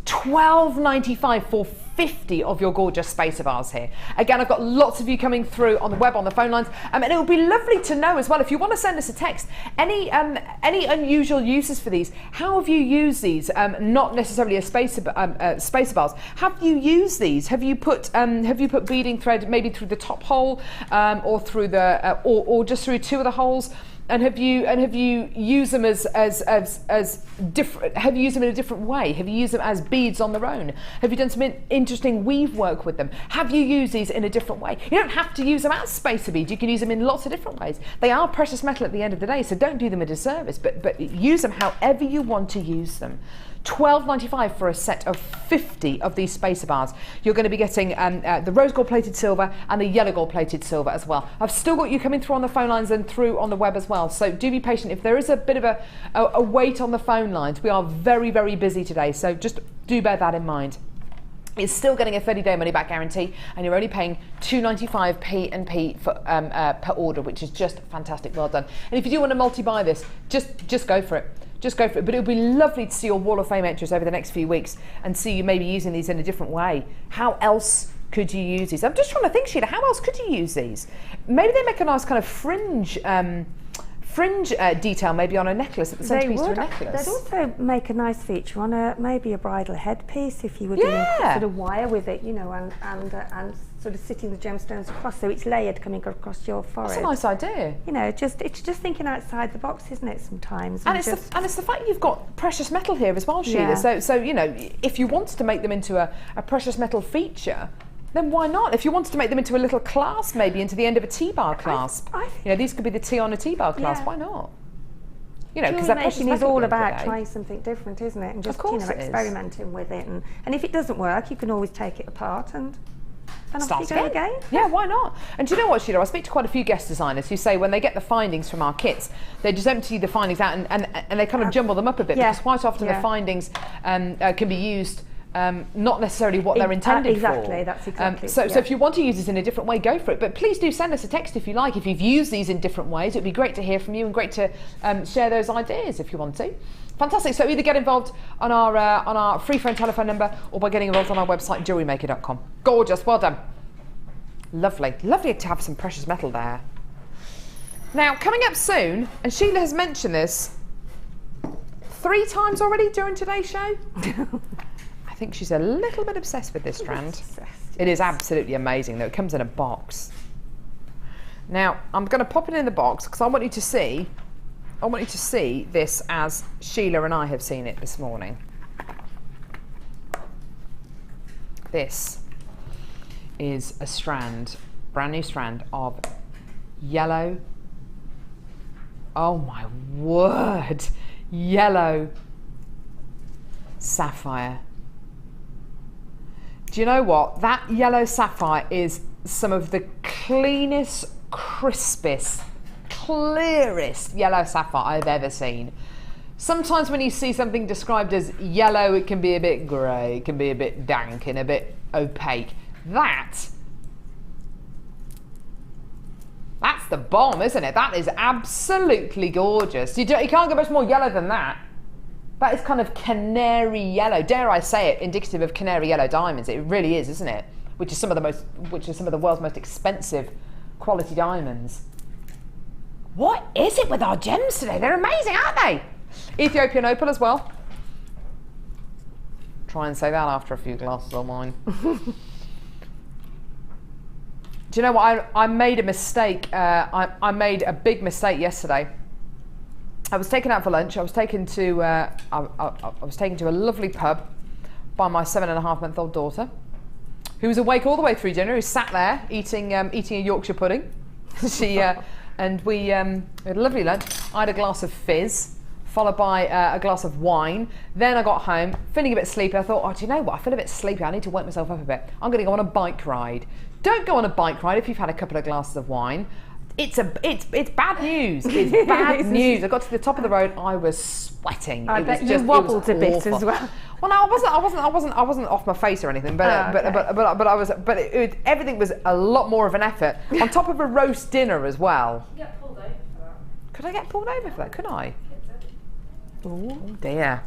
$12.95 for 50 of your gorgeous spacer bars here. Again, I've got lots of you coming through on the web, on the phone lines, and it would be lovely to know as well, if you want to send us a text, any unusual uses for these. How have you used these? Not necessarily as spacer bars. Have you used these? Have you put beading thread maybe through the top hole, or through the or just through two of the holes? And have you used them as different? Have you used them in a different way? Have you used them as beads on their own? Have you done some interesting weave work with them? Have you used these in a different way? You don't have to use them as spacer beads. You can use them in lots of different ways. They are precious metal at the end of the day, so don't do them a disservice. But use them however you want to use them. $12.95 for a set of 50 of these spacer bars. You're going to be getting the rose gold plated silver and the yellow gold plated silver as well. I've still got you coming through on the phone lines and through on the web as well, so do be patient. If there is a bit of a wait on the phone lines, we are very, very busy today, so just do bear that in mind. It's still getting a 30-day money-back guarantee, and you're only paying $2.95 P&P for, per order, which is just fantastic. Well done. And if you do want to multi-buy this, just go for it. Just go for it. But it would be lovely to see your Wall of Fame entries over the next few weeks and see you maybe using these in a different way. How else could you use these? I'm just trying to think, Sheila, how else could you use these? Maybe they make a nice kind of fringe detail maybe on a necklace, at the centerpiece to a necklace. They'd also make a nice feature on maybe a bridal headpiece if you were doing sort of wire with it, you know, and sort of sitting the gemstones across, so it's layered coming across your forehead. That's a nice idea. You know, it's just thinking outside the box, isn't it? Sometimes. And it's the fact you've got precious metal here as well, Sheila. Yeah. So you know, if you wanted to make them into a precious metal feature, then why not? If you wanted to make them into a little clasp, maybe into the end of a T-bar clasp, you know, these could be the T on a T-bar clasp. Why not? You know, because making is all about trying something different, isn't it? And just experimenting with it. And if it doesn't work, you can always take it apart and start again. Yeah, why not? And do you know what, Sheila? I speak to quite a few guest designers who say when they get the findings from our kits, they just empty the findings out and they kind of jumble them up a bit, because quite often the findings can be used not necessarily what they're intended for. Exactly, that's exactly. So if you want to use this in a different way, go for it. But please do send us a text if you like. If you've used these in different ways, it'd be great to hear from you and great to share those ideas if you want to. Fantastic. So either get involved on our free phone telephone number or by getting involved on our website, JewelleryMaker.com. Gorgeous. Well done. Lovely. Lovely to have some precious metal there. Now, coming up soon, and Sheila has mentioned this 3 times already during today's show. I think she's a little bit obsessed with this strand. It is absolutely amazing, though. It comes in a box. Now, I'm going to pop it in the box because I want you to see this as Sheila and I have seen it this morning. This is a strand, brand new strand of yellow, oh my word, yellow sapphire. Do you know what? That yellow sapphire is some of the cleanest, crispest, clearest yellow sapphire I've ever seen. Sometimes when you see something described as yellow, it can be a bit grey, it can be a bit dank and a bit opaque. That's the bomb, isn't it? That is absolutely gorgeous. You can't get much more yellow than that. That is kind of canary yellow. Dare I say it, indicative of canary yellow diamonds. It really is, isn't it? Which is some of the world's most expensive quality diamonds. What is it with our gems today? They're amazing, aren't they? Ethiopian opal as well. Try and say that after a few glasses of wine. Do you know what? I made a mistake. I made a big mistake yesterday. I was taken out for lunch. I was taken to a lovely pub. by my 7.5-month-old daughter, who was awake all the way through dinner, who sat there eating a Yorkshire pudding. And we had a lovely lunch. I had a glass of fizz, followed by a glass of wine. Then I got home, feeling a bit sleepy. I thought, oh, do you know what? I feel a bit sleepy. I need to wake myself up a bit. I'm going to go on a bike ride. Don't go on a bike ride if you've had a couple of glasses of wine. It's bad news. It's bad news. I got to the top of the road. I was sweating. I bet you wobbled a bit as well. Well, no, I wasn't off my face or anything, but everything was a lot more of an effort. On top of a roast dinner as well. You get pulled over for that. Could I get pulled over for that? Could I? Oh dear.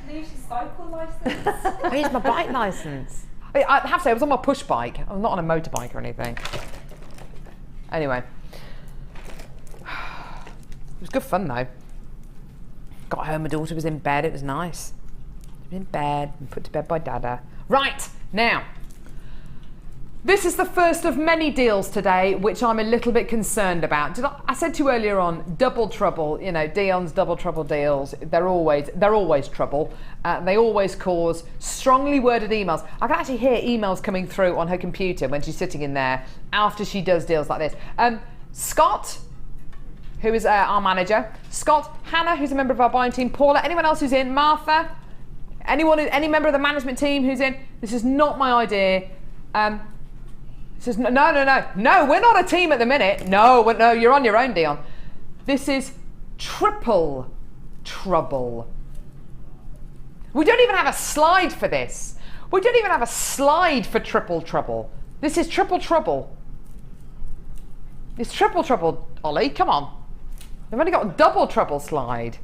Leaves your cycle licence. Here's my bike licence. I have to say, I was on my push bike. I'm not on a motorbike or anything. Anyway. It was good fun though. Got home, my daughter was in bed, it was nice. She was in bed, and put to bed by Dada. Right, now, this is the first of many deals today, which I'm a little bit concerned about. I said to you earlier on, double trouble, you know, Dion's double trouble deals, they're always trouble. They always cause strongly worded emails. I can actually hear emails coming through on her computer when she's sitting in there after she does deals like this. Scott, who is our manager, Scott, Hannah, who's a member of our buying team, Paula, anyone else who's in, Martha, any member of the management team who's in, this is not my idea. Says, no, we're not a team at the minute. No, you're on your own, Dion. This is triple trouble. We don't even have a slide for this. We don't even have a slide for triple trouble. This is triple trouble. It's triple trouble, Ollie, come on. They've only got a double trouble slide.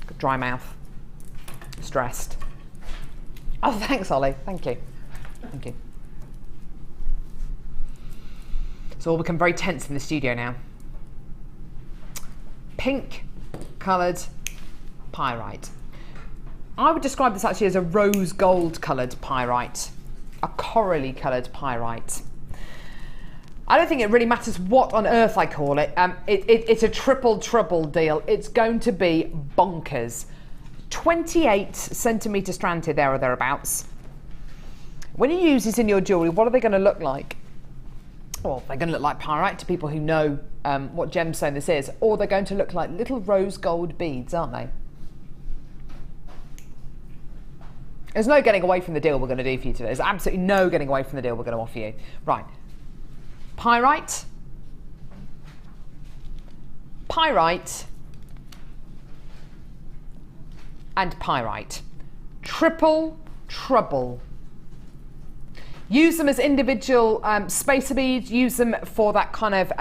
Got dry mouth. Stressed. Oh, thanks, Ollie. Thank you. Thank you. It's all become very tense in the studio now. Pink coloured pyrite. I would describe this actually as a rose gold coloured pyrite. A corally coloured pyrite. I don't think it really matters what on earth I call it. It's a triple trouble deal. It's going to be bonkers. 28 centimetre strand here, there or thereabouts. When you use this in your jewellery, what are they going to look like? Well, they're going to look like pyrite to people who know what gemstone this is, or they're going to look like little rose gold beads, aren't they? There's no getting away from the deal we're going to do for you today. There's absolutely no getting away from the deal we're going to offer you. Right. Pyrite. Pyrite. And pyrite. Triple trouble. Use them as individual spacer beads. Use them for that kind of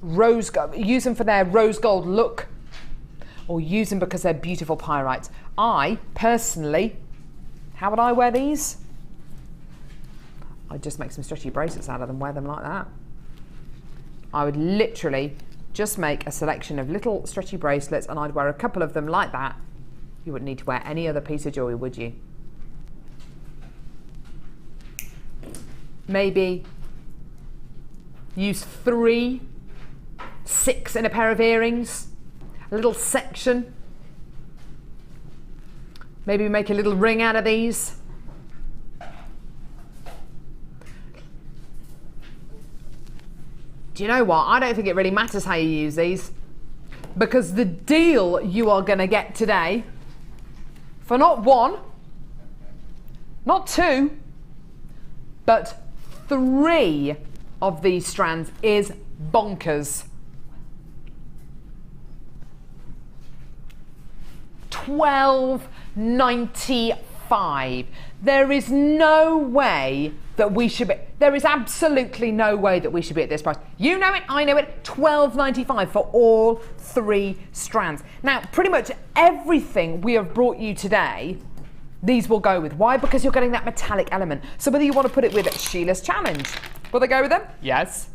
rose gold. Use them for their rose gold look. Or use them because they're beautiful pyrites. I, personally, how would I wear these? I'd just make some stretchy bracelets out of them, wear them like that. I would literally just make a selection of little stretchy bracelets and I'd wear a couple of them like that. You wouldn't need to wear any other piece of jewellery, would you? Maybe use 3, 6 in a pair of earrings, a little section. Maybe make a little ring out of these. Do you know what? I don't think it really matters how you use these, because the deal you are going to get today for not 1, not 2, but 3 of these strands is bonkers. $12.95. There is no way that we should be, there is absolutely no way that we should be at this price. You know it, I know it, $12.95 for all 3 strands. Now, pretty much everything we have brought you today, these will go with. Why? Because you're getting that metallic element. So whether you want to put it with Sheila's Challenge, will they go with them? Yes.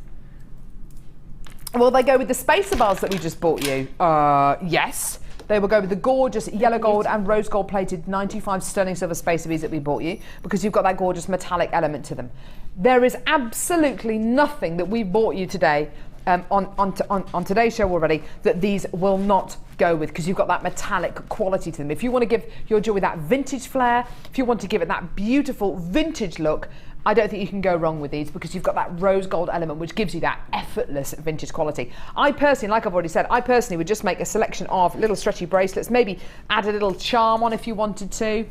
Will they go with the spacer bars that we just bought you? Yes. They will go with the gorgeous yellow gold and rose gold plated 95 sterling silver spacer beads that we bought you, because you've got that gorgeous metallic element to them. There is absolutely nothing that we bought you today on today's show already that these will not go with, because you've got that metallic quality to them. If you want to give your jewelry that vintage flair, if you want to give it that beautiful vintage look, I don't think you can go wrong with these, because you've got that rose gold element which gives you that effortless vintage quality. I personally, like I've already said, I personally would just make a selection of little stretchy bracelets, maybe add a little charm on if you wanted to,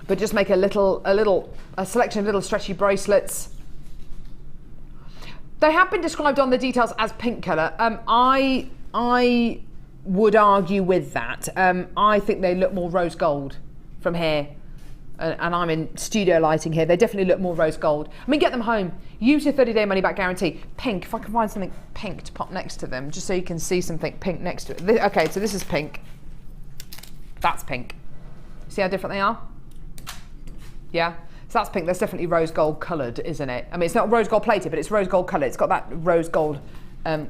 but just make a selection of little stretchy bracelets. They have been described on the details as pink colour. I would argue with that. I think they look more rose gold from here. And I'm in studio lighting here. They definitely look more rose gold. I mean, get them home. Use your 30-day money-back guarantee. Pink, if I can find something pink to pop next to them, just so you can see something pink next to it. Okay, so this is pink. That's pink. See how different they are? Yeah? So that's pink. That's definitely rose gold coloured, isn't it? I mean, it's not rose gold plated, but it's rose gold coloured. It's got that rose gold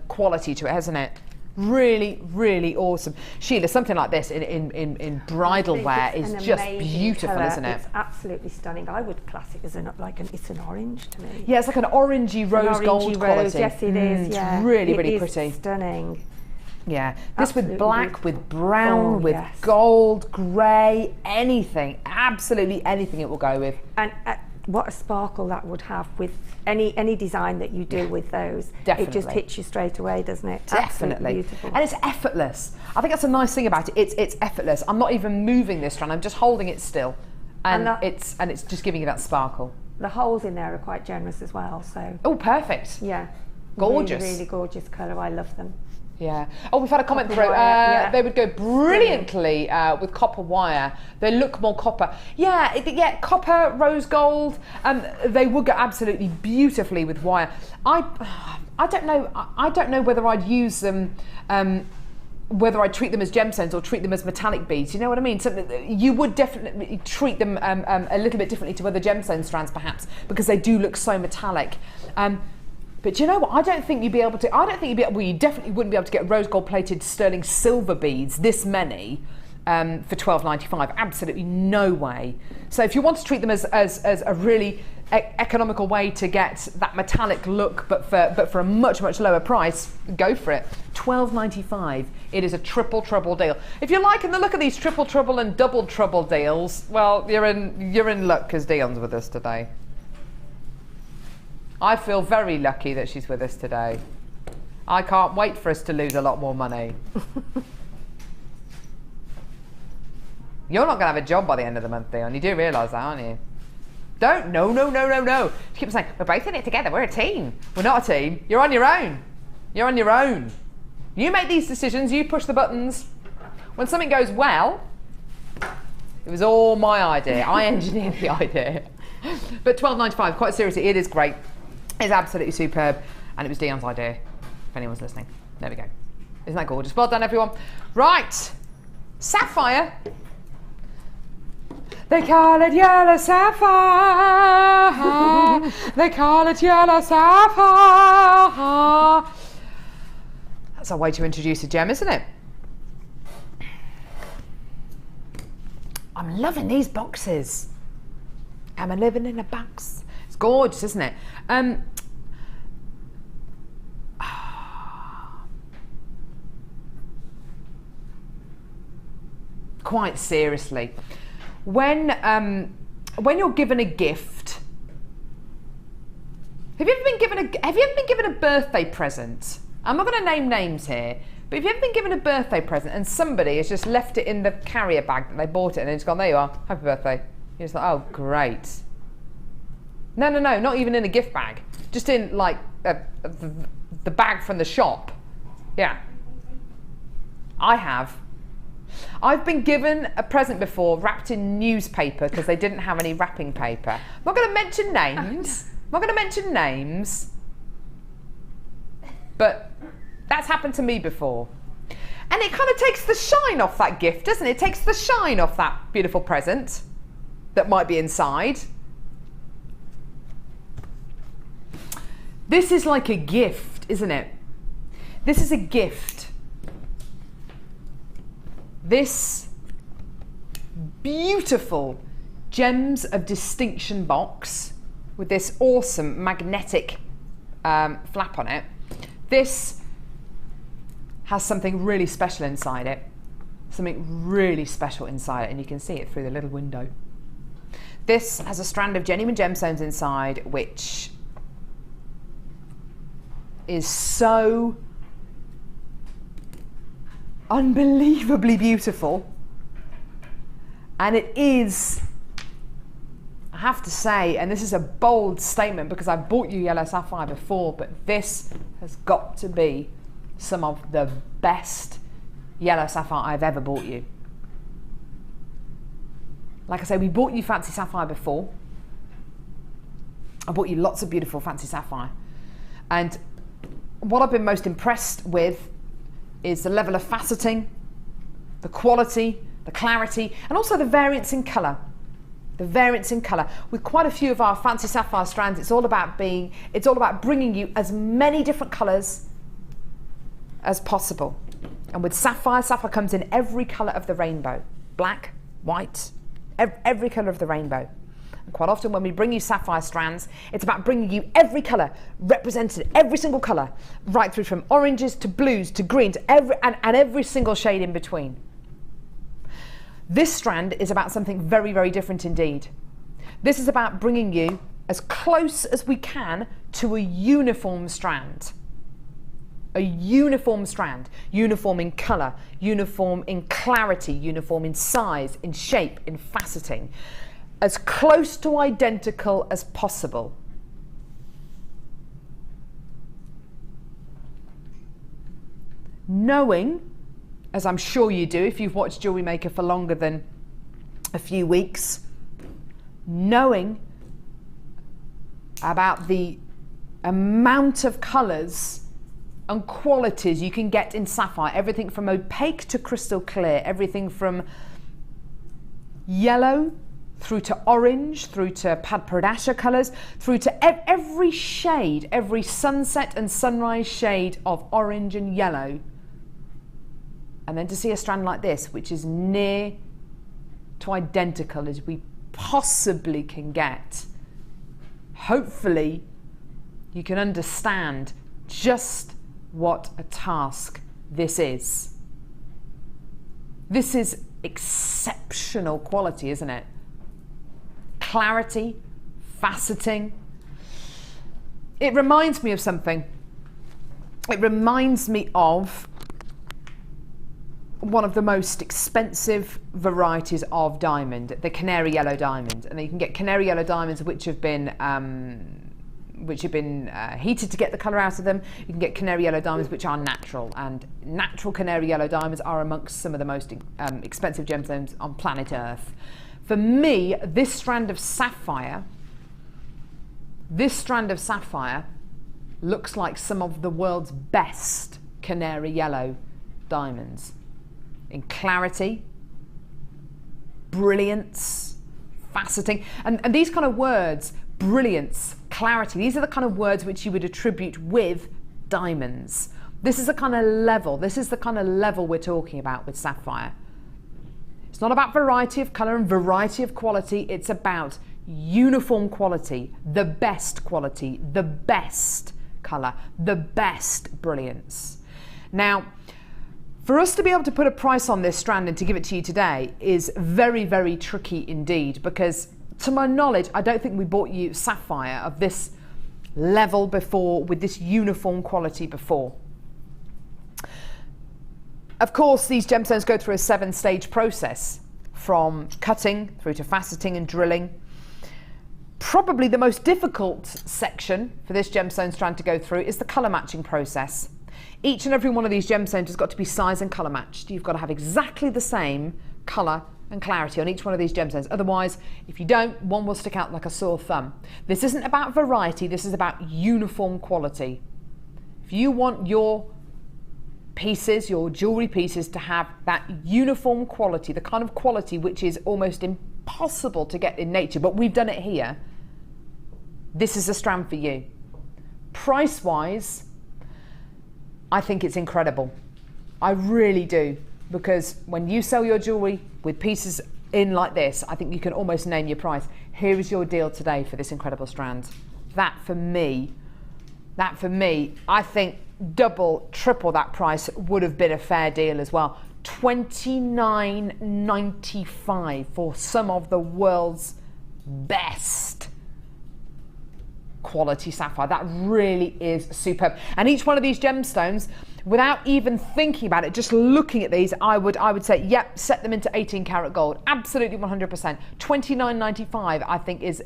quality to it, hasn't it? Really, really awesome. Sheila, something like this in bridal wear is just beautiful, colour. Isn't it? It's absolutely stunning. I would class it as it's an orange to me. Yeah, it's like an orangey rose gold quality. Yes, it is. Yeah, it's really, really pretty. Stunning. Yeah, this Absolutely with black, beautiful. with brown, with yes. gold, grey, anything, absolutely anything it will go with. And what a sparkle that would have with any design that you do with those. Definitely. It just hits you straight away, doesn't it? Definitely. Absolutely beautiful. And it's effortless. I think that's a nice thing about it. It's effortless. I'm not even moving this strand, I'm just holding it still. And it's just giving you that sparkle. The holes in there are quite generous as well, so. Oh, perfect. Yeah. Gorgeous. Really, really gorgeous colour. I love them. Yeah. Oh, we've had a comment Copper through. wire, They would go brilliantly with copper wire. They look more copper. Yeah, copper, rose gold. They would go absolutely beautifully with wire. I don't know. I don't know whether I'd use them. Whether I treat them as gemstones or treat them as metallic beads, you know what I mean? So you would definitely treat them a little bit differently to other gemstone strands, perhaps, because they do look so metallic. But you know what? I don't think you'd be able to. Well, you definitely wouldn't be able to get rose gold plated sterling silver beads this many for $12.95. Absolutely no way. So if you want to treat them as a really economical way to get that metallic look, but for a much lower price, go for it. $12.95. It is a triple trouble deal. If you're liking the look of these triple trouble and double trouble deals, well, you're in luck, because Dion's with us today. I feel very lucky that she's with us today. I can't wait for us to lose a lot more money. You're not going to have a job by the end of the month, Dion. You do realise that, aren't you? No. She keeps saying, we're both in it together. We're a team. We're not a team. You're on your own. You're on your own. You make these decisions. You push the buttons. When something goes well, it was all my idea. I engineered the idea. But $12.95, quite seriously, it is great. It's absolutely superb, and it was Dion's idea, if anyone's listening. There we go. Isn't that gorgeous? Well done, everyone. Right, sapphire. They call it yellow sapphire. They call it yellow sapphire. That's a way to introduce a gem, isn't it? I'm loving these boxes. I'm living in a box. It's gorgeous, isn't it? Quite seriously, when you're given a gift, have you ever been given a birthday present? I'm not going to name names here, but have you ever been given a birthday present and somebody has just left it in the carrier bag that they bought it and it's gone, there you are, happy birthday. You're just like, oh, great. No, not even in a gift bag. Just in, like, the bag from the shop. Yeah. I've been given a present before wrapped in newspaper because they didn't have any wrapping paper. I'm not going to mention names. But that's happened to me before. And it kind of takes the shine off that gift, doesn't it? It takes the shine off that beautiful present that might be inside. This is like a gift, isn't it? This is a gift. This beautiful Gems of Distinction box with this awesome magnetic flap on it. This has something really special inside it. Something really special inside it, and you can see it through the little window. This has a strand of genuine gemstones inside, which is so unbelievably beautiful. And it is, I have to say, and this is a bold statement because I've bought you yellow sapphire before, but this has got to be some of the best yellow sapphire I've ever bought you. Like I say, we bought you fancy sapphire before. I bought you lots of beautiful fancy sapphire. And what I've been most impressed with is the level of faceting, the quality, the clarity, and also the variance in colour. The variance in colour. With quite a few of our fancy sapphire strands, it's all about bringing you as many different colours as possible. And with sapphire, sapphire comes in every colour of the rainbow. Black, white, every colour of the rainbow. And quite often when we bring you sapphire strands, it's about bringing you every colour, represented every single colour, right through from oranges to blues to green to every single shade in between. This strand is about something very, very different indeed. This is about bringing you as close as we can to a uniform strand. A uniform strand, uniform in colour, uniform in clarity, uniform in size, in shape, in faceting. As close to identical as possible. Knowing, as I'm sure you do if you've watched JewelleryMaker for longer than a few weeks, knowing about the amount of colours and qualities you can get in sapphire, everything from opaque to crystal clear, everything from yellow through to orange, through to Padpradasha colours, through to every shade, every sunset and sunrise shade of orange and yellow. And then to see a strand like this, which is near to identical as we possibly can get. Hopefully you can understand just what a task this is. This is exceptional quality, isn't it? Clarity, faceting. It reminds me of something. It reminds me of one of the most expensive varieties of diamond, the canary yellow diamond. And you can get canary yellow diamonds which have been heated to get the colour out of them. You can get canary yellow diamonds which are natural, and natural canary yellow diamonds are amongst some of the most expensive gemstones on planet Earth. For me, this strand of sapphire looks like some of the world's best canary yellow diamonds. In clarity, brilliance, faceting, and these kind of words, brilliance, clarity, these are the kind of words which you would attribute with diamonds. This is the kind of level we're talking about with sapphire. It's not about variety of colour and variety of quality, it's about uniform quality, the best quality, the best colour, the best brilliance. Now, for us to be able to put a price on this strand and to give it to you today is very, very tricky indeed, because to my knowledge, I don't think we bought you sapphire of this level before, with this uniform quality before. Of course, these gemstones go through a 7-stage process, from cutting through to faceting and drilling. Probably the most difficult section for this gemstone strand to go through is the colour matching process. Each and every one of these gemstones has got to be size and colour matched. You've got to have exactly the same colour and clarity on each one of these gemstones. Otherwise, if you don't, one will stick out like a sore thumb. This isn't about variety, this is about uniform quality. If you want your pieces, your jewellery pieces, to have that uniform quality, the kind of quality which is almost impossible to get in nature, but we've done it here, this is a strand for you. Price-wise, I think it's incredible. I really do, because when you sell your jewellery with pieces in like this, I think you can almost name your price. Here is your deal today for this incredible strand. That, for me, That for me, I think double, triple that price would have been a fair deal as well. $29.95 for some of the world's best quality sapphire. That really is superb. And each one of these gemstones, without even thinking about it, just looking at these, I would say, yep, set them into 18 karat gold. Absolutely 100%. $29.95 I think is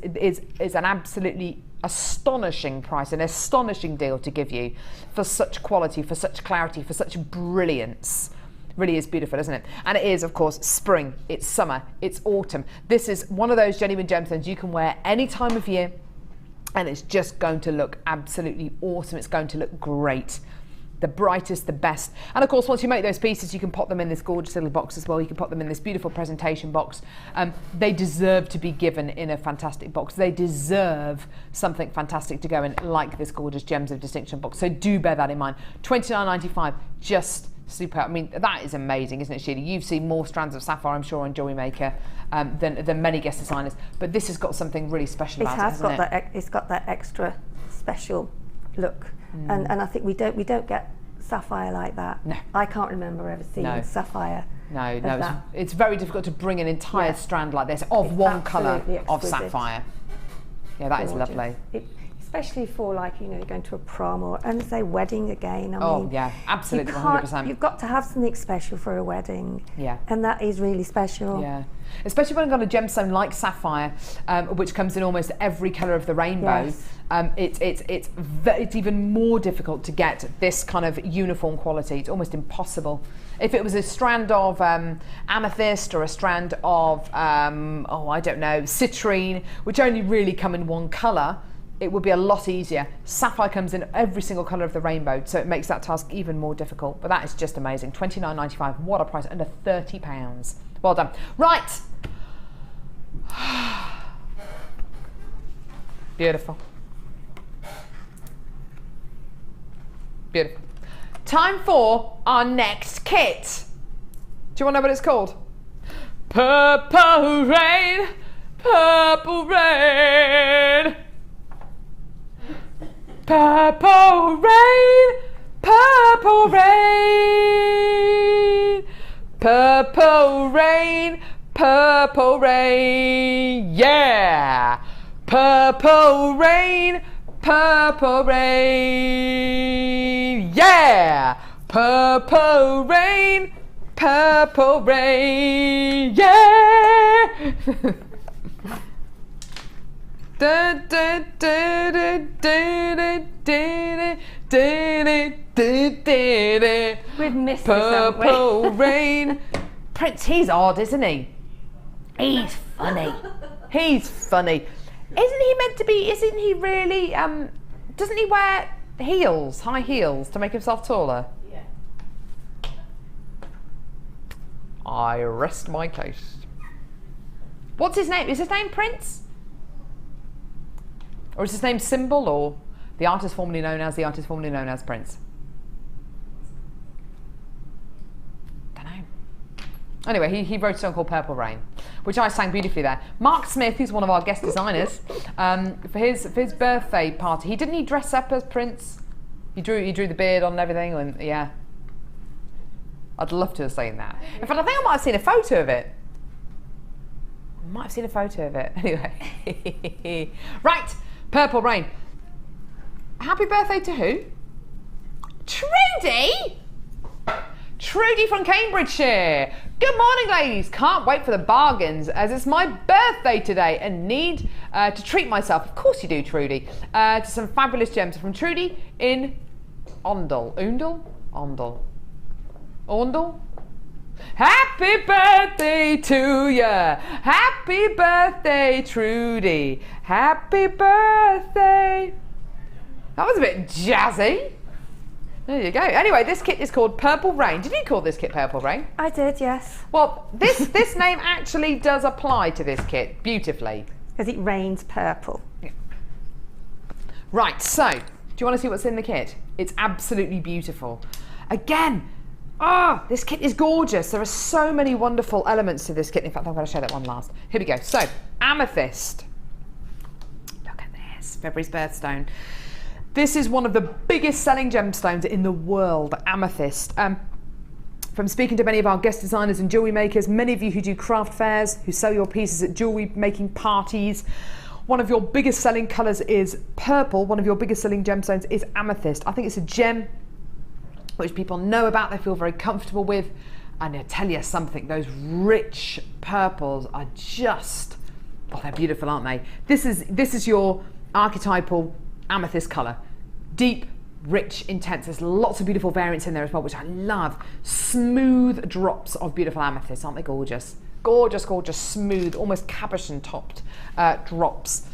an absolutely astonishing price, an astonishing deal to give you for such quality, for such clarity, for such brilliance. Really is beautiful, isn't it? And it is, of course, spring, it's summer, it's autumn. This is one of those genuine gemstones you can wear any time of year, and it's just going to look absolutely awesome. It's going to look great. The brightest, the best. And of course, once you make those pieces, you can pop them in this gorgeous little box as well. You can pop them in this beautiful presentation box. They deserve to be given in a fantastic box. They deserve something fantastic to go in, like this gorgeous Gems of Distinction box. So do bear that in mind. $29.95, just superb. I mean, that is amazing, isn't it, Sheila? You've seen more strands of sapphire, I'm sure, on JewelleryMaker than many guest designers, but this has got something really special about it, hasn't it? It's got that extra special look, and I think we don't get sapphire like that. No, I can't remember ever seeing sapphire. No, it's very difficult to bring an entire strand like this of one colour of sapphire. Yeah, that is lovely. Especially for, like, you know, going to a prom or, and say, wedding again. I mean, yeah, absolutely, 100%. You've got to have something special for a wedding. Yeah. And that is really special. Yeah. Especially when I've got a gemstone like sapphire, which comes in almost every colour of the rainbow. Yes. It's even more difficult to get this kind of uniform quality. It's almost impossible. If it was a strand of amethyst or a strand of, I don't know, citrine, which only really come in one colour, it would be a lot easier. Sapphire comes in every single colour of the rainbow, so it makes that task even more difficult. But that is just amazing. $29.95, what a price, under £30. Well done. Right. Beautiful. Beautiful. Time for our next kit. Do you want to know what it's called? Purple Rain, Purple Rain. Purple rain, purple rain, purple rain, purple rain, yeah! Purple rain, purple rain, yeah! Purple rain, yeah! We've missed Purple Rain. Prince, he's odd, isn't he? He's funny. He's funny. Isn't he really, doesn't he wear heels, high heels, to make himself taller? Yeah. I rest my case. What's his name? Is his name Prince? Or is his name Symbol, or the artist formerly known as Prince? Don't know. Anyway, he wrote a song called Purple Rain, which I sang beautifully there. Mark Smith, who's one of our guest designers, for his birthday party, didn't he dress up as Prince? He drew the beard on and everything, and yeah. I'd love to have seen that. In fact, I think I might have seen a photo of it. Anyway. Right. Purple Rain. Happy birthday to who? Trudy! Trudy from Cambridgeshire. Good morning, ladies. Can't wait for the bargains, as it's my birthday today and need to treat myself. Of course you do, Trudy. To some fabulous gems from Trudy in Ondel. Ondel? Happy birthday to ya! Happy birthday, Trudy! Happy birthday! That was a bit jazzy. There you go. Anyway, this kit is called Purple Rain. Did you call this kit Purple Rain? I did, yes. Well, this name actually does apply to this kit beautifully. Because it rains purple. Yeah. Right, so, do you want to see what's in the kit? It's absolutely beautiful. Again, this kit is gorgeous. There are so many wonderful elements to this kit. In fact, I'm going to show that one last. Here we go. So, amethyst. Look at this. February's birthstone. This is one of the biggest selling gemstones in the world, amethyst. From speaking to many of our guest designers and jewellery makers, many of you who do craft fairs, who sell your pieces at jewellery making parties, one of your biggest selling colours is purple. One of your biggest selling gemstones is amethyst. I think it's a gem which people know about, they feel very comfortable with. And I tell you something, those rich purples are just, oh, they're beautiful, aren't they? This is your archetypal amethyst colour. Deep, rich, intense. There's lots of beautiful variants in there as well, which I love. Smooth drops of beautiful amethyst, aren't they gorgeous? Gorgeous, gorgeous, smooth, almost cabochon topped drops.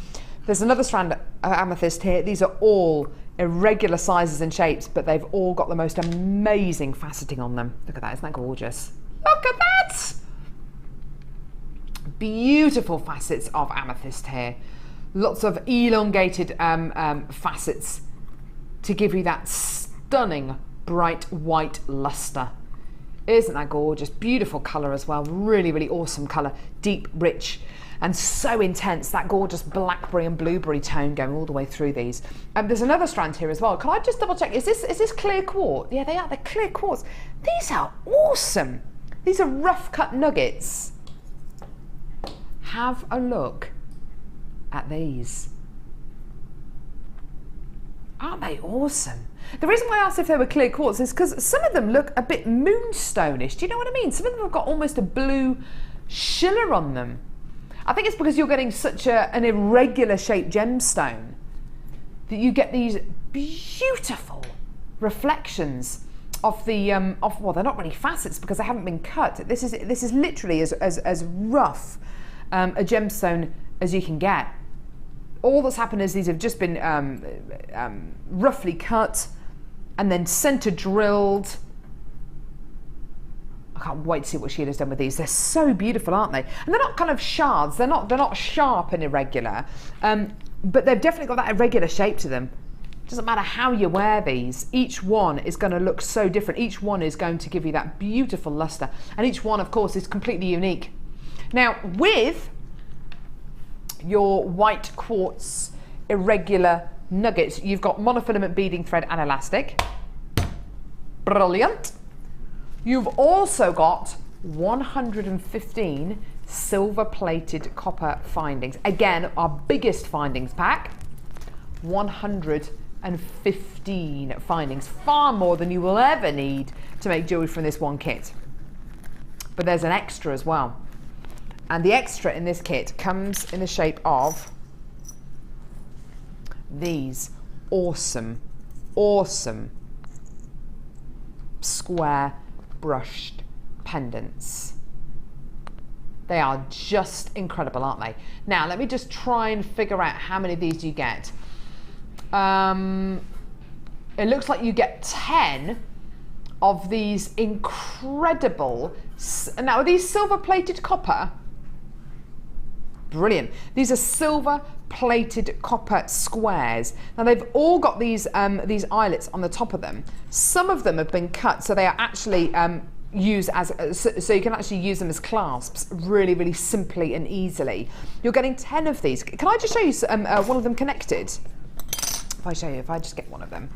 There's another strand of amethyst here. These are all irregular sizes and shapes, but they've all got the most amazing faceting on them. Look at that, isn't that gorgeous? Look at that! Beautiful facets of amethyst here. Lots of elongated facets to give you that stunning bright white luster. Isn't that gorgeous? Beautiful colour as well. Really, really awesome colour. Deep, rich, and so intense. That gorgeous blackberry and blueberry tone going all the way through these. There's another strand here as well. Can I just double check? Is this clear quartz? Yeah, they are. They're clear quartz. These are awesome. These are rough cut nuggets. Have a look at these. Aren't they awesome? The reason why I asked if they were clear quartz is because some of them look a bit moonstone-ish. Do you know what I mean? Some of them have got almost a blue shimmer on them. I think it's because you're getting such an irregular shaped gemstone that you get these beautiful reflections of the well, they're not really facets because they haven't been cut. This is literally as rough a gemstone as you can get. All that's happened is these have just been roughly cut and then center drilled. I can't wait to see what Sheila's done with these. They're so beautiful, aren't they? And they're not kind of shards. They're not sharp and irregular, but they've definitely got that irregular shape to them. Doesn't matter how you wear these. Each one is going to look so different. Each one is going to give you that beautiful luster, and each one, of course, is completely unique. Now, with your white quartz irregular nuggets, you've got monofilament beading thread and elastic. Brilliant. You've also got 115 silver plated copper findings. Again, our biggest findings pack. 115 findings, far more than you will ever need to make jewelry from this one kit. But there's an extra as well. And the extra in this kit comes in the shape of these awesome, awesome square brushed pendants. They are just incredible, aren't they? Now, let me just try and figure out how many of these do you get. It looks like you get 10 of these incredible, now are these silver plated copper? Brilliant. These are silver plated copper squares. Now they've all got these eyelets on the top of them. Some of them have been cut, so they are actually used as, so you can actually use them as clasps really, really simply and easily. You're getting 10 of these. Can I just show you one of them connected? If I show you, if I just get one of them.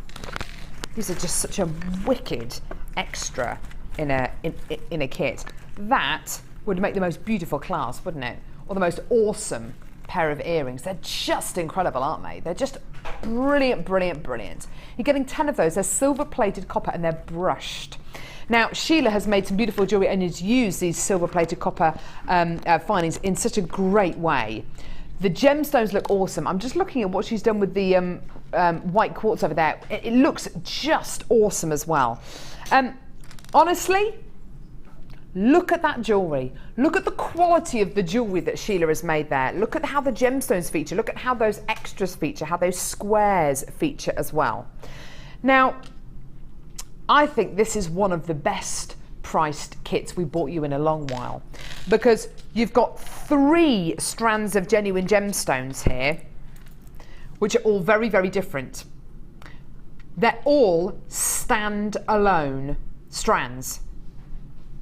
These are just such a wicked extra in a kit. That would make the most beautiful clasp, wouldn't it? Or the most awesome pair of earrings. They're just incredible, aren't they? They're just brilliant, brilliant, brilliant. You're getting 10 of those. They're silver plated copper and they're brushed. Now, Sheila has made some beautiful jewelry and has used these silver plated copper findings in such a great way. The gemstones look awesome. I'm just looking at what she's done with the white quartz over there. It looks just awesome as well. Honestly, look at that jewellery. Look at the quality of the jewellery that Sheila has made there. Look at how the gemstones feature. Look at how those extras feature, how those squares feature as well. Now, I think this is one of the best priced kits we bought you in a long while, because you've got 3 strands of genuine gemstones here, which are all very, very different. They're all stand-alone strands.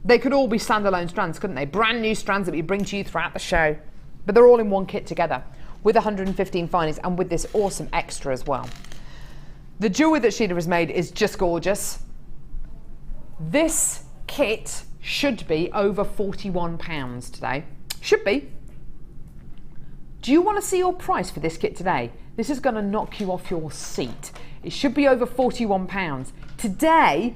They could all be standalone strands, couldn't they? Brand new strands that we bring to you throughout the show. But they're all in one kit together with 115 findings and with this awesome extra as well. The jewellery that Sheila has made is just gorgeous. This kit should be over £41 today. Should be. Do you want to see your price for this kit today? This is going to knock you off your seat. It should be over £41 today,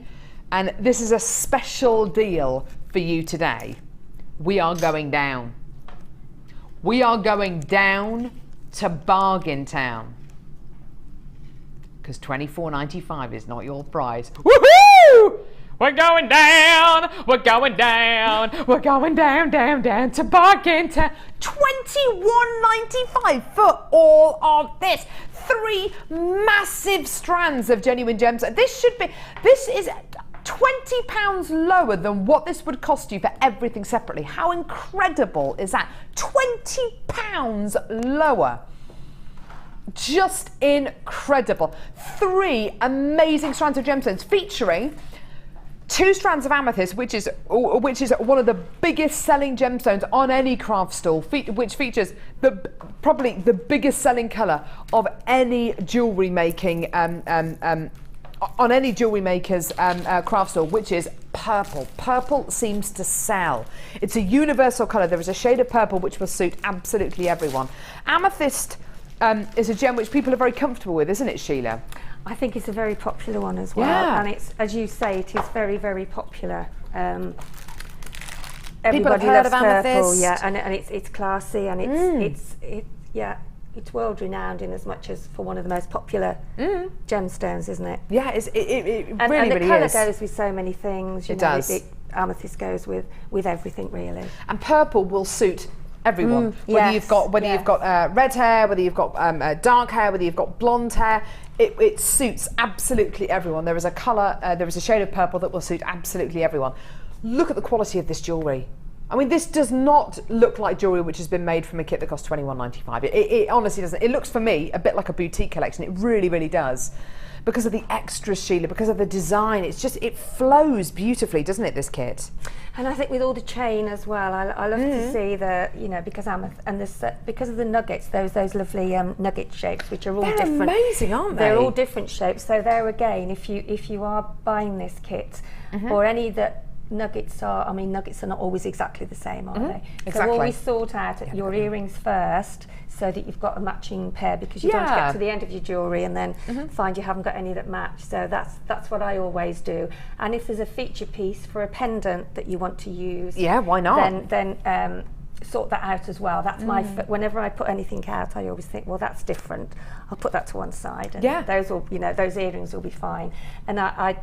and this is a special deal for you today. We are going down. We are going down to Bargain Town, because £24.95 is not your price. Woohoo! We're going down, we're going down, we're going down, down, down to Bargain Town. £21.95 for all of this. 3 massive strands of genuine gems. This is £20 lower than what this would cost you for everything separately. How incredible is that? £20 lower. Just incredible. 3 amazing strands of gemstones featuring 2 strands of amethyst, which is one of the biggest selling gemstones on any craft stall, which features probably the biggest selling colour of any jewellery making on any jewellery maker's craft stall, which is purple. Purple seems to sell. It's a universal colour. There is a shade of purple which will suit absolutely everyone. Amethyst is a gem which people are very comfortable with, isn't it, Sheila? I think it's a very popular one as well, and it's, as you say, it is very, very popular. Everybody loves purple, yeah, and it's classy, and it's world renowned in as much as for one of the most popular gemstones, isn't it? Yeah, it really, and the really colour is. goes with so many things. It does. Amethyst goes with everything, really. And purple will suit everyone. Whether you've got red hair, whether you've got dark hair, whether you've got blonde hair, it suits absolutely everyone. There is a colour, there is a shade of purple that will suit absolutely everyone. Look at the quality of this jewellery. I mean, this does not look like jewellery which has been made from a kit that costs £21.95. It honestly doesn't. It looks for me a bit like a boutique collection. It really, really does. Because of the extras, Sheila, because of the design, it flows beautifully, doesn't it, this kit? And I think with all the chain as well, I love to see because of the nuggets, those lovely nugget shapes, which are all different. They're amazing, aren't they? They're all different shapes. So there again, if you are buying this kit, or any that nuggets are not always exactly the same, are they? Exactly. So always sort out your earrings first, so that you've got a matching pair, because you don't want to get to the end of your jewellery and then find you haven't got any that match. So that's what I always do. And if there's a feature piece for a pendant that you want to use, why not? Then sort that out as well. That's whenever I put anything out, I always think, well, that's different. I'll put that to one side, and those earrings will be fine. And I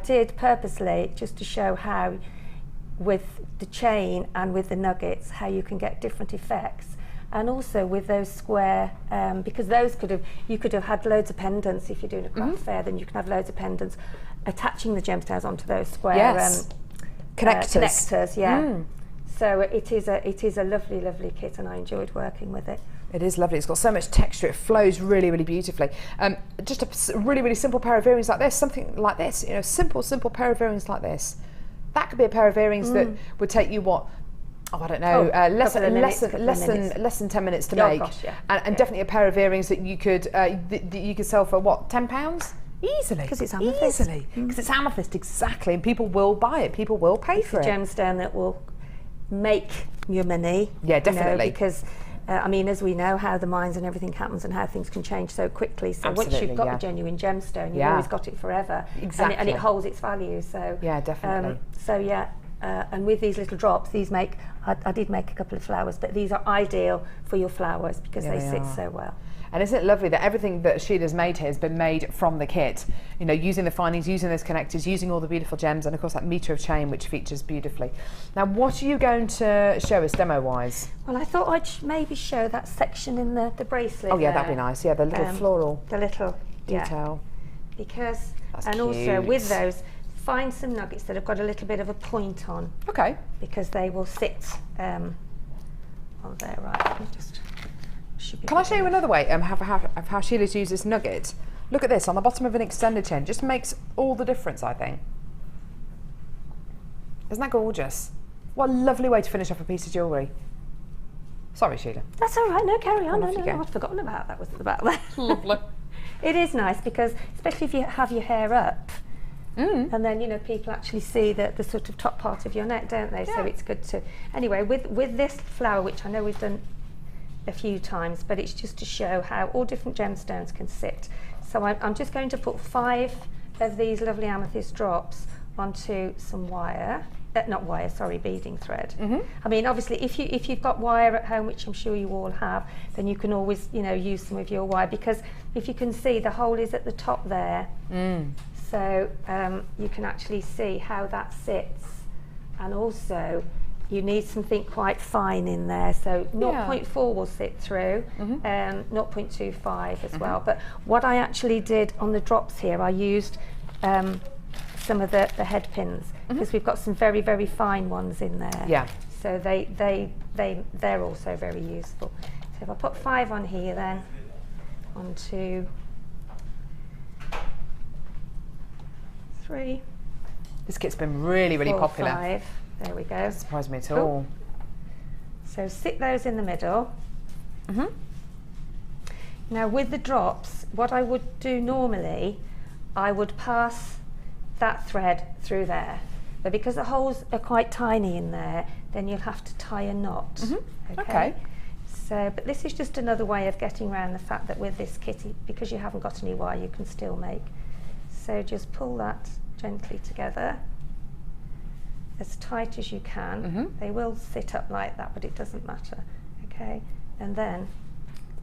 did purposely just to show how, with the chain and with the nuggets, how you can get different effects. And also with those square, because you could have had loads of pendants. If you're doing a craft fair, then you can have loads of pendants attaching the gemstones onto those square connectors. So it is a lovely, lovely kit, and I enjoyed working with it. It is lovely. It's got so much texture. It flows really, really beautifully. Just a really, really simple pair of earrings like this, something like this. You know, simple pair of earrings like this. That could be a pair of earrings that would take you what? Oh, I don't know, less than 10 minutes to make. Gosh, and definitely a pair of earrings that you could sell for what, £10? Easily. Because it's amethyst. Easily. Because it's amethyst, exactly. And people will buy it. People will pay for it. It's a gemstone that will make your money. Yeah, definitely. Because as we know how the mines and everything happens and how things can change so quickly. So Absolutely, once you've got a genuine gemstone, you've always got it forever. Exactly. And it holds its value. So yeah, definitely. And with these little drops, I did make a couple of flowers, but these are ideal for your flowers because they sit so well. And isn't it lovely that everything that Sheila's made here has been made from the kit? You know, using the findings, using those connectors, using all the beautiful gems, and of course that metre of chain which features beautifully. Now, what are you going to show us demo-wise? Well, I thought I'd maybe show that section in the bracelet. Oh yeah, that'd be nice. Yeah, the little floral. The little detail. Because, That's and cute. Also with those, find some nuggets that have got a little bit of a point on. Okay. Because they will sit on there, right? Let me just. Can I show you another way of how Sheila's used this nugget? Look at this on the bottom of an extended chain. Just makes all the difference, I think. Isn't that gorgeous? What a lovely way to finish off a piece of jewellery. Sorry, Sheila. That's all right. No, carry on. No, Off you go. I'd forgotten about that. Was about that. Lovely. It is nice because, especially if you have your hair up, and then, you know, people actually see the sort of top part of your neck, don't they? Yeah. So it's good to... Anyway, with this flower, which I know we've done a few times, but it's just to show how all different gemstones can sit. So I'm just going to put 5 of these lovely amethyst drops onto some wire. Not wire, sorry, beading thread. I mean, obviously, if you've got wire at home, which I'm sure you all have, then you can always, you know, use some of your wire, because if you can see, the hole is at the top there. So you can actually see how that sits, and also you need something quite fine in there. So 0.4 will sit through, 0.25 as well. But what I actually did on the drops here, I used some of the head pins, because we've got some very, very fine ones in there. Yeah. So they're also very useful. So if I put 5 on here, then onto 3. This kit's been really, really 4, popular. 5. There we go. Doesn't surprise me at all. So sit those in the middle. Now with the drops, what I would do normally, I would pass that thread through there. But because the holes are quite tiny in there, then you'll have to tie a knot. Okay. So, but this is just another way of getting around the fact that with this kitty, because you haven't got any wire, you can still make. So just pull that gently together, as tight as you can. They will sit up like that, but it doesn't matter. Okay, and then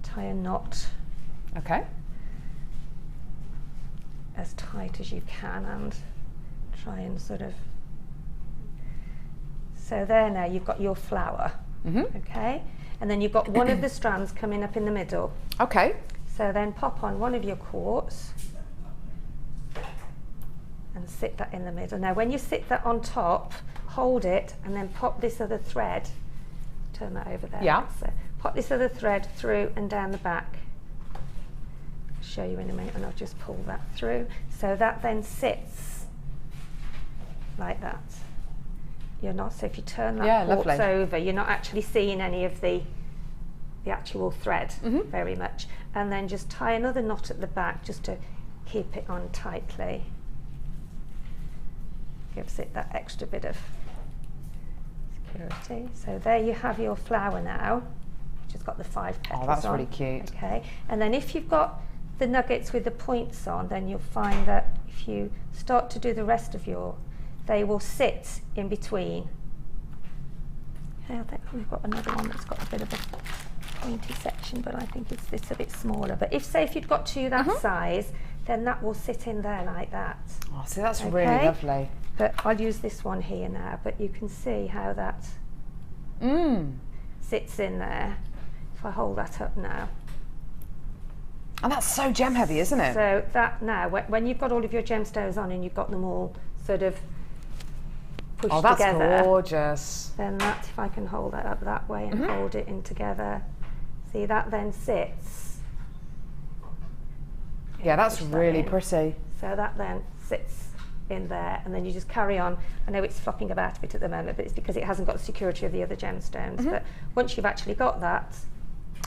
tie a knot. Okay. As tight as you can, and try and sort of... So there, now you've got your flower. Okay, and then you've got one of the strands coming up in the middle. Okay. So then pop on one of your quartz and sit that in the middle. Now when you sit that on top, hold it and then pop this other thread, turn that over there. Yeah. So pop this other thread through and down the back. I'll show you in a minute, and I'll just pull that through. So that then sits like that. You're not, so if you turn that quartz over, you're not actually seeing any of the actual thread very much. And then just tie another knot at the back just to keep it on tightly. Gives it that extra bit of security. So there you have your flower now, which has got the 5 petals on. Oh, that's really cute. Okay, and then if you've got the nuggets with the points on, then you'll find that if you start to do the rest of your, they will sit in between. Okay, I think we've got another one that's got a bit of a pointy section, but I think it's this a bit smaller. But if, say, if you've got 2 that size, then that will sit in there like that. Oh, see, that's really lovely. But I'll use this one here now, but you can see how that sits in there. If I hold that up now. And that's so gem heavy, isn't it? So that now, when you've got all of your gemstones on and you've got them all sort of pushed together. Oh, that's gorgeous. Then that, if I can hold that up that way and hold it in together. See, that then sits. Yeah, that's really pretty. So that then sits in there, and then you just carry on. I know it's flopping about a bit at the moment, but it's because it hasn't got the security of the other gemstones. But once you've actually got that,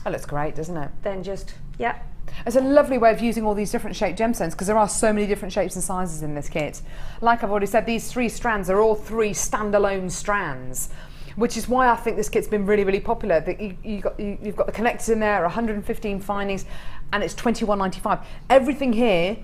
it looks great, doesn't it? Then just, It's a lovely way of using all these different shaped gemstones, because there are so many different shapes and sizes in this kit. Like I've already said, these 3 strands are all 3 standalone strands, which is why I think this kit's been really, really popular. You've got the connectors in there, 115 findings, and it's £21.95. Everything here,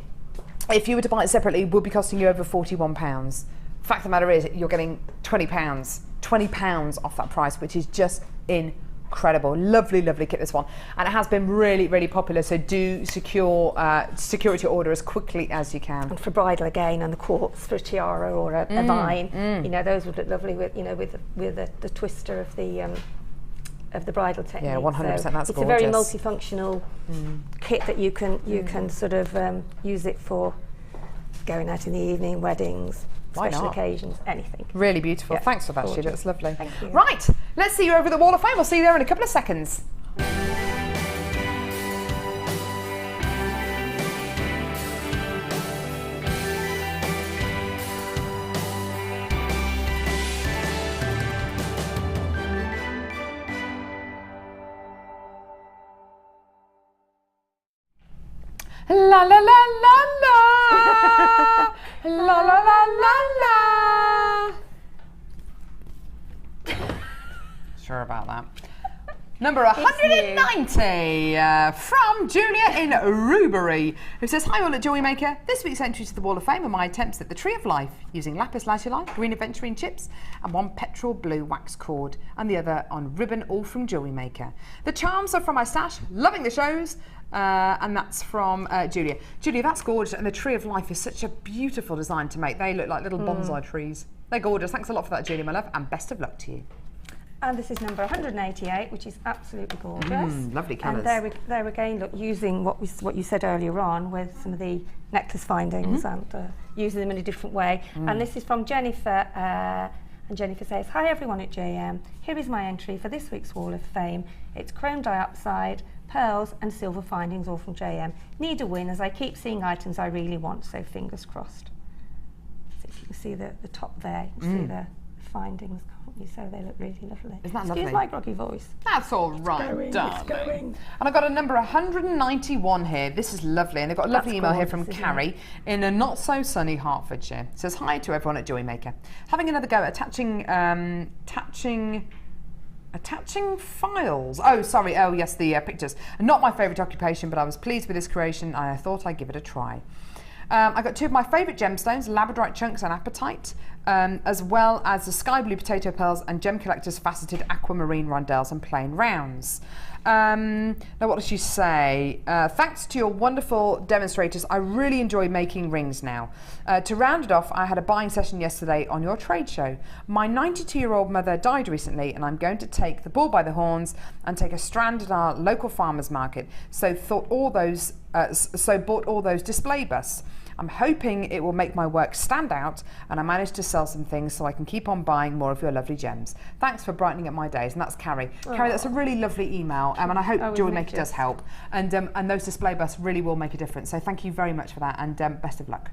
if you were to buy it separately, would be costing you over £41. Fact of the matter is, you're getting £20 off that price, which is just incredible. Lovely, lovely kit, this one. And it has been really, really popular, so do secure your order as quickly as you can. And for bridal again, and the quartz for a tiara or a vine, you know, those would look lovely with, you know, with the twister of the bridal technique. Yeah, 100%, that's gorgeous. It's a very multifunctional kit that you can sort of use it for going out in the evening, weddings, special occasions, anything. Really beautiful. Yeah, thanks for that, Sheila. That's lovely. Thank you. Right, let's see you over the Wall of Fame. We'll see you there in a couple of seconds. La la la la la. La la la la la. Sure about that. Number 190 from Julia in Rubery, who says, hi all at JewelleryMaker. This week's entry to the Wall of Fame are my attempts at the Tree of Life using Lapis Lazuli, green aventurine chips, and one petrol blue wax cord, and the other on ribbon, all from JewelleryMaker. The charms are from my stash, loving the shows, and that's from Julia. Julia, that's gorgeous, and the Tree of Life is such a beautiful design to make. They look like little bonsai trees. They're gorgeous. Thanks a lot for that, Julia, my love, and best of luck to you. And this is number 188, which is absolutely gorgeous. Lovely colours. And there again, look, using what you said earlier on with some of the necklace findings and using them in a different way. And this is from Jennifer, and Jennifer says, hi everyone at JM. Here is my entry for this week's Wall of Fame. It's chrome dioxide, pearls and silver findings, all from JM. Need a win as I keep seeing items I really want, so fingers crossed. So if you can see the top there, you can see the findings, can't you? So they look really lovely. Isn't that lovely? Excuse my groggy voice. That's all right, darling. It's going. And I've got a number 191 here. This is lovely, and I've got a lovely email here from Carrie in a not so sunny Hertfordshire. It says, hi to everyone at JewelleryMaker. Having another go at attaching files. Oh, sorry. Oh, yes, the pictures. Not my favourite occupation, but I was pleased with this creation, and I thought I'd give it a try. I got two of my favourite gemstones, labradorite chunks and apatite, as well as the sky blue potato pearls and Gem Collector's faceted aquamarine rondelles and plain rounds. Now, what does she say? Thanks to your wonderful demonstrators, I really enjoy making rings now. To round it off, I had a buying session yesterday on your trade show. My 92-year-old mother died recently, and I'm going to take the bull by the horns and take a strand at our local farmers market. So bought all those display busts. I'm hoping it will make my work stand out, and I managed to sell some things so I can keep on buying more of your lovely gems. Thanks for brightening up my days. And that's Carrie. Carrie, that's a really lovely email, and I hope JewelleryMaker does help. And those display busts really will make a difference. So thank you very much for that, and best of luck.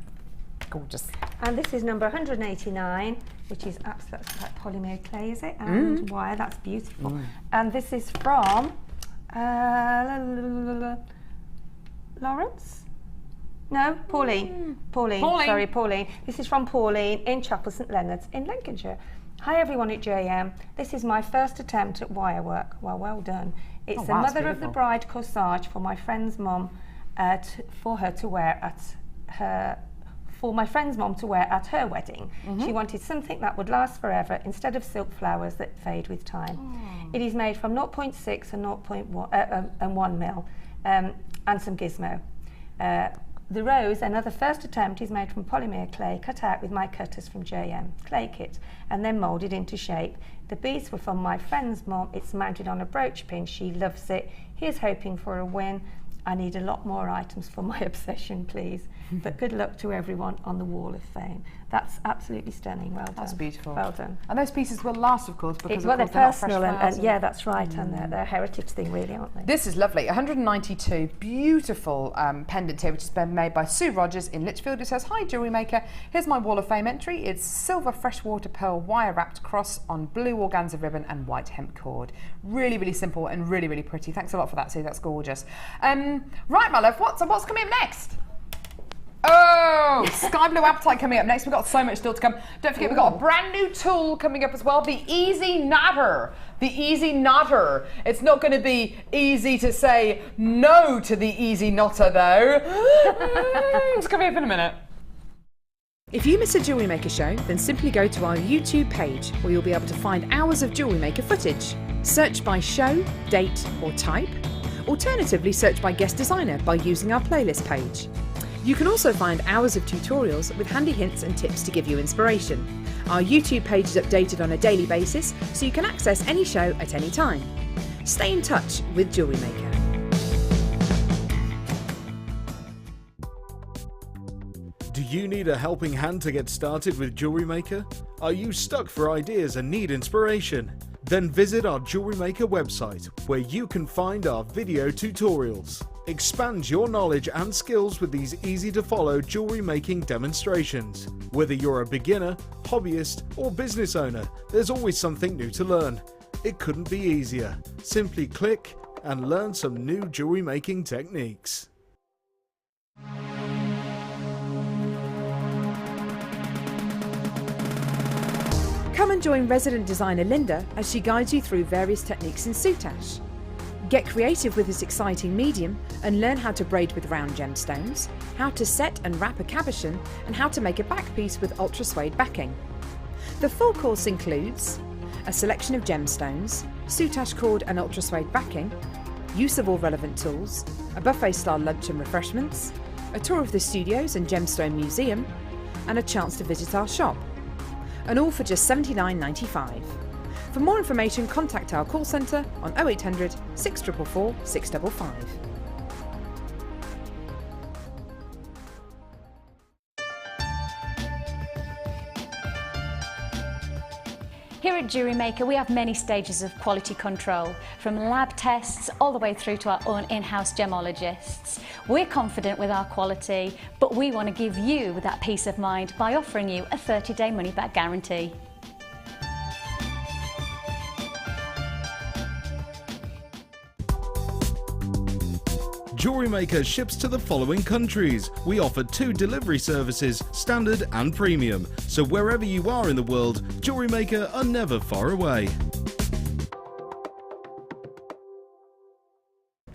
Gorgeous. And this is number 189, which is absolutely like polymer clay, is it? And wire. That's beautiful. And this is from Lawrence? No, Pauline. Pauline. Sorry, Pauline. This is from Pauline in Chapel St Leonard's in Lincolnshire. Hi everyone at JM. This is my first attempt at wire work. Well done. It's the mother of the bride corsage for my friend's mum, for my friend's mom to wear at her wedding. She wanted something that would last forever instead of silk flowers that fade with time. It is made from 0.6 and 0.1 and 1 mil and some gizmo. The rose, another first attempt, is made from polymer clay cut out with my cutters from JM clay kit and then moulded into shape. The beads were from my friend's mom. It's mounted on a brooch pin. She loves it. Here's hoping for a win. I need a lot more items for my obsession, please. But good luck to everyone on the Wall of Fame. That's absolutely stunning. Well done. That's beautiful. Well done. And those pieces will last, of course, because they're personal and yeah, that's right, and they're a heritage thing, really, aren't they? This is lovely. 192, beautiful pendant here, which has been made by Sue Rogers in Lichfield. It says, hi, JewelleryMaker. Here's my Wall of Fame entry. It's silver freshwater pearl wire wrapped cross on blue organza ribbon and white hemp cord. Really, really simple and really, really pretty. Thanks a lot for that, Sue. That's gorgeous. Right, my love, what's coming up next? Oh, sky blue apatite coming up next. We've got so much still to come. Don't forget, we've got a brand new tool coming up as well, the Easy Knotter. The Easy Knotter. It's not going to be easy to say no to the Easy Knotter, though. It's coming up in a minute. If you miss a JewelleryMaker show, then simply go to our YouTube page, where you'll be able to find hours of JewelleryMaker footage. Search by show, date, or type. Alternatively, search by guest designer by using our playlist page. You can also find hours of tutorials with handy hints and tips to give you inspiration. Our YouTube page is updated on a daily basis, so you can access any show at any time. Stay in touch with JewelleryMaker. Do you need a helping hand to get started with JewelleryMaker? Are you stuck for ideas and need inspiration? Then visit our JewelleryMaker website, where you can find our video tutorials. Expand your knowledge and skills with these easy-to-follow jewellery making demonstrations. Whether you're a beginner, hobbyist, or business owner, there's always something new to learn. It couldn't be easier. Simply click and learn some new jewellery making techniques. Come and join resident designer Linda as she guides you through various techniques in soutache. Get creative with this exciting medium and learn how to braid with round gemstones, how to set and wrap a cabochon, and how to make a back piece with ultra suede backing. The full course includes a selection of gemstones, soutache cord and ultra suede backing, use of all relevant tools, a buffet style lunch and refreshments, a tour of the studios and gemstone museum, and a chance to visit our shop. And all for just $79.95. For more information, contact our call centre on 0800 644 655. Here at JewelleryMaker, we have many stages of quality control, from lab tests all the way through to our own in-house gemologists. We're confident with our quality, but we want to give you that peace of mind by offering you a 30-day money-back guarantee. JewelleryMaker ships to the following countries. We offer 2 delivery services, standard and premium. So wherever you are in the world, JewelleryMaker are never far away.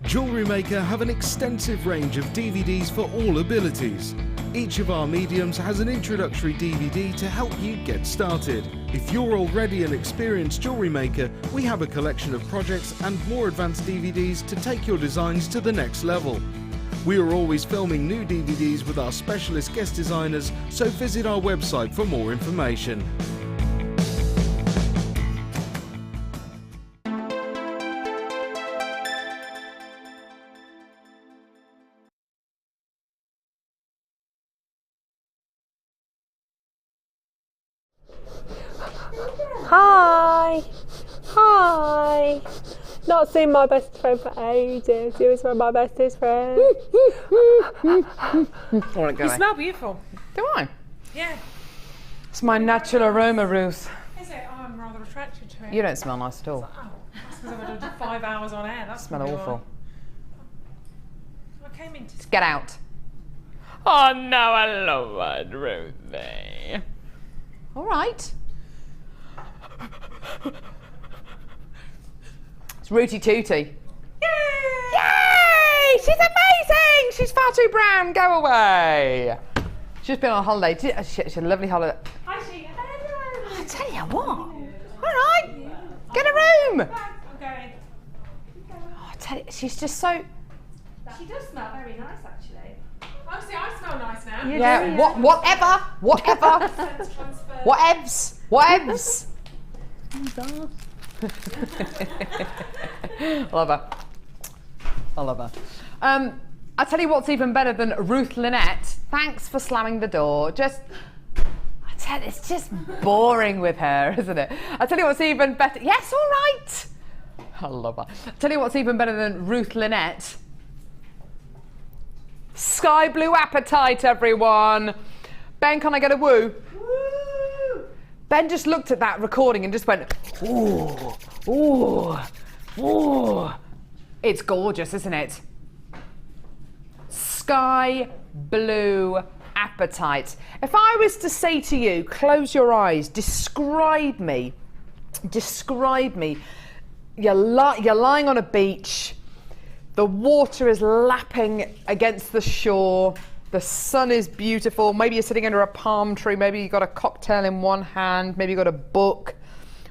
JewelleryMaker have an extensive range of DVDs for all abilities. Each of our mediums has an introductory DVD to help you get started. If you're already an experienced jewellery maker, we have a collection of projects and more advanced DVDs to take your designs to the next level. We are always filming new DVDs with our specialist guest designers, so visit our website for more information. Hi! Hi! Not seen my best friend for ages. He was one of my bestest friends. You smell beautiful. Do I? Yeah. It's my natural aroma, Ruth. Is it? Oh, I'm rather attracted to it. You don't smell nice at all. Oh, that's because I've done 5 hours on air. That's Smell awful. I came in to... Get out. Oh no, I love it, Ruthie. All right. It's Rooty Tooty. Yay! Yay! She's amazing! She's far too brown. Go away. She's been on holiday. She had a lovely holiday. Hi, Sheila. Hello. I tell you what. All right. Get a room. I'm going. Oh, I tell you, she's just so... She does smell very nice, actually. Obviously, I smell nice now. Yeah, whatever. Whatevs. Whatevs. Love her. I love her. I tell you what's even better than Ruth Lynette. Thanks for slamming the door. It's just boring with her, isn't it? I tell you what's even better. Yes, all right. I love her. I tell you what's even better than Ruth Lynette. Sky blue apatite, everyone. Ben, can I get a woo? Woo! Ben just looked at that recording and just went, ooh, ooh, ooh. It's gorgeous, isn't it? Sky blue apatite. If I was to say to you, close your eyes, describe me. You're lying on a beach. The water is lapping against the shore. The sun is beautiful. Maybe you're sitting under a palm tree. Maybe you've got a cocktail in one hand. Maybe you've got a book,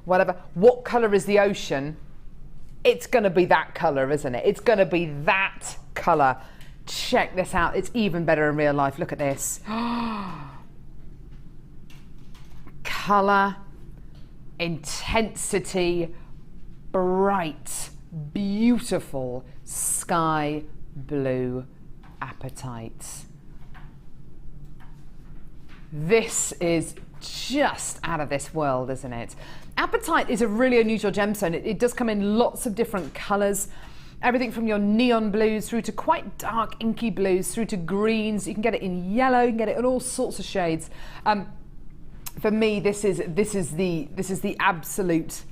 whatever. What colour is the ocean? It's going to be that colour, isn't it? It's going to be that colour. Check this out. It's even better in real life. Look at this. Colour, intensity, bright, beautiful sky blue apatite. This is just out of this world, isn't it? Apatite is a really unusual gemstone. It does come in lots of different colours. Everything from your neon blues through to quite dark inky blues through to greens. You can get it in yellow, you can get it in all sorts of shades. For me, this is the absolute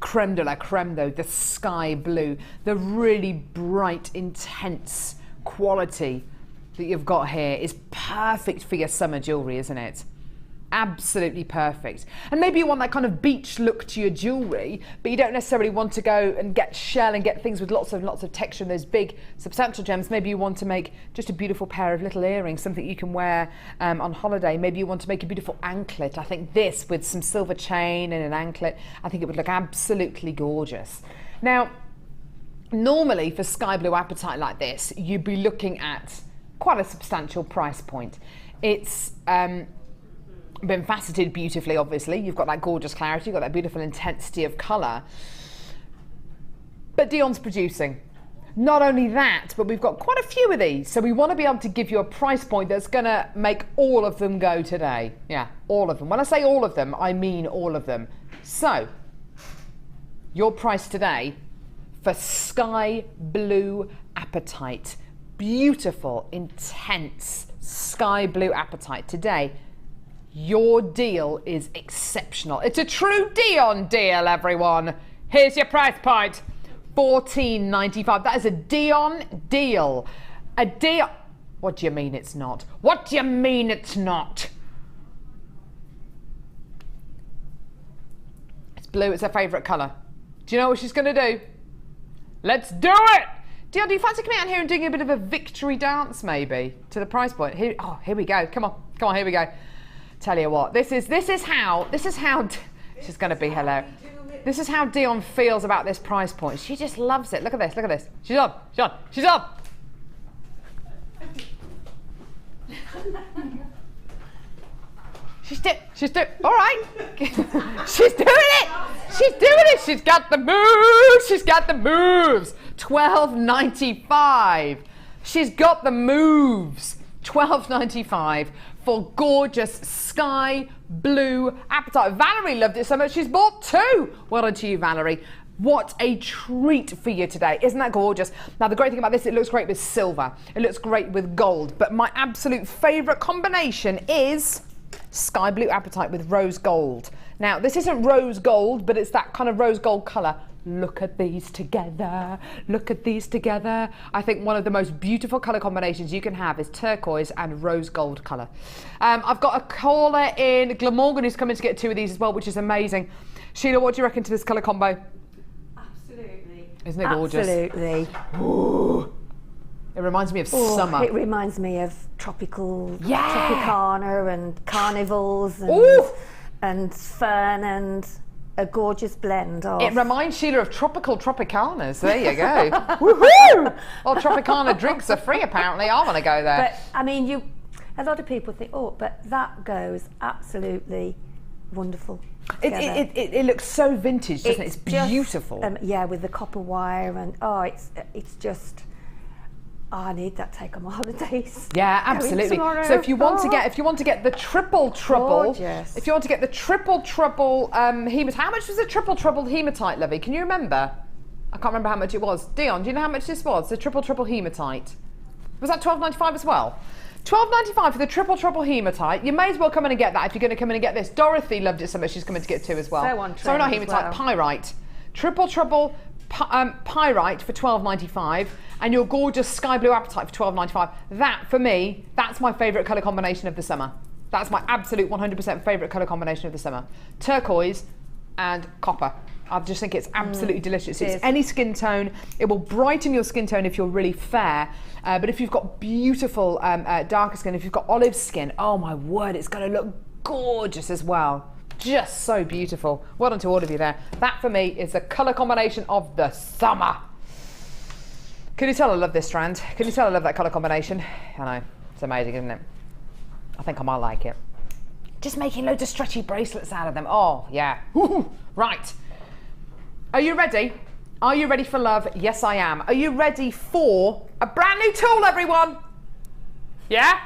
creme de la creme though, the sky blue, the really bright, intense quality that you've got here is perfect for your summer jewellery, isn't it? Absolutely perfect. And maybe you want that kind of beach look to your jewellery, but you don't necessarily want to go and get shell and get things with lots of texture and those big substantial gems. Maybe you want to make just a beautiful pair of little earrings, something you can wear on holiday. Maybe you want to make a beautiful anklet. I think this with some silver chain and an anklet, I think it would look absolutely gorgeous. Now, normally for sky blue apatite like this, you'd be looking at quite a substantial price point. It's been faceted beautifully, obviously. You've got that gorgeous clarity, you've got that beautiful intensity of colour. But Dion's producing. Not only that, but we've got quite a few of these, so we want to be able to give you a price point that's going to make all of them go today. Yeah, all of them. When I say all of them, I mean all of them. So, your price today for sky blue apatite, beautiful, intense sky blue apatite today, your deal is exceptional. It's a true Dion deal, everyone. Here's your price point, $14.95. That is a Dion deal. A deal. What do you mean it's not? What do you mean it's not? It's blue, it's her favourite colour. Do you know what she's going to do? Let's do it! Dion, do you fancy coming out here and doing a bit of a victory dance, maybe, to the price point? Here we go. Come on, here we go. Tell you what, this is how she's going to be hilarious. This is how Dion feels about this price point. She just loves it. Look at this. She's on. She's doing. All right. She's doing it. She's got the moves. $12.95. She's got the moves. $12.95 for gorgeous sky blue apatite. Valerie loved it so much she's bought two. Well done to you, Valerie. What a treat for you today. Isn't that gorgeous? Now, the great thing about this, it looks great with silver. It looks great with gold. But my absolute favourite combination is sky blue apatite with rose gold. Now, this isn't rose gold, but it's that kind of rose gold colour. Look at these together. I think one of the most beautiful colour combinations you can have is turquoise and rose gold colour. I've got a caller in Glamorgan who's coming to get two of these as well, which is amazing. Sheila, what do you reckon to this colour combo? Absolutely. Isn't it gorgeous? Absolutely. Ooh. It reminds me of summer. It reminds me of tropical, yeah, Tropicana and carnivals and fern and a gorgeous blend of... It reminds Sheila of tropical Tropicanas. There you go. Woohoo! Well, Tropicana drinks are free apparently. I want to go there. But I mean, a lot of people think, oh, but that goes absolutely wonderful. It looks so vintage, doesn't it? It's beautiful. Just, yeah, with the copper wire and it's just... Oh, I need that to take on my holidays. Yeah, absolutely. So if you want to get the triple gorgeous. If you want to get the triple hematite, how much was the triple hematite, Lovey? Can you remember? I can't remember how much it was. Dion, do you know how much this was? The triple hematite. Was that $12.95 as well? $12.95 for the triple hematite. You may as well come in and get that if you're going to come in and get this. Dorothy loved it so much she's coming to get two as well. So on trend. Sorry, not hematite, pyrite. Triple pyrite for $12.95 and your gorgeous sky blue apatite for $12.95. That, for me, that's my favourite colour combination of the summer. That's my absolute 100% favourite colour combination of the summer. Turquoise and copper. I just think it's absolutely delicious. It's any skin tone. It will brighten your skin tone if you're really fair. But if you've got beautiful darker skin, if you've got olive skin, oh my word, it's going to look gorgeous as well. Just so beautiful. Well done to all of you there. That for me is the colour combination of the summer. Can you tell I love this strand? Can you tell I love that colour combination? I know, it's amazing, isn't it? I think I might like it. Just making loads of stretchy bracelets out of them. Oh, yeah. Right. Are you ready? Are you ready for love? Yes, I am. Are you ready for a brand new tool, everyone? Yeah?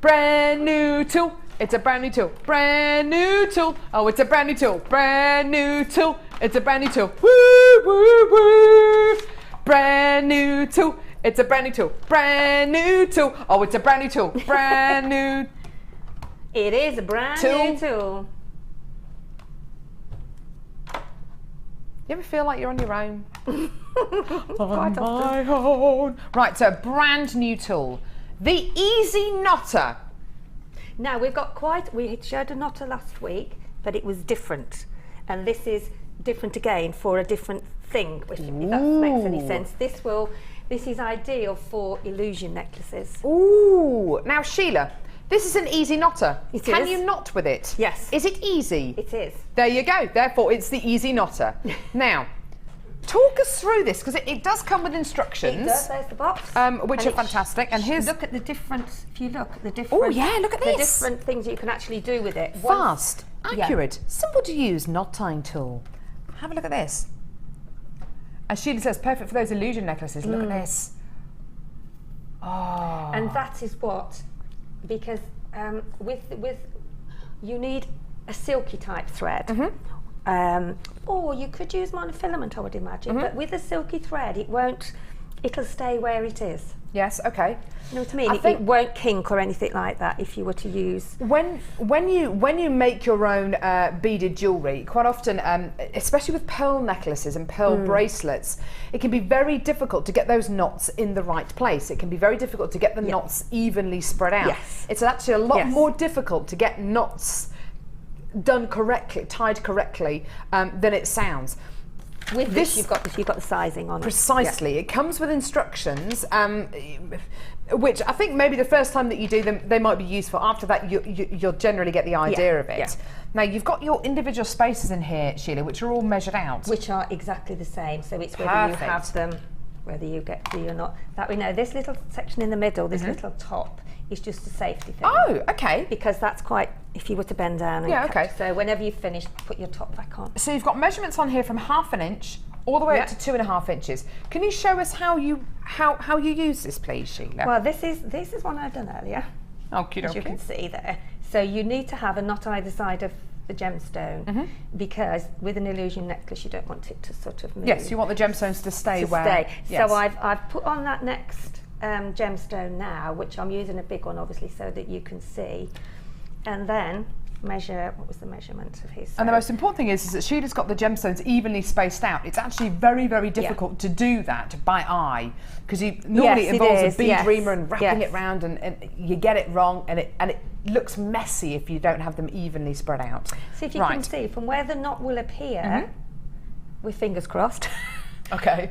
Brand new tool. It's a brand new tool. Brand new tool. Oh, it's a brand new tool. Brand new tool. It's a brand new tool. Woo, woo, woo. Brand new tool. It's a brand new tool. Brand new tool. Oh, it's a brand new tool. Brand new. It is a brand new tool. You ever feel like you're on your own? On my own. Right, so brand new tool. The Easy Knotter. Now we've got we showed a knotter last week, but it was different. And this is different again for a different thing, if that makes any sense. This is ideal for illusion necklaces. Ooh, now Sheila, this is an easy knotter. Can is. you knot with it? Yes. Is it easy? It is. There you go. Therefore, it's the easy knotter. Now, talk us through this, because it does come with instructions. It does. There's the box, which are fantastic. And here's look at the different. If you look at the different. Oh yeah, look at the this. different things you can actually do with it. Fast, accurate, simple to use knot tying tool. Have a look at this. As Sheila says, perfect for those illusion necklaces. Look at this. Oh. And that is what, because with you need a silky type thread. Or you could use monofilament, I would imagine. But with a silky thread, it'll stay where it is. Yes, okay. You know what I mean? It won't kink or anything like that if you were to use. When you make your own beaded jewellery, quite often, especially with pearl necklaces and pearl bracelets, it can be very difficult to get those knots in the right place. It can be very difficult to get the knots evenly spread out. Yes. It's actually a lot more difficult to get knots done correctly, tied correctly, than it sounds. With this, you've got the sizing on it. Precisely. It comes with instructions, which I think maybe the first time that you do them, they might be useful. After that, you'll generally get the idea of it. Yeah. Now, you've got your individual spaces in here, Sheila, which are all measured out. Which are exactly the same. So it's whether you have them, whether you get to or not. That we know. This little section in the middle, this little top, is just a safety thing. Oh, okay. Because that's quite, if you were to bend down. And so whenever you've finished, put your top back on. So you've got measurements on here from 1/2 inch all the way up to 2.5 inches. Can you show us how you use this, please, Sheila? Well, this is one I've done earlier. Okay, as you can see there. So you need to have a knot either side of the gemstone, because with an illusion necklace you don't want it to sort of move. Yes, you want the gemstones to stay where. Yes. So I've put on that next gemstone now, which I'm using a big one obviously so that you can see, and then measure. What was the measurement of his? And the most important thing is that Sheila's got the gemstones evenly spaced out. It's actually very, very difficult to do that by eye, because normally it involves a bead reamer and wrapping it round, and you get it wrong, and it looks messy if you don't have them evenly spread out. So if you can see from where the knot will appear, with fingers crossed. Okay.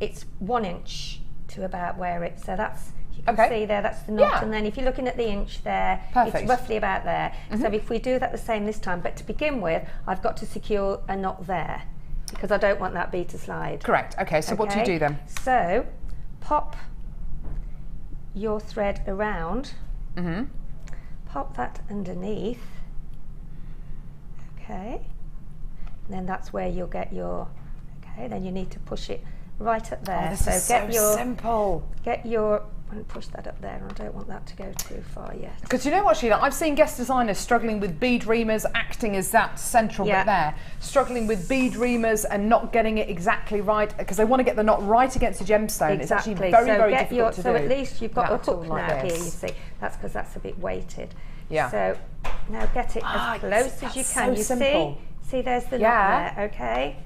It's 1 inch to about where it's. So that's. You can see there, that's the knot, and then if you're looking at the inch there, it's roughly about there. So if we do that the same this time, but to begin with, I've got to secure a knot there, because I don't want that bead to slide. Correct, okay, so what do you do then? So, pop your thread around, pop that underneath, okay, and then that's where you'll get your, then you need to push it right up there. Oh, this is so simple. Get your, and push that up there, and I don't want that to go too far yet. Because you know what, Sheila, I've seen guest designers struggling with bead reamers, acting as that central bit there, struggling with bead reamers and not getting it exactly right, because they want to get the knot right against the gemstone. It's actually very, very difficult to do. So at least you've got a hook like now here, you see. That's because that's a bit weighted. Yeah. So now get it as close as you can. You see there's the knot there, okay?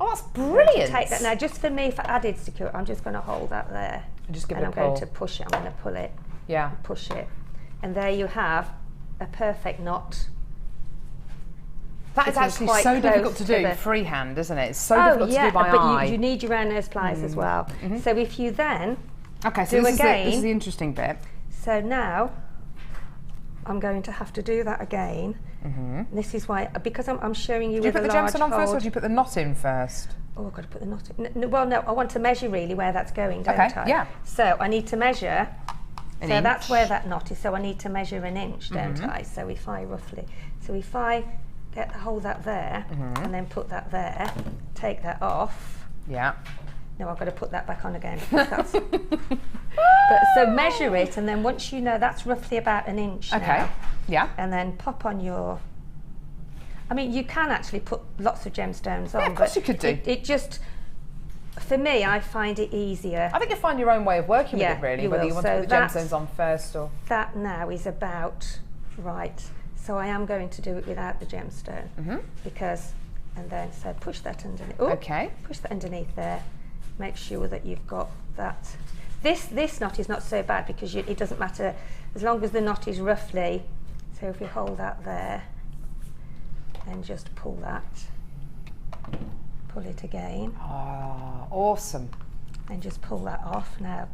Oh, that's brilliant. Take that now, just for me, for added security, I'm just going to hold that there. And just give it a pull. And I'm going to push it, I'm going to pull it. Yeah. Push it. And there you have a perfect knot. That is actually so difficult to do freehand, isn't it? It's so difficult to do by eye. But you need your own nose pliers as well. So if you then so this is the interesting bit. So now I'm going to have to do that again. This is why, because I'm showing you with a large hold. Do you put the gemstone on first, or do you put the knot in first? Oh, I've got to put the knot in. Well, no, I want to measure really where that's going, don't I? Yeah. So I need to measure. An inch. That's where that knot is. So I need to measure an inch, don't I? So if I hold that there, and then put that there, take that off. Yeah. No, I've got to put that back on again, because that's. So measure it, and then once you know that's roughly about an inch now. Yeah. And then pop on your. I mean, you can actually put lots of gemstones on. Yeah, of course you could do. It just, for me, I find it easier. I think you'll find your own way of working with it, really, whether you want to put the gemstones on first or. That now is about right. So I am going to do it without the gemstone, because, and then so push that underneath. Ooh, push that underneath there. Make sure that you've got that. This knot is not so bad, because it doesn't matter as long as the knot is roughly, so if we hold that there, then just pull that, pull it again. Oh, awesome. And just pull that off now.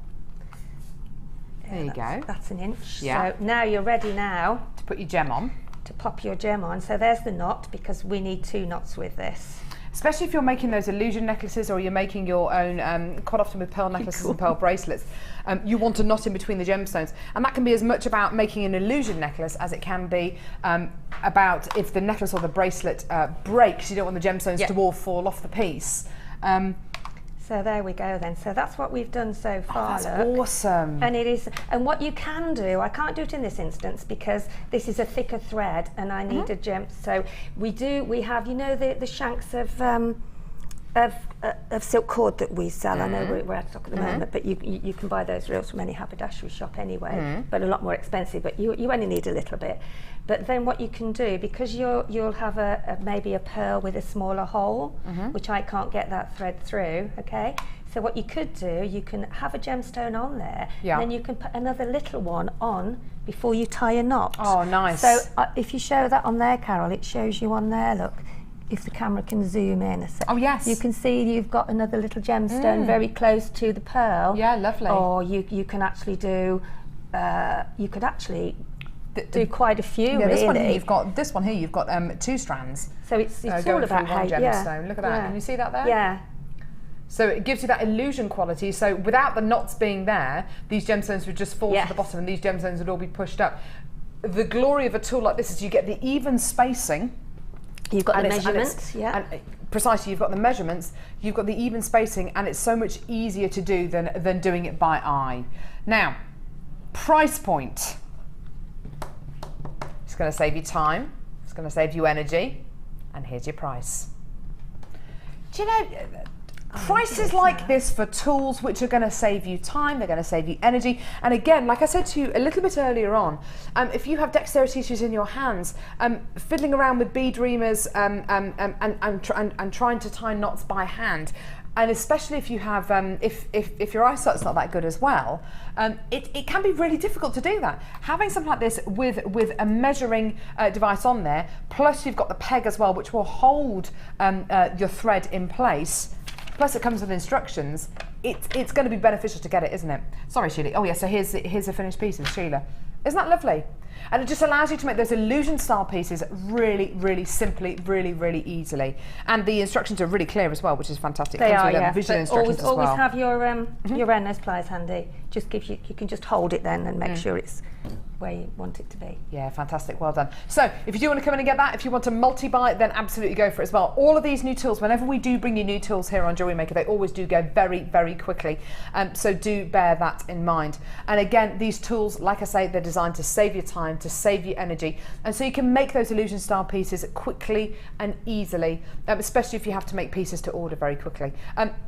There you go. That's an inch. Yeah. So now you're ready now. To put your gem on. To pop your gem on. So there's the knot, because we need 2 knots with this. Especially if you're making those illusion necklaces, or you're making your own, quite often with pearl necklaces and pearl bracelets, you want a knot in between the gemstones. And that can be as much about making an illusion necklace as it can be about if the necklace or the bracelet breaks, you don't want the gemstones to all fall off the piece. So there we go then. So that's what we've done so far. Oh, that's awesome. And it is, and what you can do, I can't do it in this instance because this is a thicker thread and I need a gem. So we have, you know, the shanks of silk cord that we sell. I know we're out of stock at the moment, but you can buy those reels from any haberdashery shop anyway, but a lot more expensive, but you only need a little bit. But then what you can do, because you'll have maybe a pearl with a smaller hole, which I can't get that thread through, okay? So what you could do, you can have a gemstone on there, and then you can put another little one on before you tie a knot. Oh, nice. So if you show that on there, Carol, it shows you on there, look. If the camera can zoom in a sec. Oh, yes. You can see you've got another little gemstone very close to the pearl. Yeah, lovely. Or you can actually do, you could actually do quite a few, this really. one here, this one here, you've got 2 strands. So it's all going about through one gemstone. Look at that. Yeah. Can you see that there? Yeah. So it gives you that illusion quality. So without the knots being there, these gemstones would just fall to the bottom and these gemstones would all be pushed up. The glory of a tool like this is you get the even spacing. You've got the measurements, and precisely, you've got the measurements, you've got the even spacing, and it's so much easier to do than doing it by eye. Now, price point. It's going to save you time, it's going to save you energy, and here's your price. Do you know, prices like this for tools which are going to save you time, they're going to save you energy, and again, like I said to you a little bit earlier on, if you have dexterity issues in your hands, fiddling around with bead reamers and trying to tie knots by hand, and especially if you have, if your eyesight's not that good as well, it can be really difficult to do that. Having something like this with a measuring device on there, plus you've got the peg as well, which will hold your thread in place. Plus it comes with instructions. It's going to be beneficial to get it, isn't it? Sorry, Sheila. Oh yeah, so here's a finished piece of Sheila. Isn't that lovely? And it just allows you to make those illusion style pieces really, really simply, really, really easily. And the instructions are really clear as well, which is fantastic. They are, yeah. Visual instructions always, as well. always have your end nose pliers handy. Just gives you can just hold it then and make sure it's where you want it to be. Yeah, fantastic, well done. So if you do want to come in and get that, if you want to multi-buy, then absolutely go for it as well. All of these new tools, whenever we do bring you new tools here on Jewellery Maker, they always do go very, very quickly. So do bear that in mind. And again, these tools, like I say, they're designed to save you time, to save you energy, and so you can make those illusion style pieces quickly and easily, especially if you have to make pieces to order very quickly.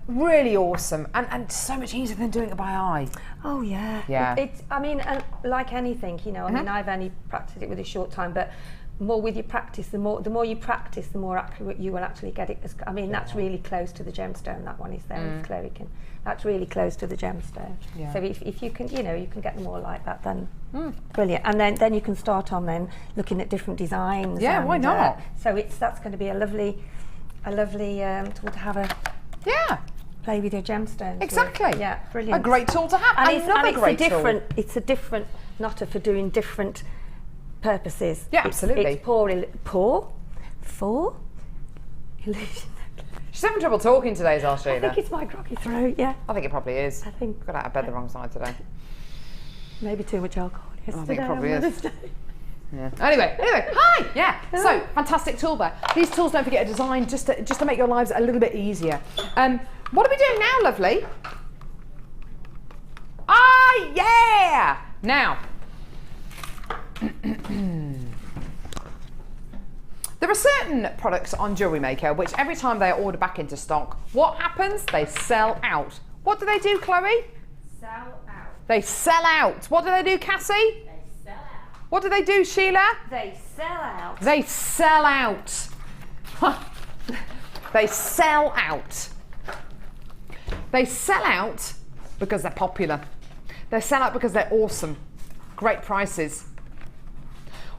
Really awesome, and so much easier than doing it by eye. Oh yeah. Yeah. I mean, and like anything, you know, I mean, I've only practiced it with a short time, but more with your practice, the more you practice, the more accurate you will actually get it. I mean, that's really close to the gemstone. That one is there, that's really close to the gemstone. Yeah. So if you can, you know, you can get them all like that, then brilliant. And then you can start on then looking at different designs. Yeah, why not? So that's going to be a lovely tool to have play with your gemstones. Exactly. With. Yeah, brilliant. A great tool to have. And it's a different knotter for doing different purposes. Yeah, absolutely. It's for illusion. She's having trouble talking today, is our Sheila. I think it's my groggy throat, yeah. I think it probably is. I think. Got out of bed the wrong side today. Maybe too much alcohol yesterday. I think it probably is. Yeah. Anyway, hi! Yeah, so fantastic tool there. These tools, don't forget, are designed just to make your lives a little bit easier. What are we doing now, lovely? Ah, yeah! Now, there are certain products on Jewellery Maker which every time they are ordered back into stock, what happens? They sell out. What do they do, Chloe? Sell out. They sell out. What do they do, Cassie? They sell out. What do they do, Sheila? They sell out. They sell out. They sell out. They sell out because they're popular. They sell out because they're awesome. great prices.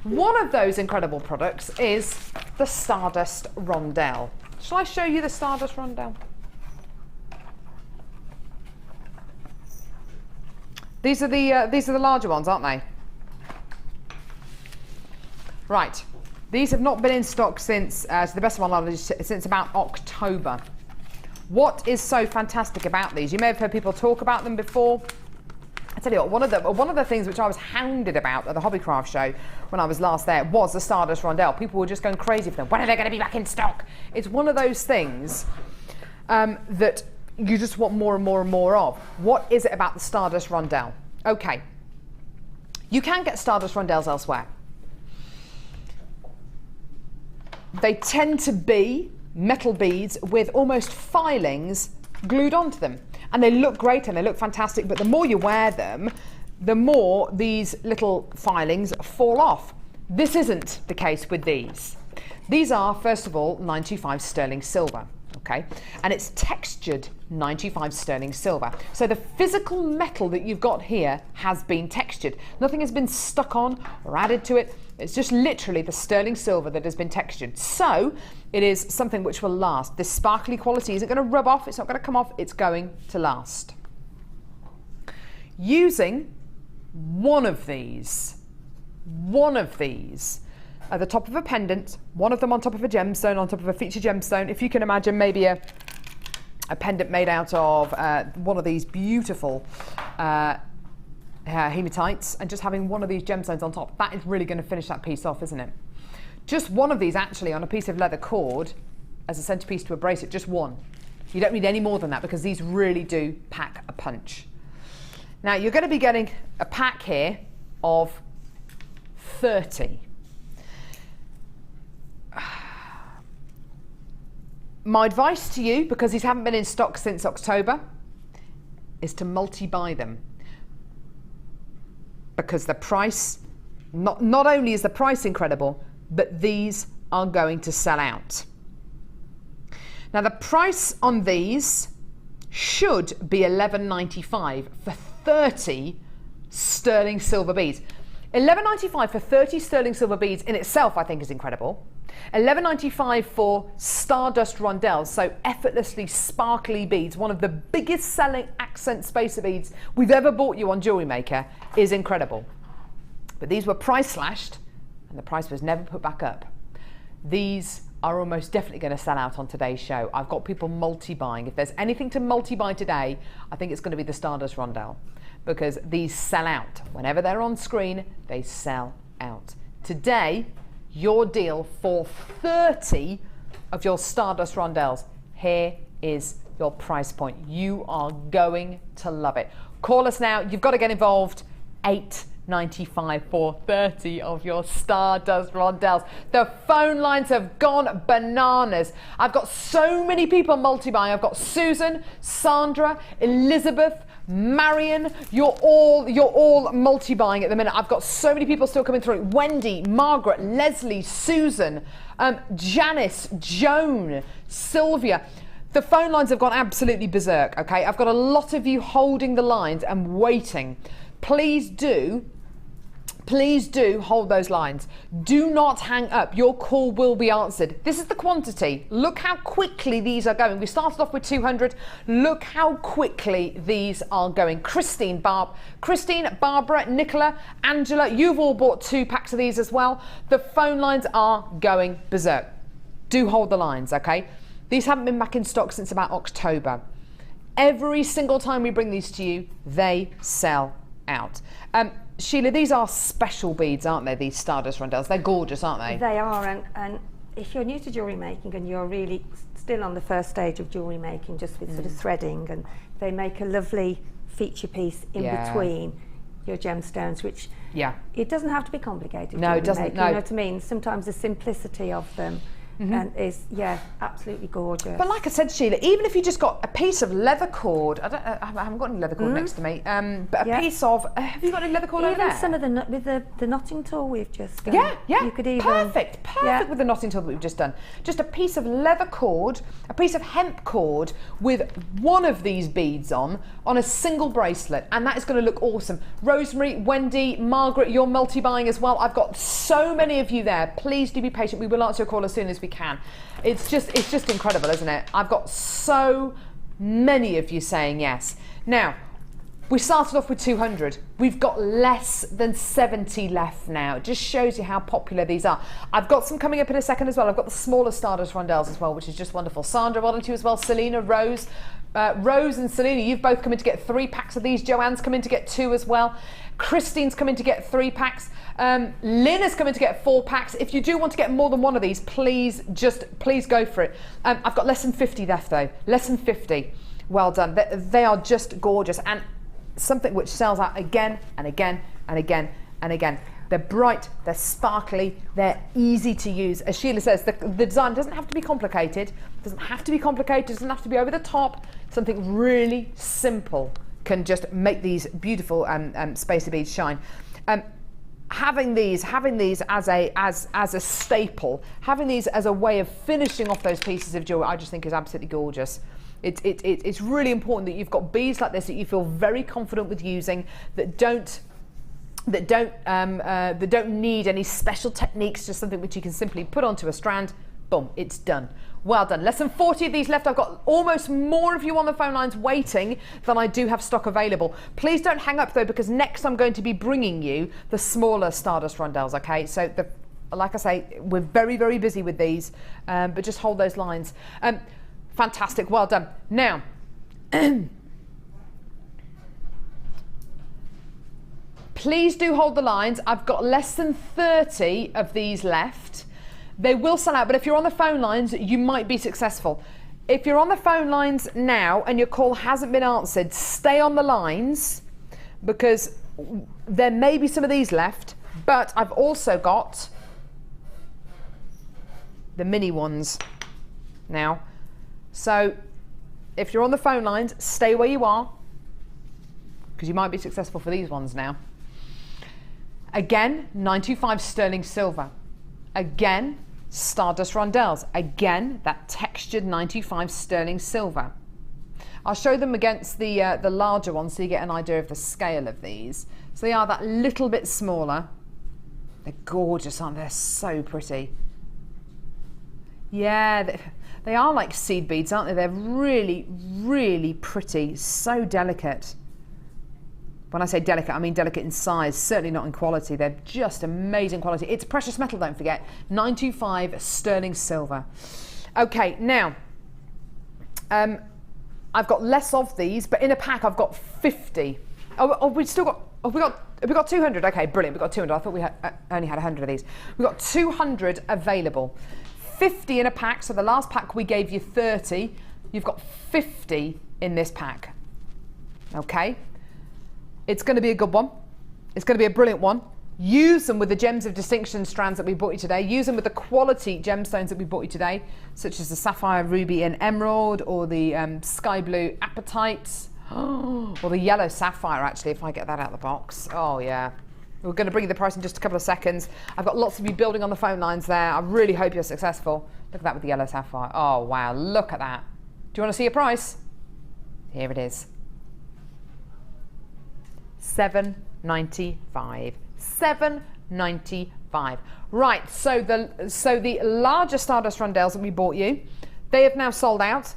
One of those incredible products is the Stardust Rondelle. Shall I show you the Stardust Rondelle? These are the larger ones, aren't they? Right. These have not been in stock since, to the best of my knowledge, since about October. What is so fantastic about these? You may have heard people talk about them before. I tell you what, one of the things which I was hounded about at the Hobbycraft show when I was last there was the Stardust Rondelle. People were just going crazy for them. When are they going to be back in stock? It's one of those things that you just want more and more and more of. What is it about the Stardust Rondelle? Okay, you can get Stardust Rondelles elsewhere. They tend to be metal beads with almost filings glued onto them. And they look great and they look fantastic, but the more you wear them, the more these little filings fall off. This isn't the case with these. These are, first of all, 925 sterling silver, okay? And it's textured 925 sterling silver. So the physical metal that you've got here has been textured. Nothing has been stuck on or added to it. It's just literally the sterling silver that has been textured. So it is something which will last. This sparkly quality isn't going to rub off, it's not going to come off, it's going to last. Using one of these at the top of a pendant, one of them on top of a gemstone, on top of a feature gemstone. If you can imagine maybe a pendant made out of one of these beautiful hematites, and just having one of these gemstones on top, that is really going to finish that piece off, isn't it? Just one of these actually on a piece of leather cord as a centerpiece to a bracelet, just one. You don't need any more than that because these really do pack a punch. Now you're going to be getting a pack here of 30. My advice to you, because these haven't been in stock since October, is to multi-buy them. Because the price, not only is the price incredible, but these are going to sell out. Now the price on these should be $11.95 for 30 sterling silver beads. $11.95 for 30 sterling silver beads in itself, I think, is incredible. $11.95 for Stardust Rondelles, so effortlessly sparkly beads, one of the biggest selling accent spacer beads we've ever bought you on Jewellery Maker, is incredible. But these were price slashed and the price was never put back up. These are almost definitely going to sell out on today's show. I've got people multi-buying. If there's anything to multi-buy today, I think it's going to be the Stardust Rondelle, because these sell out. Whenever they're on screen, they sell out. Today, your deal for 30 of your Stardust Rondelles. Here is your price point. You are going to love it. Call us now. You've got to get involved. $8.95 for 30 of your Stardust Rondelles. The phone lines have gone bananas. I've got so many people multi-buying. I've got Susan, Sandra, Elizabeth, Marion, you're all multi-buying at the minute. I've got so many people still coming through. Wendy, Margaret, Leslie, Susan, Janice, Joan, Sylvia. The phone lines have gone absolutely berserk, okay? I've got a lot of you holding the lines and waiting. Please do hold those lines. Do not hang up. Your call will be answered. This is the quantity. Look how quickly these are going. We started off with 200. Look how quickly these are going. Christine, Barbara, Nicola, Angela, you've all bought 2 packs of these as well. The phone lines are going berserk. Do hold the lines, okay? These haven't been back in stock since about October. Every single time we bring these to you, they sell out. Sheila, these are special beads, aren't they, these Stardust Rondelles? They're gorgeous, aren't they? They are, and if you're new to jewellery making and you're really still on the first stage of jewellery making, just with sort of threading, and they make a lovely feature piece in between your gemstones, which it doesn't have to be complicated. No, it doesn't. You know what I mean? Sometimes the simplicity of them and is, yeah, absolutely gorgeous. But like I said, Sheila, even if you just got a piece of leather cord, I haven't got any leather cord next to me, but a piece of, have you got any leather cord over there? Even some of with the knotting tool we've just done. Yeah, you could even, perfect with the knotting tool that we've just done. Just a piece of leather cord, a piece of hemp cord with one of these beads on a single bracelet, and that is going to look awesome. Rosemary, Wendy, Margaret, you're multi-buying as well. I've got so many of you there. Please do be patient. We will answer your call as soon as we can. It's just incredible, isn't it? I've got so many of you saying yes. Now, we started off with 200. We've got less than 70 left now. It just shows you how popular these are. I've got some coming up in a second as well. I've got the smaller Stardust rondelles as well, which is just wonderful. Sandra, well done to you as well. Selena, Rose. Rose and Selena, you've both come in to get 3 packs of these. Joanne's come in to get 2 as well. Christine's come in to get 3 packs. Lynn has come in to get 4 packs. If you do want to get more than one of these, please go for it. I've got less than 50 left though. Less than 50. Well done. They are just gorgeous, and something which sells out again and again and again and again. They're bright, they're sparkly, they're easy to use. As Sheila says, the design doesn't have to be complicated. Doesn't have to be complicated, doesn't have to be over the top. Something really simple can just make these beautiful spacer beads shine. Having these as a staple, having these as a way of finishing off those pieces of jewelry, I just think is absolutely gorgeous. It's really important that you've got beads like this that you feel very confident with using, that don't need any special techniques, just something which you can simply put onto a strand. Boom, it's done. Well done. Less than 40 of these left. I've got almost more of you on the phone lines waiting than I do have stock available. Please don't hang up though, because next I'm going to be bringing you the smaller Stardust rondelles, okay? So like I say, we're very, very busy with these, but just hold those lines. Fantastic, well done. Now, please do hold the lines. I've got less than 30 of these left. They will sell out, but if you're on the phone lines, you might be successful. If you're on the phone lines now and your call hasn't been answered, stay on the lines, because there may be some of these left, but I've also got the mini ones now. So if you're on the phone lines, stay where you are, because you might be successful for these ones now. Again, 925 sterling silver. Again, Stardust rondelles. Again, that textured 925 sterling silver. I'll show them against the larger ones so you get an idea of the scale of these. So they are that little bit smaller. They're gorgeous, aren't they? They're so pretty. Yeah, they are like seed beads, aren't they? They're really, really pretty, so delicate. When I say delicate, I mean delicate in size, certainly not in quality. They're just amazing quality. It's precious metal, don't forget. 925 sterling silver. Okay, now, I've got less of these, but in a pack I've got 50. We've got 200. Okay, brilliant, we've got 200. I thought we only had 100 of these. We've got 200 available. 50 in a pack, so the last pack we gave you 30. You've got 50 in this pack. Okay? It's going to be a good one. It's going to be a brilliant one. Use them with the Gems of Distinction strands that we bought you today. Use them with the quality gemstones that we bought you today, such as the Sapphire, Ruby and Emerald, or the Sky Blue Apatite, or the Yellow Sapphire, actually, if I get that out of the box. Oh, yeah. We're going to bring you the price in just a couple of seconds. I've got lots of you building on the phone lines there. I really hope you're successful. Look at that with the Yellow Sapphire. Oh, wow. Look at that. Do you want to see a price? Here it is. $7.95. $7.95. Right, so the larger Stardust rondelles that we bought you, they have now sold out.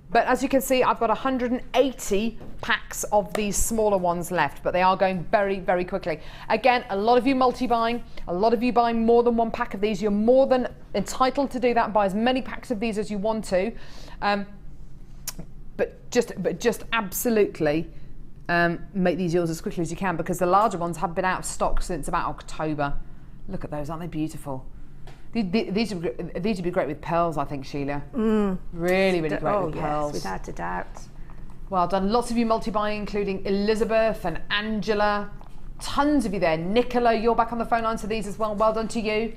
But as you can see, I've got 180 packs of these smaller ones left, but they are going very, very quickly. Again, a lot of you multi-buying, a lot of you buying more than one pack of these. You're more than entitled to do that. Buy as many packs of these as you want to. But just absolutely make these yours as quickly as you can, because the larger ones have been out of stock since about October. Look at those, aren't they beautiful? These would be great with pearls, I think, Sheila. Really, really great with pearls. Yes, without a doubt. Well done. Lots of you multi-buying, including Elizabeth and Angela. Tons of you there. Nicola, you're back on the phone line to these as well. Well done to you.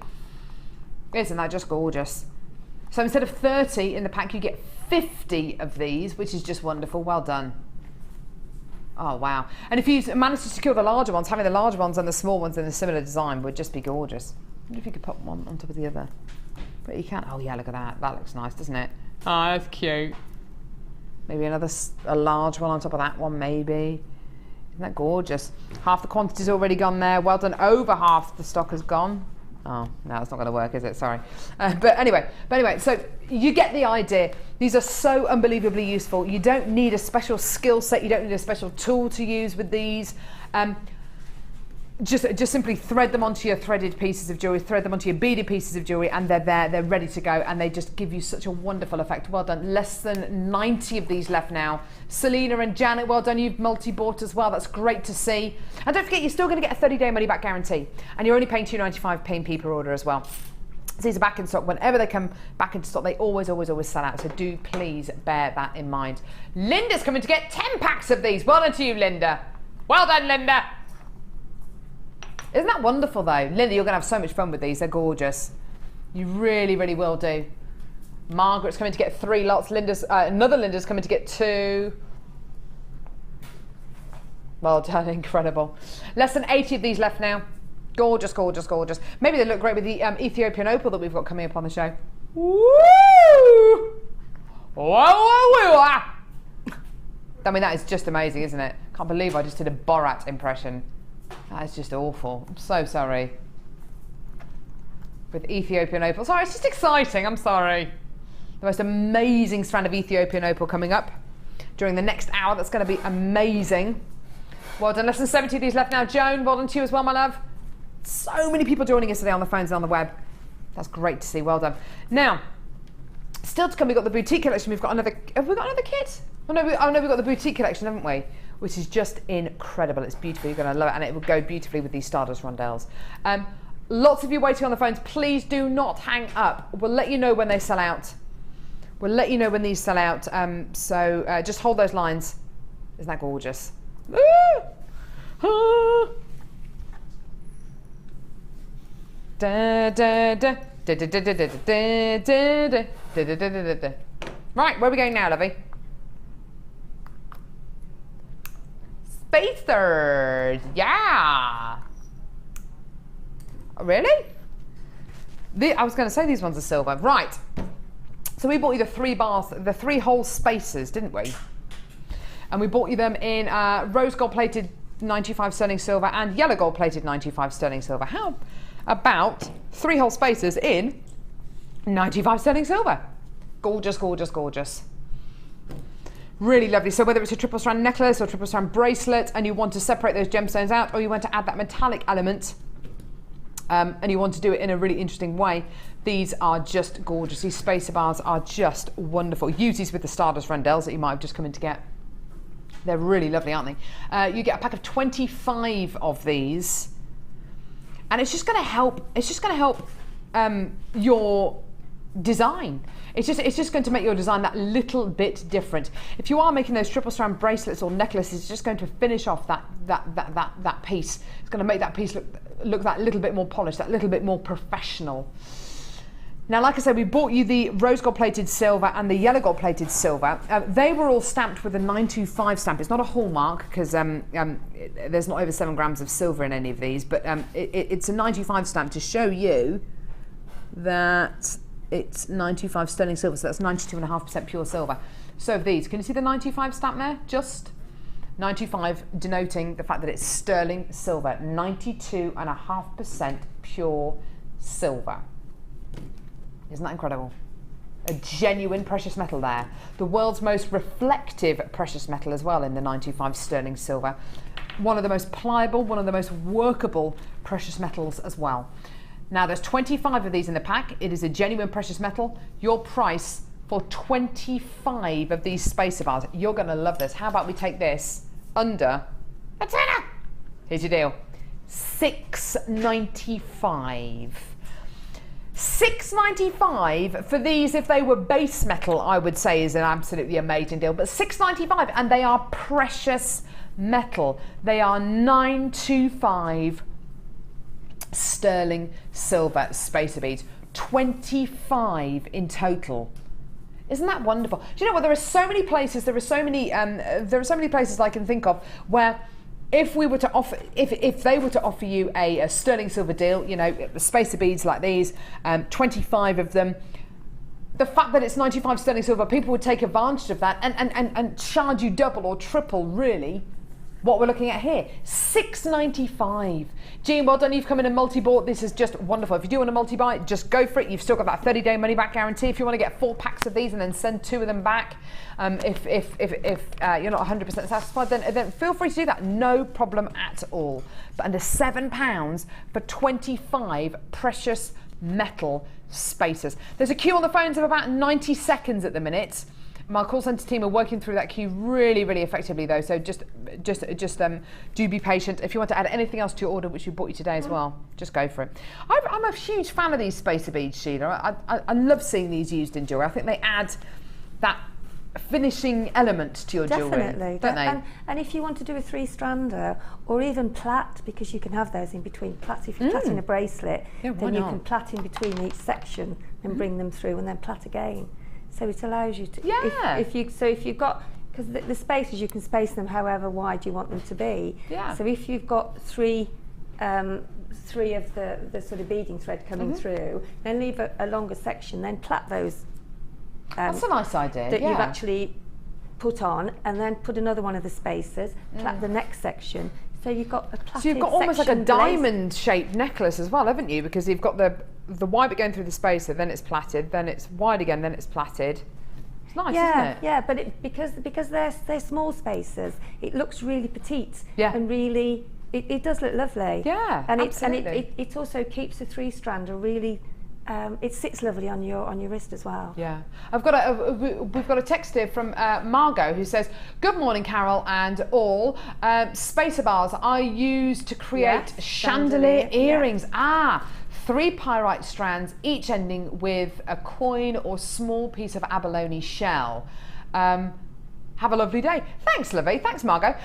Isn't that just gorgeous? So instead of 30 in the pack, you get 50 of these, which is just wonderful. Well done. Oh, wow. And if you manage to secure the larger ones, having the larger ones and the small ones in a similar design would just be gorgeous. I wonder if you could put one on top of the other. But you can't. Oh, yeah, look at that. That looks nice, doesn't it? Oh, that's cute. Maybe a large one on top of that one, maybe. Isn't that gorgeous? Half the quantity's already gone there. Well done. Over half the stock has gone. Oh, no, it's not going to work, is it? Sorry. But anyway, so you get the idea. These are so unbelievably useful. You don't need a special skill set. You don't need a special tool to use with these. Just simply thread them onto your threaded pieces of jewellery, thread them onto your beaded pieces of jewellery, and they're there, they're ready to go, and they just give you such a wonderful effect. Well done. Less than 90 of these left now. Selena and Janet, well done. You've multi-bought as well. That's great to see. And don't forget, you're still going to get a 30-day money-back guarantee, and you're only paying £2.95 P&P per order as well. So these are back in stock. Whenever they come back into stock, they always sell out. So do please bear that in mind. Linda's coming to get 10 packs of these. Well done to you, Linda. Well done, Linda. Isn't that wonderful though? Linda, you're going to have so much fun with these. They're gorgeous. You really, really will do. Margaret's coming to get 3 lots. Another Linda's coming to get 2. Well done, incredible. Less than 80 of these left now. Gorgeous, gorgeous, gorgeous. Maybe they look great with the Ethiopian opal that we've got coming up on the show. Woo! Whoa, whoa, whoa, ah. I mean, that is just amazing, isn't it? Can't believe I just did a Borat impression. That is just awful. I'm so sorry. With Ethiopian opal. Sorry, it's just exciting. I'm sorry. The most amazing strand of Ethiopian opal coming up during the next hour. That's going to be amazing. Well done. Less than 70 of these left now. Joan, well done to you as well, my love. So many people joining us today on the phones and on the web. That's great to see. Well done. Now, still to come, we've got the boutique collection. We've got another. Have we got another kit? Oh no, we've got the boutique collection, haven't we? Which is just incredible. It's beautiful. You're going to love it, and it will go beautifully with these Stardust rondelles. Lots of you waiting on the phones. Please do not hang up. We'll let you know when they sell out. We'll let you know when these sell out. So just hold those lines. Isn't that gorgeous? Right, where are we going now, lovey? Spacers, yeah. Really? I was going to say these ones are silver. Right. So we bought you the 3-hole spacers, didn't we? And we bought you them in rose gold plated 95 sterling silver and yellow gold plated 95 sterling silver. How about 3-hole spacers in 95 sterling silver? Gorgeous, gorgeous, gorgeous. Really lovely. So whether it's a triple strand necklace or triple strand bracelet and you want to separate those gemstones out, or you want to add that metallic element and you want to do it in a really interesting way, these are just gorgeous. These spacer bars are just wonderful. Use these with the Stardust rondelles that you might have just come in to get. They're really lovely, aren't they? You get a pack of 25 of these, and it's just going to help. It's just going to help your design. It's just going to make your design that little bit different. If you are making those triple strand bracelets or necklaces, it's just going to finish off that piece. It's going to make that piece look that little bit more polished, that little bit more professional. Now, like I said, we bought you the rose gold plated silver and the yellow gold plated silver. They were all stamped with a 925 stamp. It's not a hallmark because there's not over 7 grams of silver in any of these, but it's a 925 stamp to show you that it's 925 sterling silver, so that's 92.5% pure silver. So of these, can you see the 925 stamp there? Just 925, denoting the fact that it's sterling silver, 92.5% pure silver. Isn't that incredible? A genuine precious metal there. The world's most reflective precious metal as well in the 925 sterling silver. One of the most pliable, one of the most workable precious metals as well. Now there's 25 of these in the pack. It is a genuine precious metal. Your price for 25 of these spacer bars, you're going to love this. How about we take this under a tenner? Here's your deal. $6.95. $6.95 for these. If they were base metal, I would say is an absolutely amazing deal, but $6.95, and they are precious metal. They are 925 sterling silver spacer beads. 25 in total. Isn't that wonderful? Do you know what? There are so many places. There are so many places I can think of where, if we were to offer, if they were to offer you a sterling silver deal, you know, spacer beads like these, 25 of them. The fact that it's 95 sterling silver, people would take advantage of that and charge you double or triple, really, what we're looking at here. $6.95. Jean, well done, you've come in and multi-bought. This is just wonderful. If you do want to multi-buy, just go for it. You've still got that 30-day money-back guarantee. If you want to get 4 packs of these and then send 2 of them back, if you're not 100% satisfied, then feel free to do that. No problem at all. But under £7 for 25 precious metal spacers. There's a queue on the phones of about 90 seconds at the minute. My call centre team are working through that queue really, really effectively, though. So just do be patient. If you want to add anything else to your order, which we bought you today as well, just go for it. I'm a huge fan of these spacer beads, Sheila. I love seeing these used in jewellery. I think they add that finishing element to your jewellery. Definitely, don't they? And if you want to do a 3-strander or even plait, because you can have those in between plaits. If you're plaiting a bracelet, then you can plait in between each section and bring them through and then plait again. So it allows you to, if you've got, because the spaces, you can space them however wide you want them to be. Yeah. So if you've got three of the sort of beading thread coming through, then leave a longer section, then plait those. That's a nice idea. That you've actually put on, and then put another one of the spacers, plait the next section. So you've got a plaited. So you've got almost like a diamond-shaped necklace as well, haven't you? Because you've got the wide bit going through the spacer, then it's plaited, then it's wide again, then it's plaited. It's nice, isn't it? Yeah, but because they're small spacers, it looks really petite. Yeah. And really, it does look lovely. Yeah, and absolutely. it also keeps the 3-strander really. It sits lovely on your wrist as well. Yeah, we've got a text here from Margot who says, "Good morning, Carol and all. Spacer bars I use to create chandelier earrings. 3 pyrite strands, each ending with a coin or small piece of abalone shell. Have a lovely day." Thanks, Lovey. Thanks, Margot.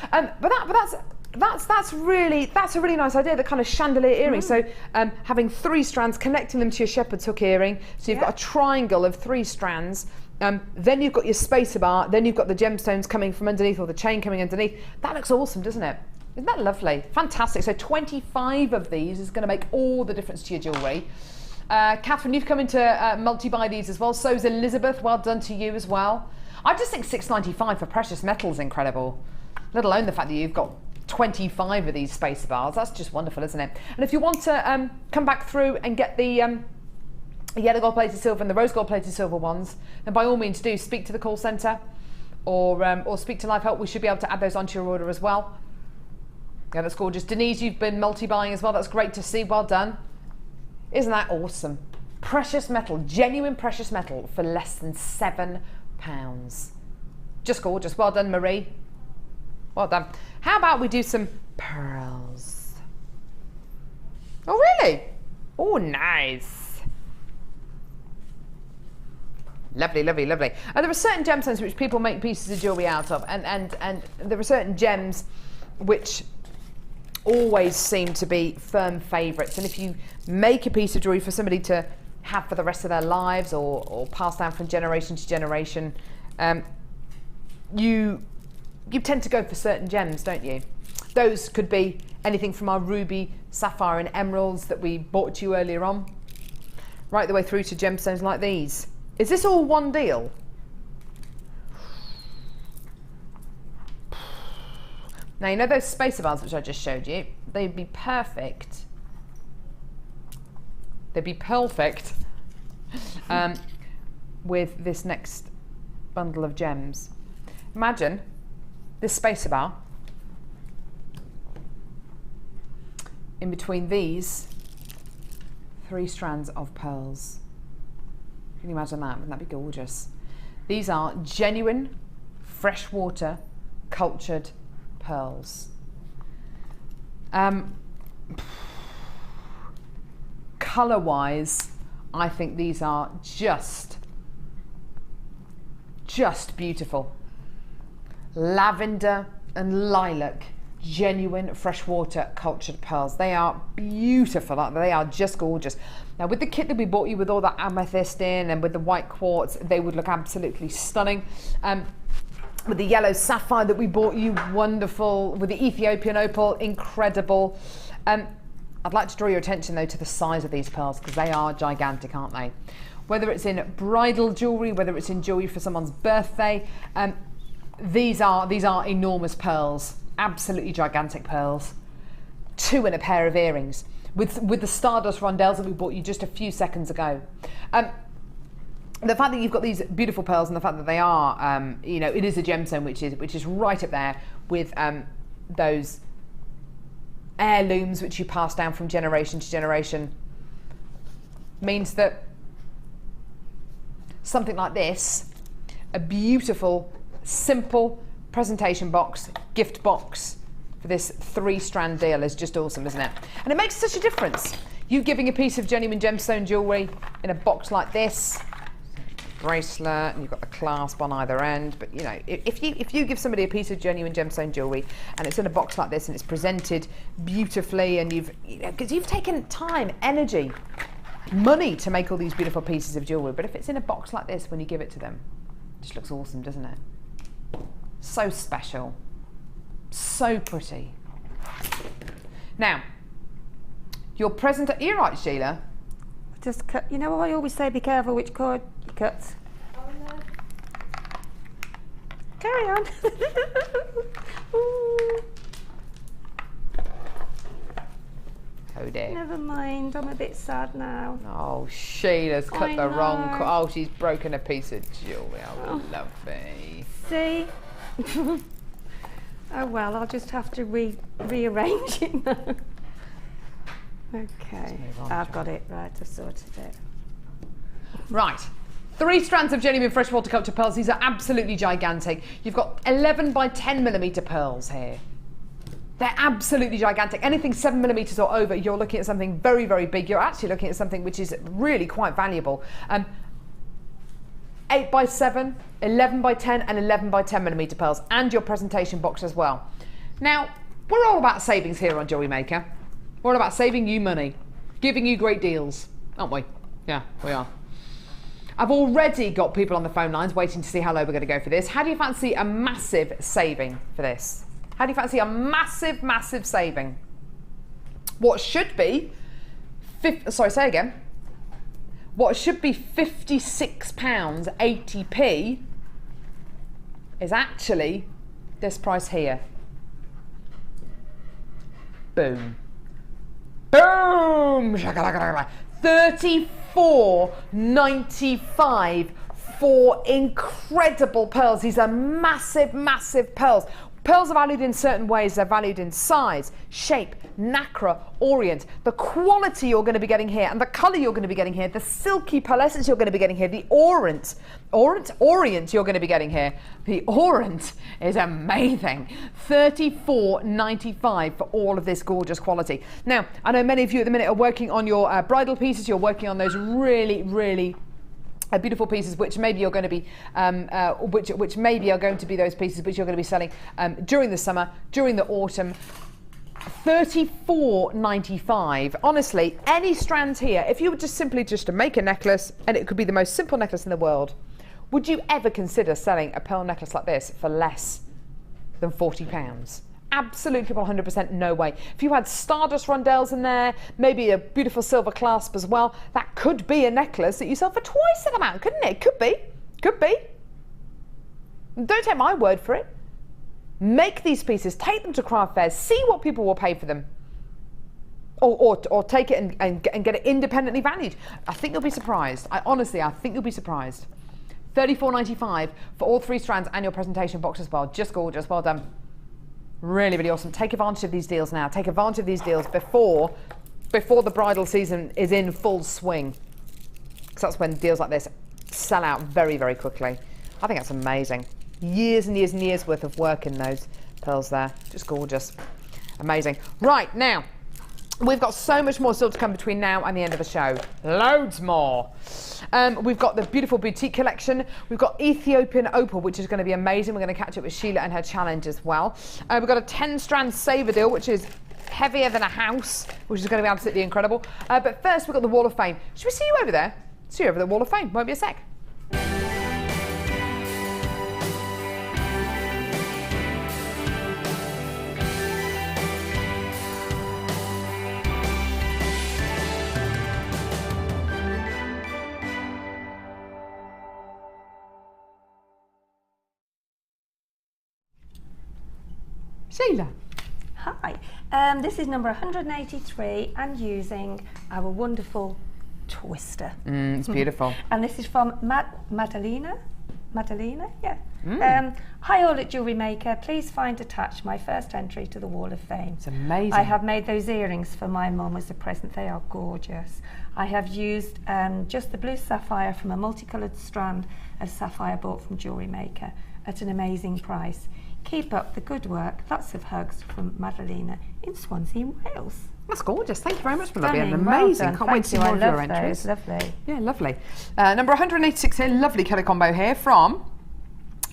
That's a really nice idea, the kind of chandelier earring. So having 3 strands, connecting them to your shepherd's hook earring, so you've got a triangle of 3 strands, then you've got your spacer bar, then you've got the gemstones coming from underneath, or the chain coming underneath. That looks awesome, doesn't it? Isn't that lovely? Fantastic. So 25 of these is going to make all the difference to your jewellery. Catherine, you've come in to multi-buy these as well. So's Elizabeth. Well done to you as well. I just think $6.95 for precious metal is incredible, let alone the fact that you've got 25 of these spacer bars. That's just wonderful, isn't it? And if you want to come back through and get the yellow gold plated silver and the rose gold plated silver ones, then by all means do speak to the call centre or speak to Live Help. We should be able to add those onto your order as well. Yeah, that's gorgeous. Denise, you've been multi-buying as well. That's great to see. Well done. Isn't that awesome? Precious metal, genuine precious metal for less than £7. Just gorgeous. Well done, Marie. Well done. How about we do some pearls? Oh, really? Oh, nice. Lovely, lovely, lovely. And there are certain gemstones which people make pieces of jewellery out of, and there are certain gems which always seem to be firm favourites. And if you make a piece of jewellery for somebody to have for the rest of their lives, or pass down from generation to generation, you tend to go for certain gems, don't you? Those could be anything from our ruby, sapphire and emeralds that we bought to you earlier on, right the way through to gemstones like these. Is this all one deal? Now, you know those spacer bars which I just showed you? They'd be perfect. They'd be perfect with this next bundle of gems. Imagine this spacer bar in between these 3 strands of pearls. Can you imagine that? Wouldn't that be gorgeous? These are genuine freshwater cultured pearls. Colour wise, I think these are just beautiful. Lavender and lilac genuine freshwater cultured pearls. They are beautiful, aren't they? They are just gorgeous. Now with the kit that we bought you with all that amethyst in and with the white quartz, they would look absolutely stunning. With the yellow sapphire that we bought you, wonderful. With the Ethiopian opal, incredible. I'd like to draw your attention though to the size of these pearls, because they are gigantic, aren't they? Whether it's in bridal jewellery, whether it's in jewellery for someone's birthday, these are enormous pearls, absolutely gigantic pearls. 2 in a pair of earrings with the stardust rondelles that we bought you just a few seconds ago. The fact that you've got these beautiful pearls and the fact that they are, you know, it is a gemstone which is right up there with those heirlooms which you pass down from generation to generation, means that something like this, a beautiful, simple presentation box, gift box for this 3-strand deal is just awesome, isn't it? And it makes such a difference. You giving a piece of genuine gemstone jewellery in a box like this, bracelet, and you've got the clasp on either end, but you know, if you give somebody a piece of genuine gemstone jewellery and it's in a box like this and it's presented beautifully, and because you've taken time, energy, money to make all these beautiful pieces of jewellery, but if it's in a box like this when you give it to them, it just looks awesome, doesn't it? So special, so pretty. Now, your present, you're right, Sheila. Just cut. You know, I always say be careful which cord you cut. Oh no. Carry on. Oh dear. Never mind, I'm a bit sad now. Oh, Sheila's cut the wrong cord. Oh, she's broken a piece of jewellery. Oh, lovely. See? Oh well, I'll just have to rearrange it now. Okay, I've got it, right, I've sorted it. Right, 3 strands of genuine freshwater culture pearls. These are absolutely gigantic. You've got 11 by 10 millimetre pearls here. They're absolutely gigantic. Anything 7 millimetres or over, you're looking at something very, very big. You're actually looking at something which is really quite valuable. 8 by 7, 11 by 10 and 11 by 10 millimetre pearls, and your presentation box as well. Now, we're all about savings here on JewelleryMaker. We're all about saving you money, giving you great deals, aren't we? Yeah, we are. I've already got people on the phone lines waiting to see how low we're going to go for this. How do you fancy a massive saving for this? How do you fancy a massive, massive saving? What should be, what should be £56.80p is actually this price here. Boom. Boom! $34.95 for incredible pearls. These are massive, massive pearls. Pearls are valued in certain ways. They're valued in size, shape, nacre, orient, the quality you're going to be getting here, and the colour you're going to be getting here, the silky pearlescence you're going to be getting here, the orient you're going to be getting here. The orient is amazing. $34.95 for all of this gorgeous quality. Now, I know many of you at the minute are working on your bridal pieces. You're working on those really, really beautiful pieces, which maybe you're going to be, which maybe are going to be those pieces which you're going to be selling during the summer, during the autumn. $34.95. Honestly, any strands here, if you were just simply to make a necklace, and it could be the most simple necklace in the world, would you ever consider selling a pearl necklace like this for less than £40? Absolutely 100% no way. If you had stardust rondelles in there, maybe a beautiful silver clasp as well, that could be a necklace that you sell for twice that amount, couldn't it? Could be. Could be. Don't take my word for it. Make these pieces, take them to craft fairs, see what people will pay for them. Or take it and get it independently valued. I think you'll be surprised. I think you'll be surprised. $34.95 for all 3 strands and your presentation box as well. Just gorgeous. Well done. Really, really awesome. Take advantage of these deals now. Take advantage of these deals before the bridal season is in full swing. Because that's when deals like this sell out very, very quickly. I think that's amazing. Years and years and years worth of work in those pearls there. Just gorgeous. Amazing. Right, now, We've got so much more still to come between now and the end of the show. Loads more. We've got the beautiful boutique collection. We've got Ethiopian Opal, which is going to be amazing. We're going to catch up with Sheila and her challenge as well. We've got a 10-strand saver deal, which is heavier than a house, which is going to be absolutely incredible. But first, we've got the Wall of Fame. Should we see you over there? See you over the Wall of Fame. Won't be a sec. Sheila. Hi, this is number 183 and using our wonderful twister. It's beautiful. And this is from Madalena, yeah. Hi all at Jewellery Maker, please find attached my first entry to the Wall of Fame. It's amazing. I have made those earrings for my mum as a present, they are gorgeous. I have used just the blue sapphire from a multicoloured strand of sapphire bought from Jewellery Maker at an amazing price. Keep up the good work. Lots of hugs from Madalena in Swansea, Wales. That's gorgeous. Thank you very much for that. Stunning. Amazing. Well Can't wait to see more of your entries. Lovely. Yeah, lovely. Number 186 here. Lovely colour combo here from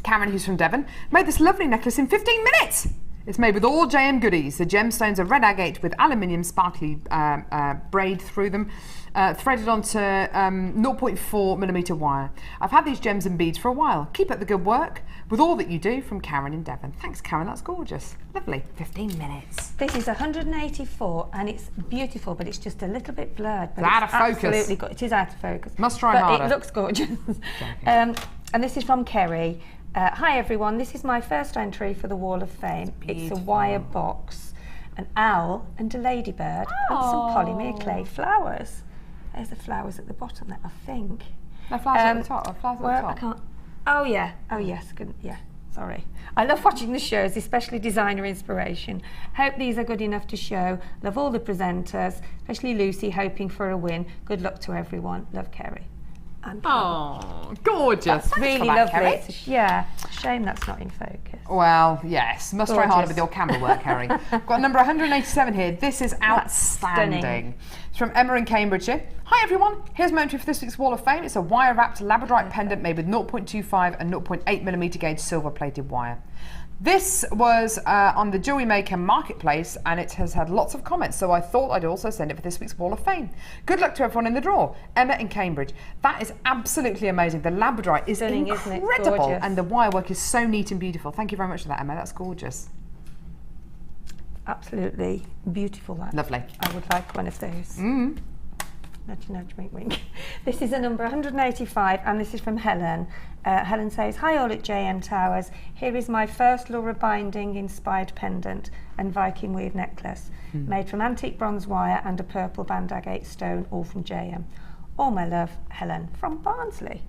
Karen, who's from Devon. Made this lovely necklace in 15 minutes. It's made with all JM goodies. The gemstones are red agate with aluminium sparkly braid through them. Threaded onto 0.4mm wire. I've had these gems and beads for a while. Keep up the good work with all that you do, from Karen in Devon. Thanks, Karen, that's gorgeous. Lovely. 15 minutes. This is 184 and it's beautiful, but it's just a little bit blurred. But it's out of focus. Absolutely good. It is out of focus. Must try but harder. It looks gorgeous. And this is from Kerry. Hi everyone, this is my first entry for the Wall of Fame. It's a wire box, an owl and a ladybird and some polymer clay flowers. There's the flowers at the bottom there, I think. No, flowers at the top. Flowers at the top. I can't. Oh yeah. Oh yes. Yeah. Sorry. I love watching the shows, especially designer inspiration. Hope these are good enough to show. Love all the presenters, especially Lucy, hoping for a win. Good luck to everyone. Love, Kerry. Oh, gorgeous. That's really lovely. Kerry. Yeah. Shame that's not in focus. Well, yes. Must try harder with your camera work, Kerry. Got number 187 here. This is outstanding. It's from Emma in Cambridgeshire. Hi everyone, here's my entry for this week's Wall of Fame. It's a wire-wrapped labradorite pendant made with 0.25 and 0.8mm gauge silver-plated wire. This was on the Jewellery Maker marketplace and it has had lots of comments, so I thought I'd also send it for this week's Wall of Fame. Good luck to everyone in the draw. Emma in Cambridge. That is absolutely amazing. The labradorite is incredible and the wire work is so neat and beautiful. Thank you very much for that, Emma. That's gorgeous. Absolutely beautiful. That. Lovely. I would like one of those. Nudge, nudge, wink, wink. This is a number 185 and this is from Helen. Helen says, hi all at JM Towers. Here is my first Laura Binding inspired pendant and Viking weave necklace made from antique bronze wire and a purple band agate stone, all from JM. All my love, Helen from Barnsley.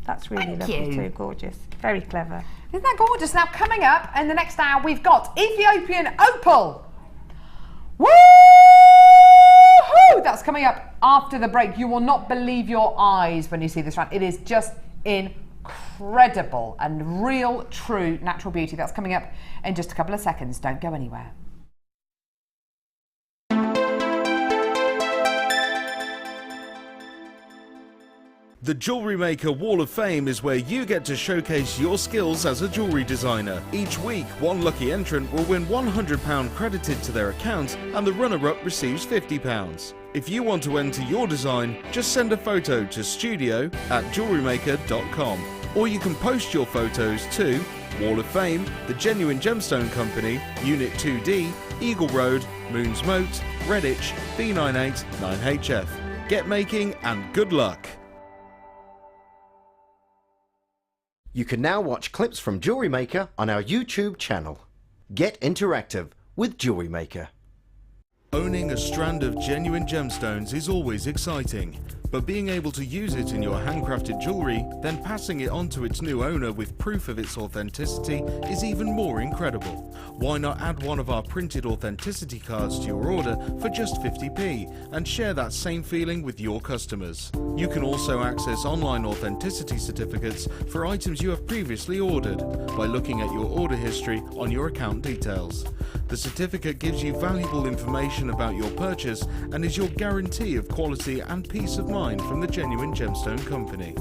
That's really lovely too, gorgeous. Very clever. Isn't that gorgeous? Now coming up in the next hour we've got Ethiopian Opal. Woo! That's coming up after the break. You will not believe your eyes when you see this round. It is just incredible and real, true natural beauty. That's coming up in just a couple of seconds. Don't go anywhere. The Jewellery Maker Wall of Fame is where you get to showcase your skills as a jewellery designer. Each week, one lucky entrant will win £100 credited to their account and the runner-up receives £50. If you want to enter your design, just send a photo to studio@jewellerymaker.com, or you can post your photos to Wall of Fame, The Genuine Gemstone Company, Unit 2D, Eagle Road, Moons Moat, Redditch, B98 9HF. Get making and good luck! You can now watch clips from Jewellery Maker on our YouTube channel. Get interactive with Jewellery Maker. Owning a strand of genuine gemstones is always exciting, But being able to use it in your handcrafted jewellery, then passing it on to its new owner with proof of its authenticity is even more incredible. Why not add one of our printed authenticity cards to your order for just 50p and share that same feeling with your customers? You can also access online authenticity certificates for items you have previously ordered by looking at your order history on your account details. The certificate gives you valuable information about your purchase and is your guarantee of quality and peace of mind from the Genuine Gemstone Company.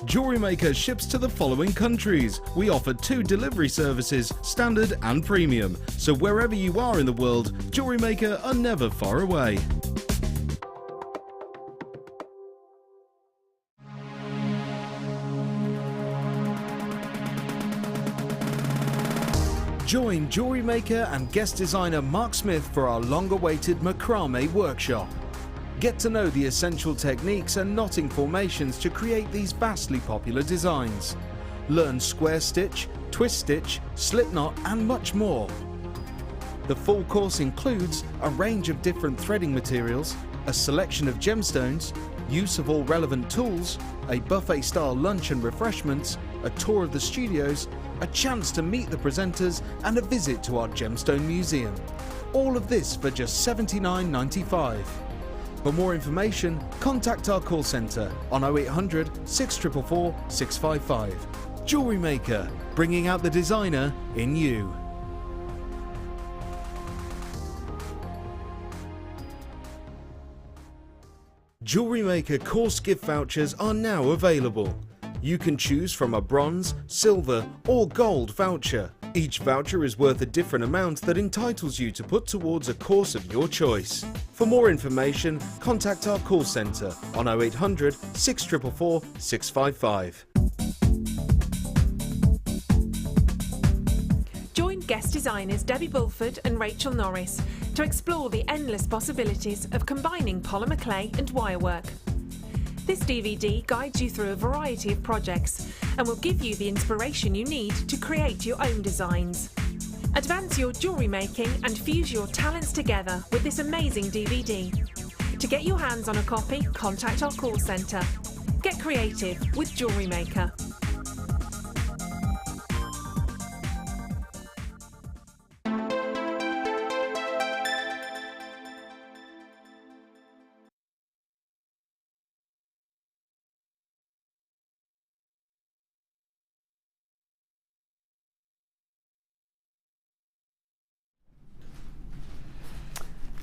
JewelleryMaker ships to the following countries. We offer 2 delivery services, standard and premium. So wherever you are in the world, JewelleryMaker are never far away. Join JewelleryMaker and guest designer Mark Smith for our long-awaited macrame workshop. Get to know the essential techniques and knotting formations to create these vastly popular designs. Learn square stitch, twist stitch, slip knot and much more. The full course includes a range of different threading materials, a selection of gemstones, use of all relevant tools, a buffet-style lunch and refreshments, a tour of the studios, a chance to meet the presenters and a visit to our gemstone museum. All of this for just $79.95. For more information, contact our call centre on 0800 644 655. JewelleryMaker, bringing out the designer in you. JewelleryMaker course gift vouchers are now available. You can choose from a bronze, silver or gold voucher. Each voucher is worth a different amount that entitles you to put towards a course of your choice. For more information, contact our call centre on 0800 644 655. Join guest designers Debbie Bulford and Rachel Norris to explore the endless possibilities of combining polymer clay and wirework. This DVD guides you through a variety of projects and will give you the inspiration you need to create your own designs. Advance your jewellery making and fuse your talents together with this amazing DVD. To get your hands on a copy, contact our call centre. Get creative with JewelleryMaker.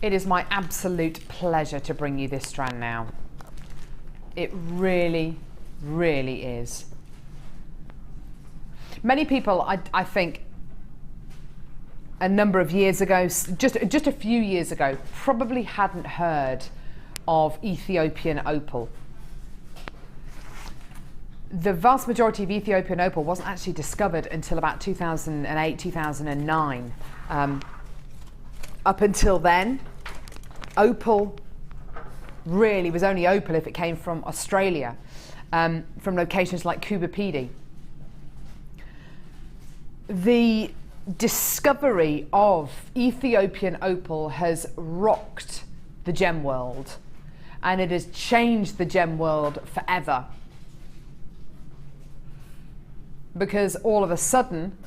It is my absolute pleasure to bring you this strand now. It really, really is. Many people, I think, a number of years ago, just a few years ago, probably hadn't heard of Ethiopian opal. The vast majority of Ethiopian opal wasn't actually discovered until about 2008, 2009. Up until then, opal really was only opal if it came from Australia, from locations like Cuba Pedy. The discovery of Ethiopian opal has rocked the gem world, and it has changed the gem world forever. Because all of a sudden,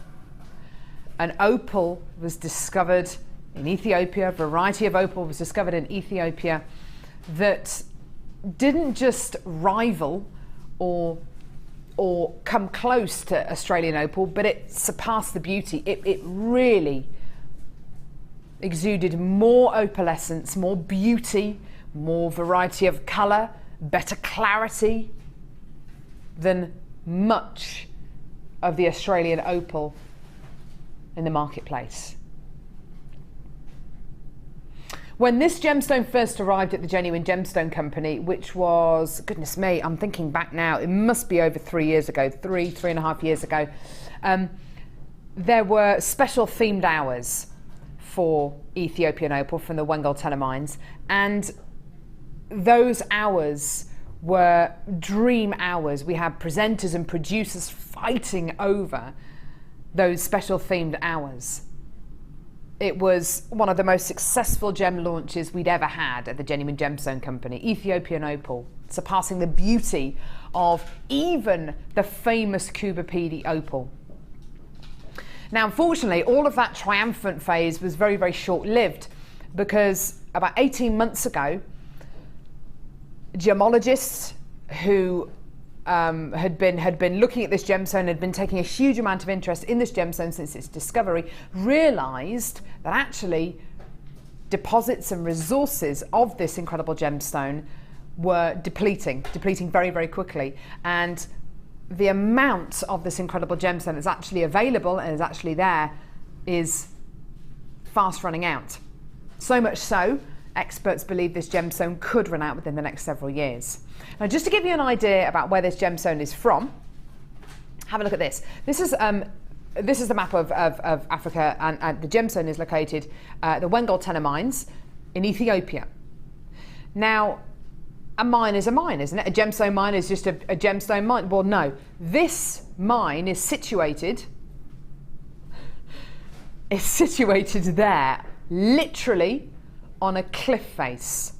an opal was discovered in Ethiopia, a variety of opal was discovered in Ethiopia that didn't just rival or come close to Australian opal, but it surpassed the beauty. It really exuded more opalescence, more beauty, more variety of colour, better clarity than much of the Australian opal in the marketplace. When this gemstone first arrived at the Genuine Gemstone Company, which was, goodness me, I'm thinking back now, it must be over 3 years ago, three and a half years ago, there were special themed hours for Ethiopian opal from the Wengal mines, and those hours were dream hours. We had presenters and producers fighting over those special themed hours. it was one of the most successful gem launches we'd ever had at the Genuine Gemstone Company, Ethiopian Opal, surpassing the beauty of even the famous Cuba Pedy Opal. Now, unfortunately, all of that triumphant phase was very, very short-lived, because about 18 months ago, gemologists who had been looking at this gemstone, had been taking a huge amount of interest in this gemstone since its discovery, realised that actually deposits and resources of this incredible gemstone were depleting very, very quickly. And the amount of this incredible gemstone that's actually available and is actually there is fast running out. So much so, experts believe this gemstone could run out within the next several years. Now, just to give you an idea about where this gemstone is from, have a look at this. This is the map of Africa, and the gemstone is located at the Wengol Tenor mines in Ethiopia. Now, a mine is a mine, isn't it? A gemstone mine is just a gemstone mine. Well, no. This mine is situated there, literally on a cliff face.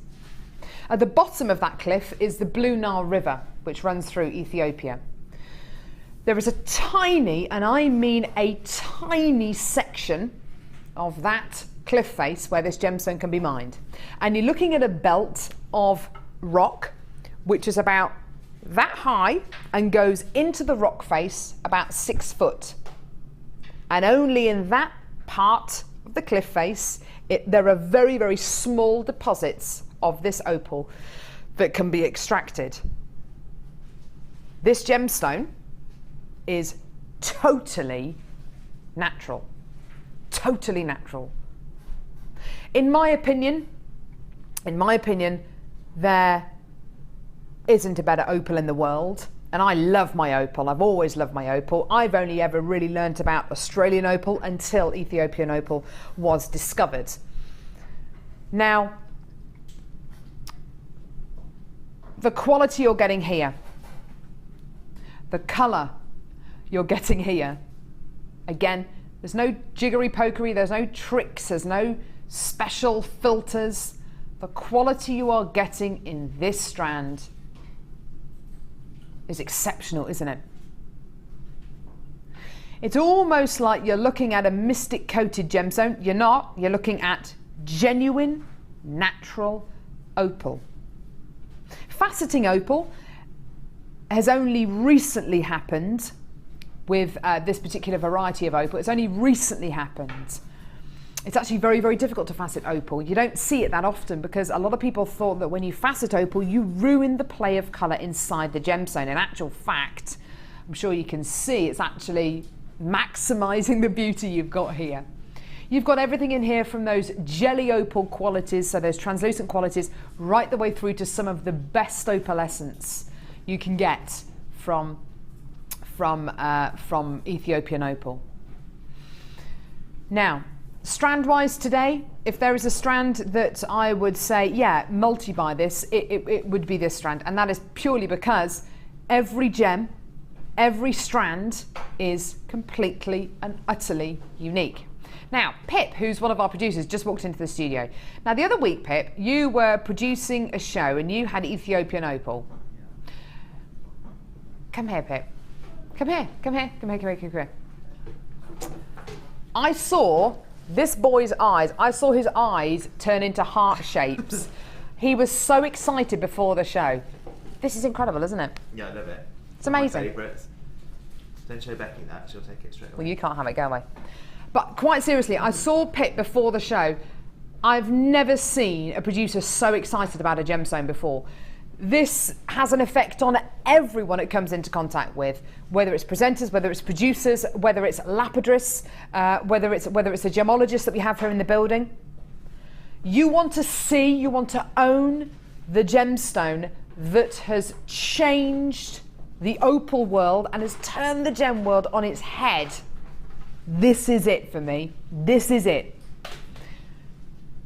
At the bottom of that cliff is the Blue Nile River, which runs through Ethiopia. There is a tiny, and I mean a tiny section of that cliff face where this gemstone can be mined. And you're looking at a belt of rock, which is about that high and goes into the rock face about 6 foot. And only in that part of the cliff face, there are very, very small deposits of this opal that can be extracted. This gemstone is totally natural. Totally natural. In my opinion, there isn't a better opal in the world. And I love my opal. I've always loved my opal. I've only ever really learnt about Australian opal until Ethiopian opal was discovered. Now, the quality you're getting here, the colour you're getting here, again, there's no jiggery pokery, there's no tricks, there's no special filters. The quality you are getting in this strand is exceptional, isn't it? It's almost like you're looking at a mystic coated gemstone. You're not. You're looking at genuine, natural opal. Faceting opal has only recently happened with this particular variety of opal. It's only recently happened. It's actually very, very difficult to facet opal. You don't see it that often because a lot of people thought that when you facet opal, you ruin the play of colour inside the gemstone. In actual fact, I'm sure you can see it's actually maximising the beauty you've got here. You've got everything in here from those jelly opal qualities, so those translucent qualities, right the way through to some of the best opalescence you can get from Ethiopian opal. Now, strand-wise today, if there is a strand that I would say, yeah, multi-buy this, it would be this strand. And that is purely because every gem, every strand is completely and utterly unique. Now, Pip, who's one of our producers, just walked into the studio. Now, the other week, Pip, you were producing a show and you had Ethiopian opal. Come here, Pip. Come here, come here, come here, come here, come here. I saw this boy's eyes, I saw his eyes turn into heart shapes. He was so excited before the show. This is incredible, isn't it? Yeah, I love it. It's amazing. My favourites. Don't show Becky that, she'll take it straight away. Well, you can't have it, go away. But quite seriously, I saw Pip before the show. I've never seen a producer so excited about a gemstone before. This has an effect on everyone it comes into contact with, whether it's presenters, whether it's producers, whether it's lapidarists, whether it's a gemologist that we have here in the building. You want to see, you want to own the gemstone that has changed the opal world and has turned the gem world on its head. This is it for me. This is it.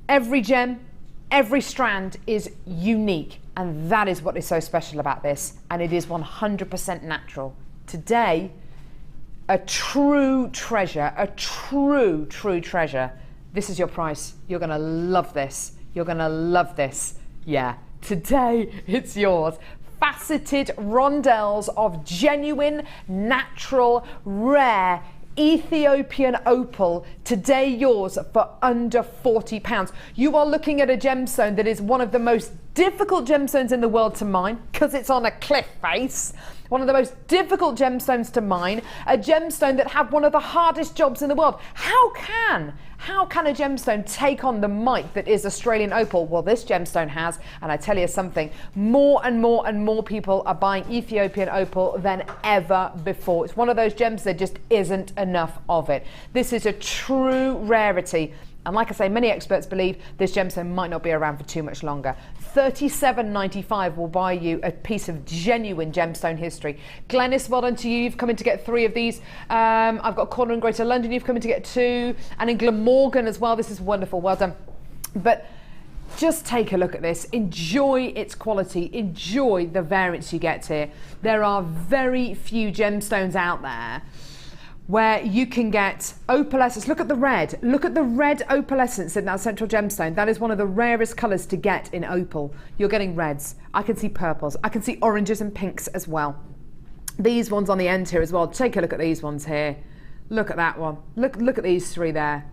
Every gem, every strand is unique, and that is what is so special about this, and it is 100% natural. Today, a true treasure, a true treasure This is your price. You're gonna love this. You're gonna love this. Yeah, today it's yours. Faceted rondelles of genuine, natural, rare Ethiopian opal, today yours for under £40. You are looking at a gemstone that is one of the most difficult gemstones in the world to mine because it's on a cliff face. One of the most difficult gemstones to mine, a gemstone that had one of the hardest jobs in the world. How can a gemstone take on the might that is Australian opal? Well, this gemstone has, and I tell you something, more and more and more people are buying Ethiopian opal than ever before. It's one of those gems that just isn't enough of it. This is a true rarity. And like I say, many experts believe this gemstone might not be around for too much longer. $37.95 will buy you a piece of genuine gemstone history. Glenys, well done to you. You've come in to get 3 of these. I've got a corner in Greater London. You've come in to get 2. And in Glamorgan as well. This is wonderful. Well done. But just take a look at this. Enjoy its quality. Enjoy the variants you get here. There are very few gemstones out there where you can get opalescence. Look at the red. Look at the red opalescence in that central gemstone. That is one of the rarest colours to get in opal. You're getting reds. I can see purples. I can see oranges and pinks as well. These ones on the end here as well. Take a look at these ones here. Look at that one. Look at these 3 there.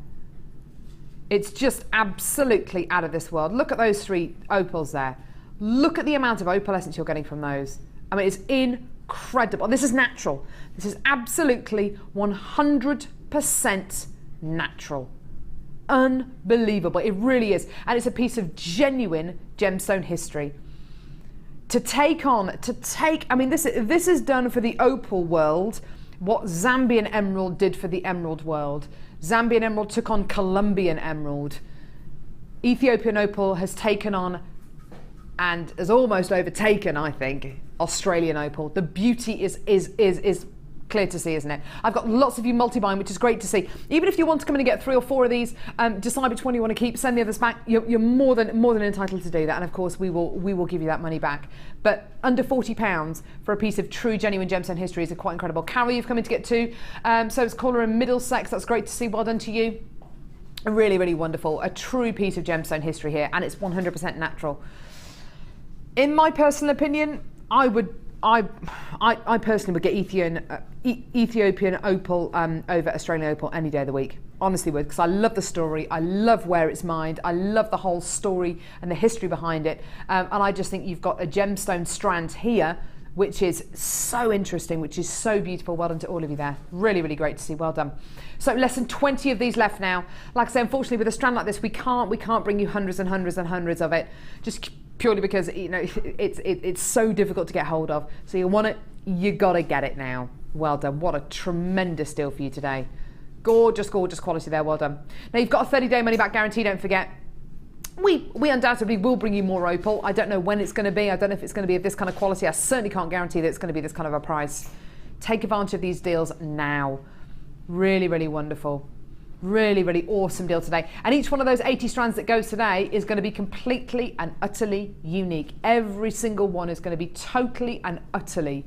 It's just absolutely out of this world. Look at those 3 opals there. Look at the amount of opalescence you're getting from those. I mean, it's incredible. This is natural. This is absolutely 100% natural. Unbelievable. It really is. And it's a piece of genuine gemstone history. I mean, this is done for the opal world what Zambian emerald did for the emerald world. Zambian emerald took on Colombian emerald. Ethiopian opal has taken on and has almost overtaken, I think, Australian opal. The beauty is clear to see, isn't it? I've got lots of you multi-buying, which is great to see. Even if you want to come in and get 3 or 4 of these, decide which one you want to keep, send the others back. You're more than entitled to do that, and of course we will give you that money back. But under £40 for a piece of true, genuine gemstone history is quite incredible. Carol, you've come in to get 2. So it's caller in Middlesex. That's great to see. Well done to you. Really, really wonderful. A true piece of gemstone history here, and it's 100% natural. In my personal opinion, I personally would get Ethiopian opal over Australian opal any day of the week. Honestly would, because I love the story, I love where it's mined, I love the whole story and the history behind it, and I just think you've got a gemstone strand here which is so interesting, which is so beautiful. Well done to all of you there. Really, really great to see. Well done. So less than 20 of these left now. Like I say, unfortunately with a strand like this, we can't bring you hundreds and hundreds and hundreds of it, just purely because, you know, it's so difficult to get hold of. So you want it, you gotta get it now. Well done. What a tremendous deal for you today. Gorgeous, gorgeous quality there. Well done. Now you've got a 30-day money back guarantee, don't forget. We undoubtedly will bring you more opal. I don't know when it's going to be. I don't know if it's going to be of this kind of quality. I certainly can't guarantee that it's going to be this kind of a price. Take advantage of these deals now. Really, really wonderful. Really, really awesome deal today. And each one of those 80 strands that goes today is going to be completely and utterly unique. Every single one is going to be totally and utterly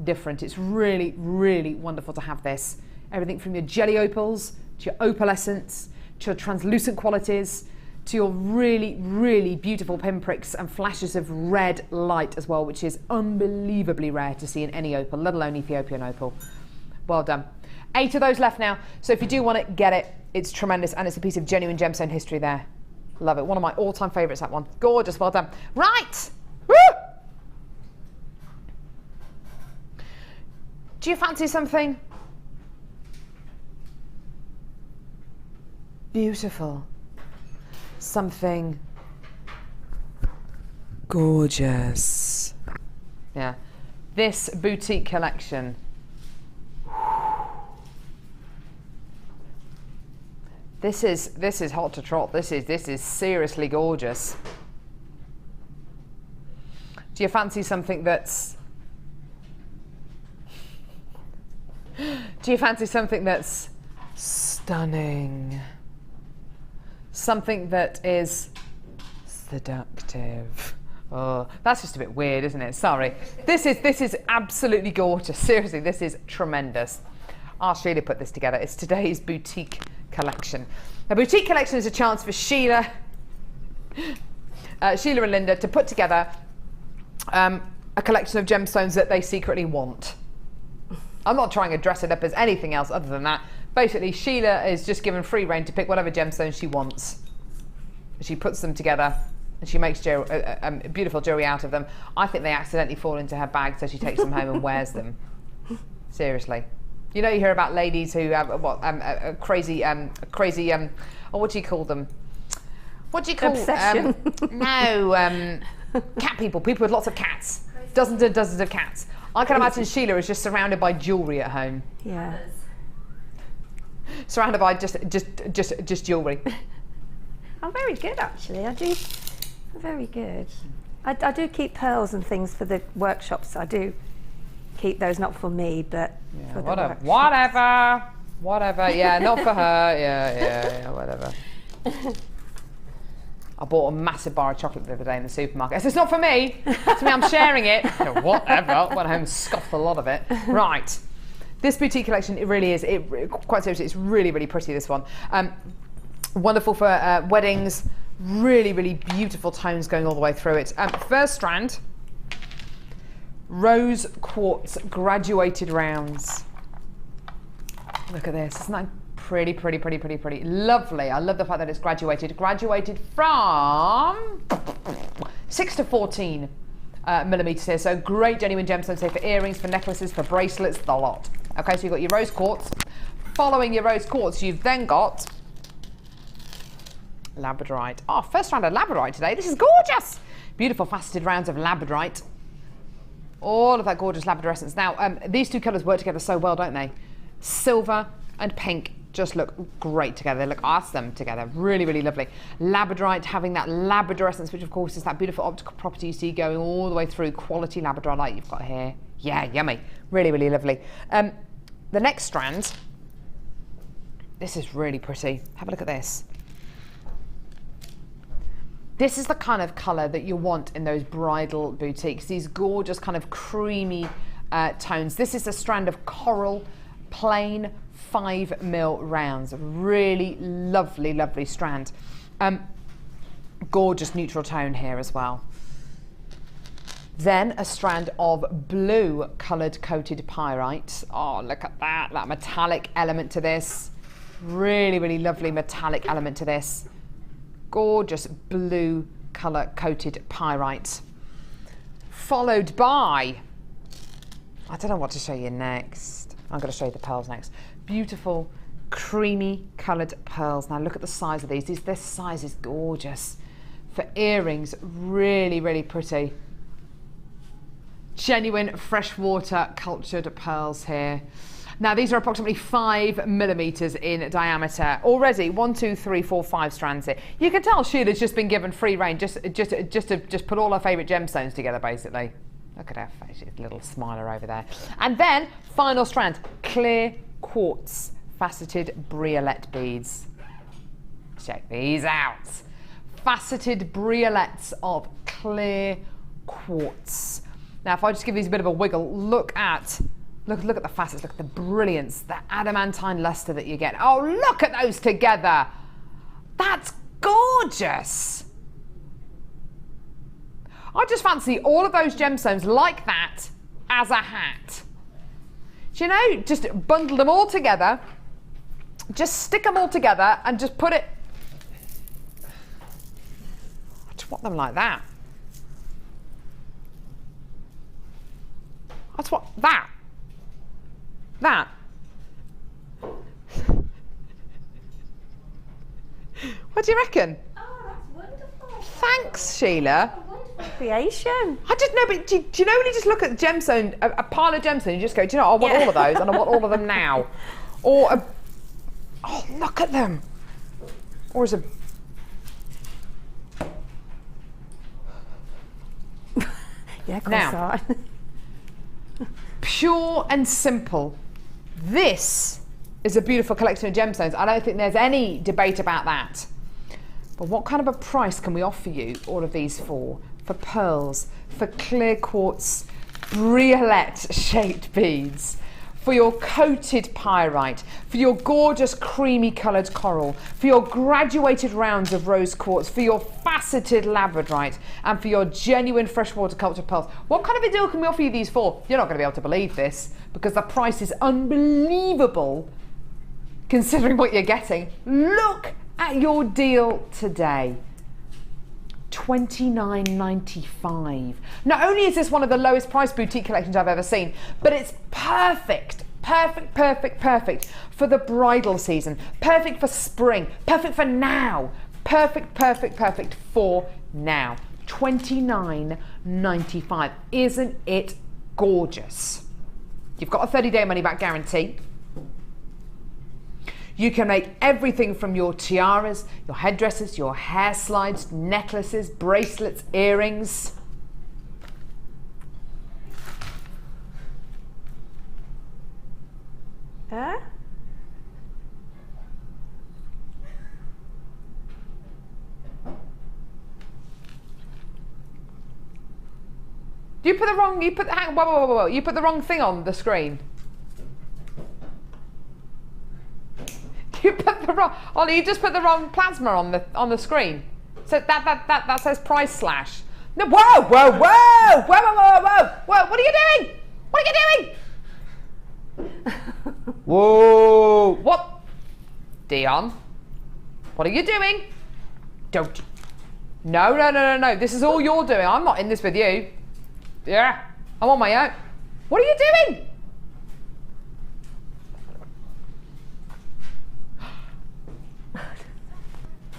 different. It's really, really wonderful to have this. Everything from your jelly opals to your opalescence to your translucent qualities to your really, really beautiful pinpricks and flashes of red light as well, which is unbelievably rare to see in any opal, let alone Ethiopian opal. Well done. 8 of those left now, so if you do want it, get it. It's tremendous, and it's a piece of genuine gemstone history there. Love it. One of my all-time favourites, that one. Gorgeous. Well done. Right. Woo! Do you fancy something beautiful? Something gorgeous. Yeah, this boutique collection. This is hot to trot. This is seriously gorgeous. Do you fancy something that's? Do you fancy something that's stunning? Something that is seductive. Oh, that's just a bit weird, isn't it? Sorry. This is absolutely gorgeous. Seriously, this is tremendous. Sheila put this together. It's today's boutique collection. The boutique collection is a chance for Sheila and Linda to put together a collection of gemstones that they secretly want. I'm not trying to dress it up as anything else other than that. Basically, Sheila is just given free rein to pick whatever gemstones she wants. She puts them together and she makes beautiful jewellery out of them. I think they accidentally fall into her bag, so she takes them home and wears them. Seriously. You know, you hear about ladies who have crazy, oh, what do you call them? What do you call obsession? Cat people with lots of cats, dozens and dozens of cats. I can imagine Sheila is just surrounded by jewellery at home. Yeah. Surrounded by just jewellery. I'm very good, actually. I'm very good. I do keep pearls and things for the workshops. I do keep those, not for me, but for the workshops. Whatever. Yeah, not for her. Yeah, whatever. I bought a massive bar of chocolate the other day in the supermarket. I said, it's not for me. It's me, I'm sharing it. Whatever. Went home and scoffed a lot of it. Right. This boutique collection, it really is. Quite seriously, it's really, really pretty, this one. Wonderful for weddings. Really, really beautiful tones going all the way through it. First strand, rose quartz graduated rounds. Look at this. Isn't that pretty? Lovely. I love the fact that it's graduated. Graduated from 6 to 14 millimeters here. So great genuine gemstones here for earrings, for necklaces, for bracelets, the lot. Okay, so you've got your rose quartz. Following your rose quartz, you've then got labradorite. Oh, first round of labradorite today. This is gorgeous. Beautiful faceted rounds of labradorite. All of that gorgeous labradorescence. Now, these two colours work together so well, don't they? Silver and pink just look great together. They look awesome together. Really, really lovely. Labradorite having that labradorescence, which of course is that beautiful optical property you see going all the way through. Quality labradorite like you've got here. Yeah, yummy. Really, really lovely. The next strand, this is really pretty. Have a look at this. This is the kind of colour that you want in those bridal boutiques. These gorgeous kind of creamy tones. This is a strand of coral, plain 5mm rounds. Really lovely, lovely strand. Gorgeous neutral tone here as well. Then a strand of blue coloured coated pyrite. Oh, look at that metallic element to this. Really, really lovely metallic element to this. Gorgeous blue colour coated pyrite. Followed by, I don't know what to show you next. I'm going to show you the pearls next. Beautiful creamy coloured pearls. Now look at the size of these. This size is gorgeous. For earrings, really, really pretty. Genuine freshwater cultured pearls here. Now these are approximately 5mm in diameter. Already 1, 2, 3, 4, 5 strands here. You can tell Sheila's just been given free rein just to put all her favourite gemstones together, basically. Look at her face, she's a little smiler over there. And then final strand, clear quartz faceted briolette beads. Check these out. Faceted briolettes of clear quartz. Now if I just give these a bit of a wiggle, look at the facets, look at the brilliance, the adamantine luster that you get. Oh, look at those together. That's gorgeous. I just fancy all of those gemstones like that as a hat. Do you know, just bundle them all together, just stick them all together and just put it, I just want them like that. That's what, that. What do you reckon? Oh, that's wonderful. Thanks, Sheila. Creation. I just know, but do you know when you just look at gemstone, a pile of gemstone, you just go, do you know, I want all of those and I want all of them now. Or, oh, look at them. Or is a... Yeah, now, pure and simple. This is a beautiful collection of gemstones. I don't think there's any debate about that. But what kind of a price can we offer you all of these for? For pearls, for clear quartz, briolette shaped beads, for your coated pyrite, for your gorgeous creamy coloured coral, for your graduated rounds of rose quartz, for your faceted labradorite, and for your genuine freshwater culture pearls. What kind of a deal can we offer you these for? You're not going to be able to believe this because the price is unbelievable considering what you're getting. Look at your deal today. $29.95. Not only is this one of the lowest price boutique collections I've ever seen, but it's perfect for the bridal season, perfect for spring, perfect for now, perfect for now. $29.95. Isn't it gorgeous? You've got a 30-day money-back guarantee. You can make everything from your tiaras, your headdresses, your hair slides, necklaces, bracelets, earrings. Huh? You put the wrong, you put the wrong thing on the screen. You put the wrong, Ollie, you just put the wrong plasma on the screen. So that says price slash. No, whoa, what are you doing? What are you doing? Whoa, what? Dion, what are you doing? Don't. No, this is all you're doing. I'm not in this with you. Yeah, I'm on my own. What are you doing?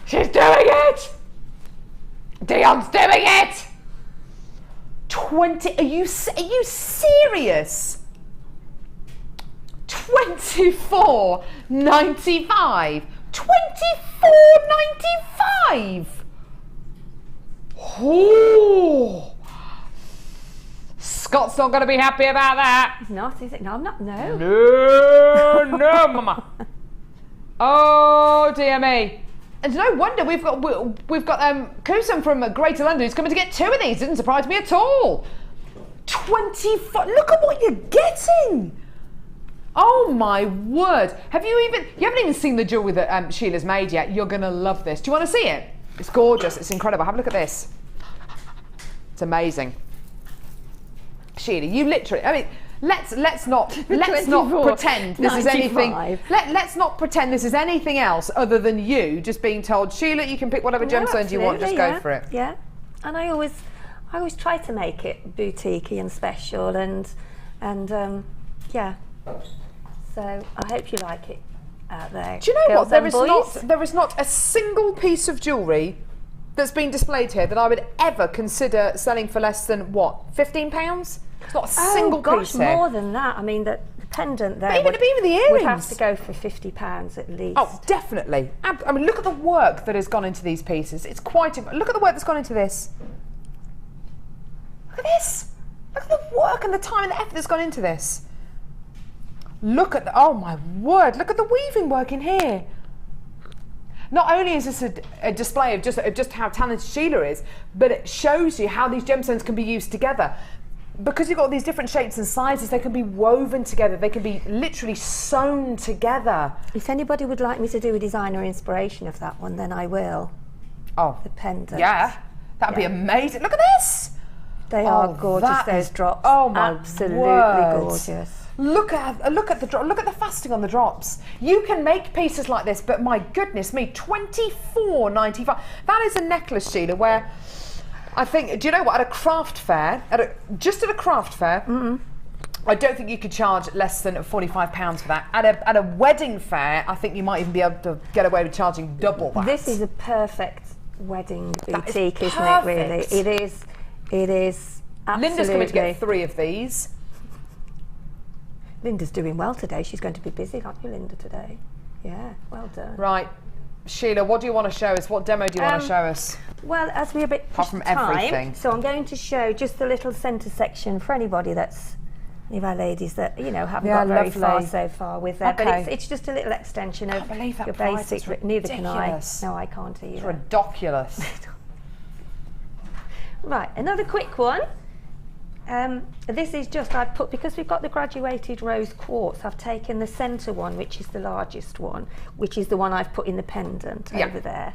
She's doing it! Dion's doing it! 20, are you serious? $24.95. $24.95. Oh. Scott's not going to be happy about that. He's not, is it? No, I'm not. No. No, mama. Oh dear me. And no wonder we've got Kusum from Greater London who's coming to get 2 of these. Didn't surprise me at all. 24. Look at what you're getting. Oh my word. You haven't even seen the jewellery that Sheila's made yet. You're going to love this. Do you want to see it? It's gorgeous. It's incredible. Have a look at this. It's amazing. Sheila, you literally, I mean, let's not pretend this is anything. Let's not pretend this is anything else other than you just being told, Sheila, you can pick whatever gemstones you want, just go for it. Yeah, and I always try to make it boutiquey and special, and yeah. So I hope you like it out there. Do you know what? There is not a single piece of jewellery that's been displayed here that I would ever consider selling for less than what, £15? It's not a single piece here. More than that. I mean, the pendant there even the earrings would have to go for £50 at least. Oh, definitely. I mean, look at the work that has gone into these pieces. It's quite. Look at the work that's gone into this. Look at this. Look at the work and the time and the effort that's gone into this. Look at the. Oh my word! Look at the weaving work in here. Not only is this a display of just how talented Sheila is, but it shows you how these gemstones can be used together. Because you've got these different shapes and sizes, they can be woven together, they can be literally sewn together. If anybody would like me to do a designer inspiration of that one, then I will. Oh. The pendant. Yeah, that'd be amazing. Look at this! They are gorgeous, those drops. Oh my absolutely word. Gorgeous. Look at the drop. Look at the faceting on the drops. You can make pieces like this, but my goodness me, $24.95. That is a necklace, Sheila, where I think, do you know what? At a craft fair, just at a craft fair, I don't think you could charge less than £45 for that. At a wedding fair, I think you might even be able to get away with charging double that. This is a perfect wedding boutique, isn't it? Really, it is. It is. Absolutely. Linda's coming to get 3 of these. Linda's doing well today. She's going to be busy, aren't you, Linda, today? Yeah, well done. Right. Sheila, what do you want to show us? What demo do you want to show us? Well, as we're a bit apart from everything, so I'm going to show just the little centre section for anybody that's any of our ladies that haven't got very far so far with that. Okay. But it's just a little extension of your basic. Neither can I. No, I can't either. It's ridiculous. Right, another quick one. This is just, I've put, because we've got the graduated rose quartz, I've taken the centre one, which is the largest one, which is the one I've put in the pendant over there.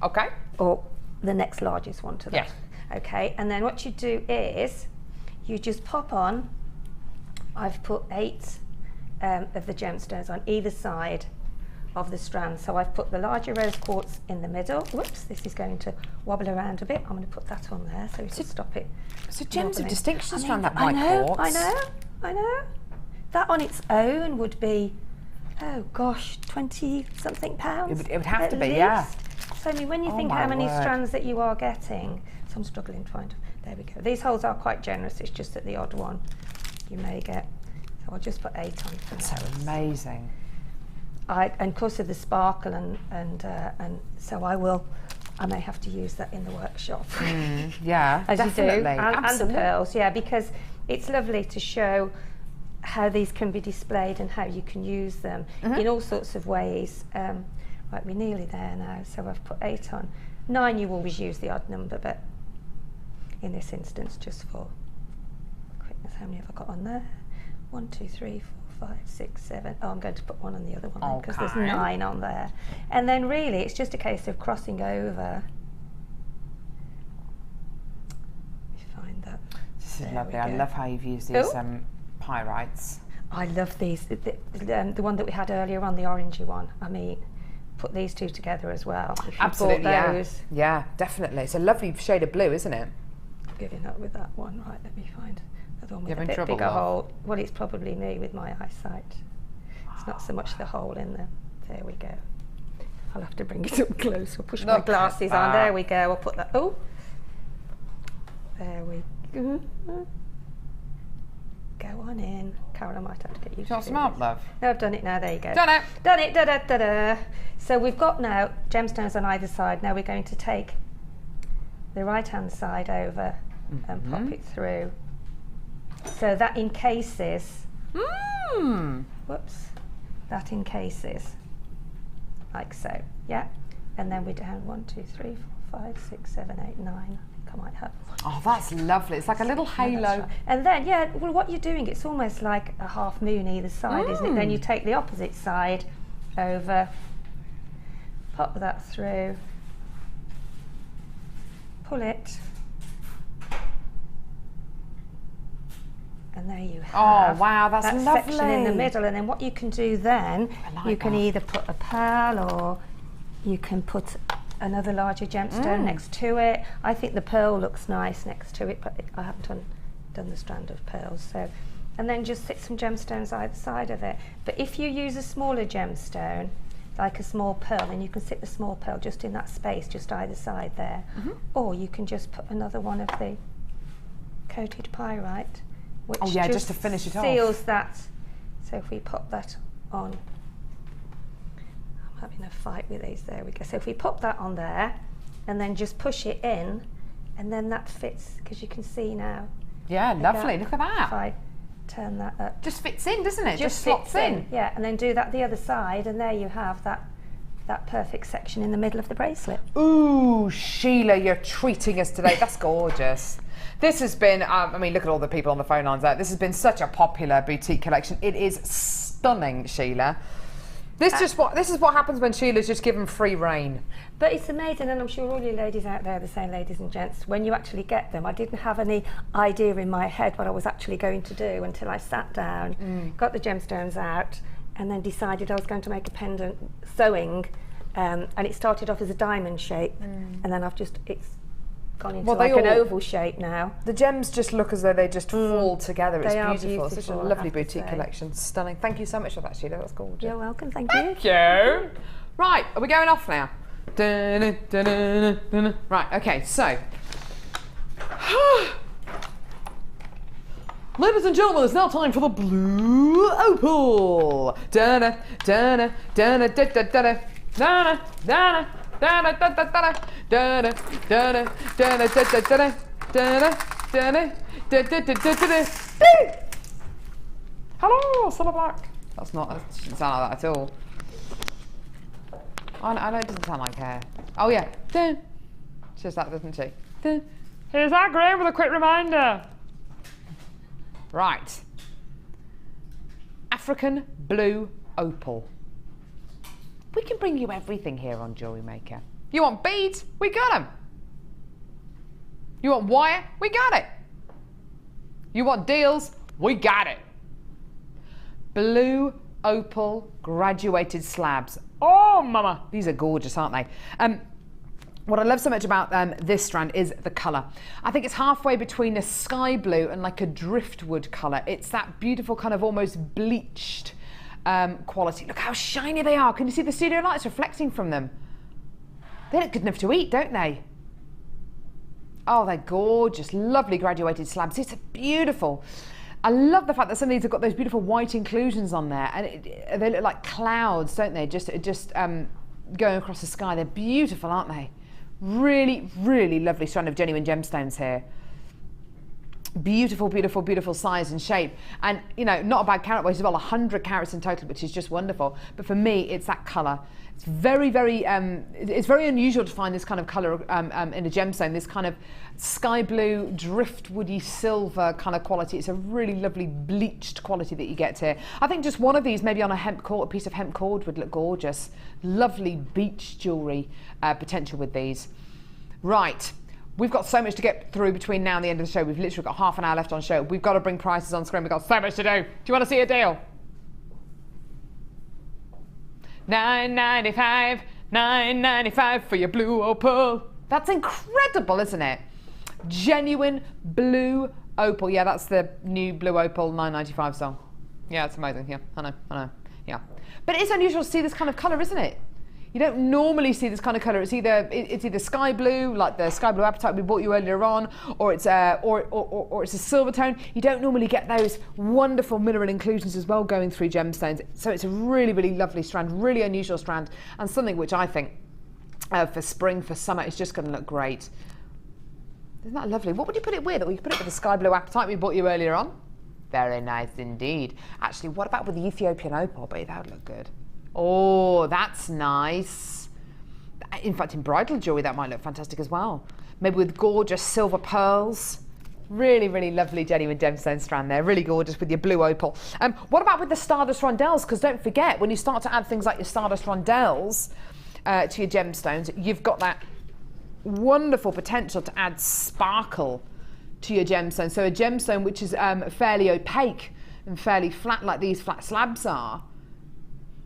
Okay. Or the next largest one to that. Yeah. Okay, and then what you do is, you just pop on, I've put 8 of the gemstones on either side of the strand. So I've put the larger rose quartz in the middle. Whoops, this is going to wobble around a bit. I'm going to put that on there so we can stop it. So gems of distinction around that I white know, quartz. I know. That on its own would be, oh gosh, 20 something pounds. It would have to be, least. yeah. So I mean, when you think how many strands that you are getting, so I'm struggling to find, there we go. These holes are quite generous, it's just that the odd one you may get. So I'll just put 8 on. That's so amazing. And because of the sparkle and so I may have to use that in the workshop. Yeah, as definitely. You do, and the Absolutely. pearls, yeah, because it's lovely to show how these can be displayed and how you can use them in all sorts of ways. Right, we're nearly there now, so I've put 8 on. 9 you always use the odd number, but in this instance, just for quickness, how many have I got on there? 1, 2, 3, 4, 5, 6, 7. Oh, I'm going to put 1 on the other one because there's 9 on there. And then really it's just a case of crossing over. Let me find that. This is lovely. I love how you've used these pyrites. I love these. The one that we had earlier on, the orangey one. I mean, put these two together as well. If you Absolutely, bought those. Yeah, definitely. It's a lovely shade of blue, isn't it? I'm giving up with that one. Right, let me find another one with You're a in bit bigger trouble, hole. Well, it's probably me with my eyesight. It's not so much the hole in the. There we go. I'll have to bring it up close. I'll push my glasses on. There we go. I'll put that. Oh, there we go. Go on in. Carol, I might have to get you. It's not smart, love. No, I've done it now. There you go. Done it. Done it. Da da da da. So we've got now gemstones on either side. Now we're going to take the right hand side over and pop it through. So that encases. Whoops. That encases. Like so. Yeah. And then we're down 1, 2, 3, 4, 5, 6, 7, 8, 9. I think I might have. Oh, that's lovely. It's like a little halo. Right. And then, yeah, well, what you're doing, it's almost like a half moon either side, isn't it? Then you take the opposite side over, pop that through, pull it, and there you have. Oh, wow, that's that lovely. section in the middle. And then what you can do then, you can either put a pearl or you can put another larger gemstone next to it. I think the pearl looks nice next to it, but I haven't done the strand of pearls. So, and then just stick some gemstones either side of it. But if you use a smaller gemstone, like a small pearl, then you can stick the small pearl just in that space, just either side there. Or you can just put another one of the coated pyrite, which just to finish it off. Seals that. So if we pop that on. Having a fight with these, there we go. So if we pop that on there and then just push it in, and then that fits, because you can see now. Yeah, lovely, look at that. If I turn that up. Just fits in, doesn't it? Just slots in. Yeah, and then do that the other side, and there you have that perfect section in the middle of the bracelet. Ooh, Sheila, you're treating us today. That's gorgeous. This has been, I mean, look at all the people on the phone lines out. This has been such a popular boutique collection. It is stunning, Sheila. This is what happens when Sheila's just given free rein. But it's amazing, and I'm sure all you ladies out there are the same, ladies and gents, when you actually get them. I didn't have any idea in my head what I was actually going to do until I sat down, got the gemstones out, and then decided I was going to make a pendant sewing, and it started off as a diamond shape, and then it's gone into an oval shape now. The gems just look as though they just fall together. It's They beautiful. are It's such a beautiful, lovely I have to boutique say. collection. Stunning. Thank you so much for that, Sheila. That's gorgeous. You're welcome, thank you. Thank you. Right, are we going off now? Right, okay, so. Ladies and gentlemen, it's now time for the Blue Opal. Dana, dana, dana, da da da dana, dana, dana, da da da dana, dana, dana, da da da dana, dana, da da da da da. Hello, Cilla Black. That doesn't sound like that at all. I know it doesn't sound like her. Oh yeah. She says that, doesn't she? Here's that, Graham, with a quick reminder. Right. African Blue Opal. We can bring you everything here on Jewellery Maker. You want beads? We got them. You want wire? We got it. You want deals? We got it. Blue Opal graduated slabs. Oh, mama, these are gorgeous, aren't they? What I love so much about this strand is the colour. I think it's halfway between a sky blue and like a driftwood colour. It's that beautiful kind of almost bleached quality. Look how shiny they are. Can you see the studio lights reflecting from them? They look good enough to eat, don't they? Oh, they're gorgeous. Lovely graduated slabs. It's beautiful. I love the fact that some of these have got those beautiful white inclusions on there, and they look like clouds, don't they? Just going across the sky. They're beautiful, aren't they? Really, really lovely strand of genuine gemstones here. Beautiful, beautiful, beautiful size and shape, and you know, not a bad carat weight as well. 100 carats in total, which is just wonderful. But for me, it's that colour. It's very, very. It's very unusual to find this kind of colour in a gemstone. This kind of sky blue, driftwoody silver kind of quality. It's a really lovely bleached quality that you get here. I think just one of these, maybe on a piece of hemp cord, would look gorgeous. Lovely beach jewellery potential with these. Right. We've got so much to get through between now and the end of the show. We've literally got half an hour left on show. We've got to bring prices on screen. We've got so much to do. Do you want to see a deal? $9.95, $9.95 for your Blue Opal. That's incredible, isn't it? Genuine Blue Opal. Yeah, that's the new Blue Opal $9.95 song. Yeah, it's amazing. Yeah, I know. Yeah. But it's unusual to see this kind of colour, isn't it? You don't normally see this kind of colour. It's either sky blue, like the sky blue apatite we bought you earlier on, or it's a silver tone. You don't normally get those wonderful mineral inclusions as well going through gemstones. So it's a really, really lovely strand, really unusual strand, and something which I think for spring, for summer, is just going to look great. Isn't that lovely? What would you put it with? Or you could put it with the sky blue apatite we bought you earlier on. Very nice indeed. Actually, what about with the Ethiopian opal? But that would look good. Oh, that's nice. In fact, in bridal jewellery, that might look fantastic as well. Maybe with gorgeous silver pearls. Really, really lovely genuine gemstone strand there. Really gorgeous with your blue opal. What about with the stardust rondelles? Because don't forget, when you start to add things like your stardust rondelles to your gemstones, you've got that wonderful potential to add sparkle to your gemstone. So a gemstone which is fairly opaque and fairly flat, like these flat slabs are.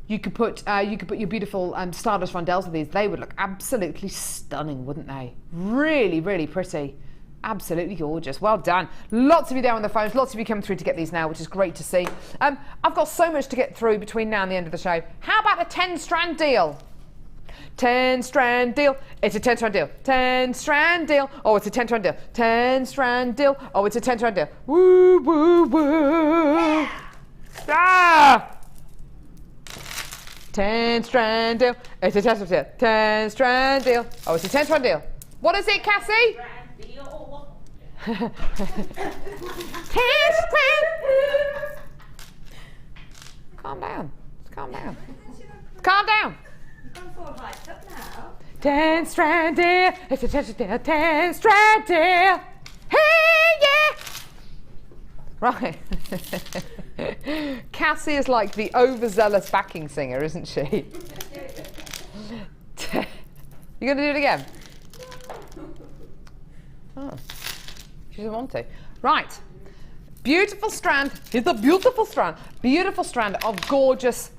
You could put your beautiful stardust rondelles with these. They would look absolutely stunning, wouldn't they? Really, really pretty. Absolutely gorgeous. Well done. Lots of you there on the phones. Lots of you coming through to get these now, which is great to see. I've got so much to get through between now and the end of the show. How about a 10-strand deal? 10-strand deal. It's a 10-strand deal. 10-strand deal. Oh, it's a 10-strand deal. 10-strand deal. Oh, it's a 10-strand deal. Woo, woo, woo. Yeah. Ah! 10-strand deal. It's a 10-strand deal. 10-strand deal. Oh, it's a 10-strand deal. What is it, Cassie? 10-strand. Calm down. Calm down. Calm down. 10-strand deal. It's a 10-strand deal. 10-strand deal. Hey, yeah. Right. Cassie is like the overzealous backing singer, isn't she? You going to do it again? Oh, she doesn't want to. Right. Beautiful strand. Here's a beautiful strand. Beautiful strand of gorgeous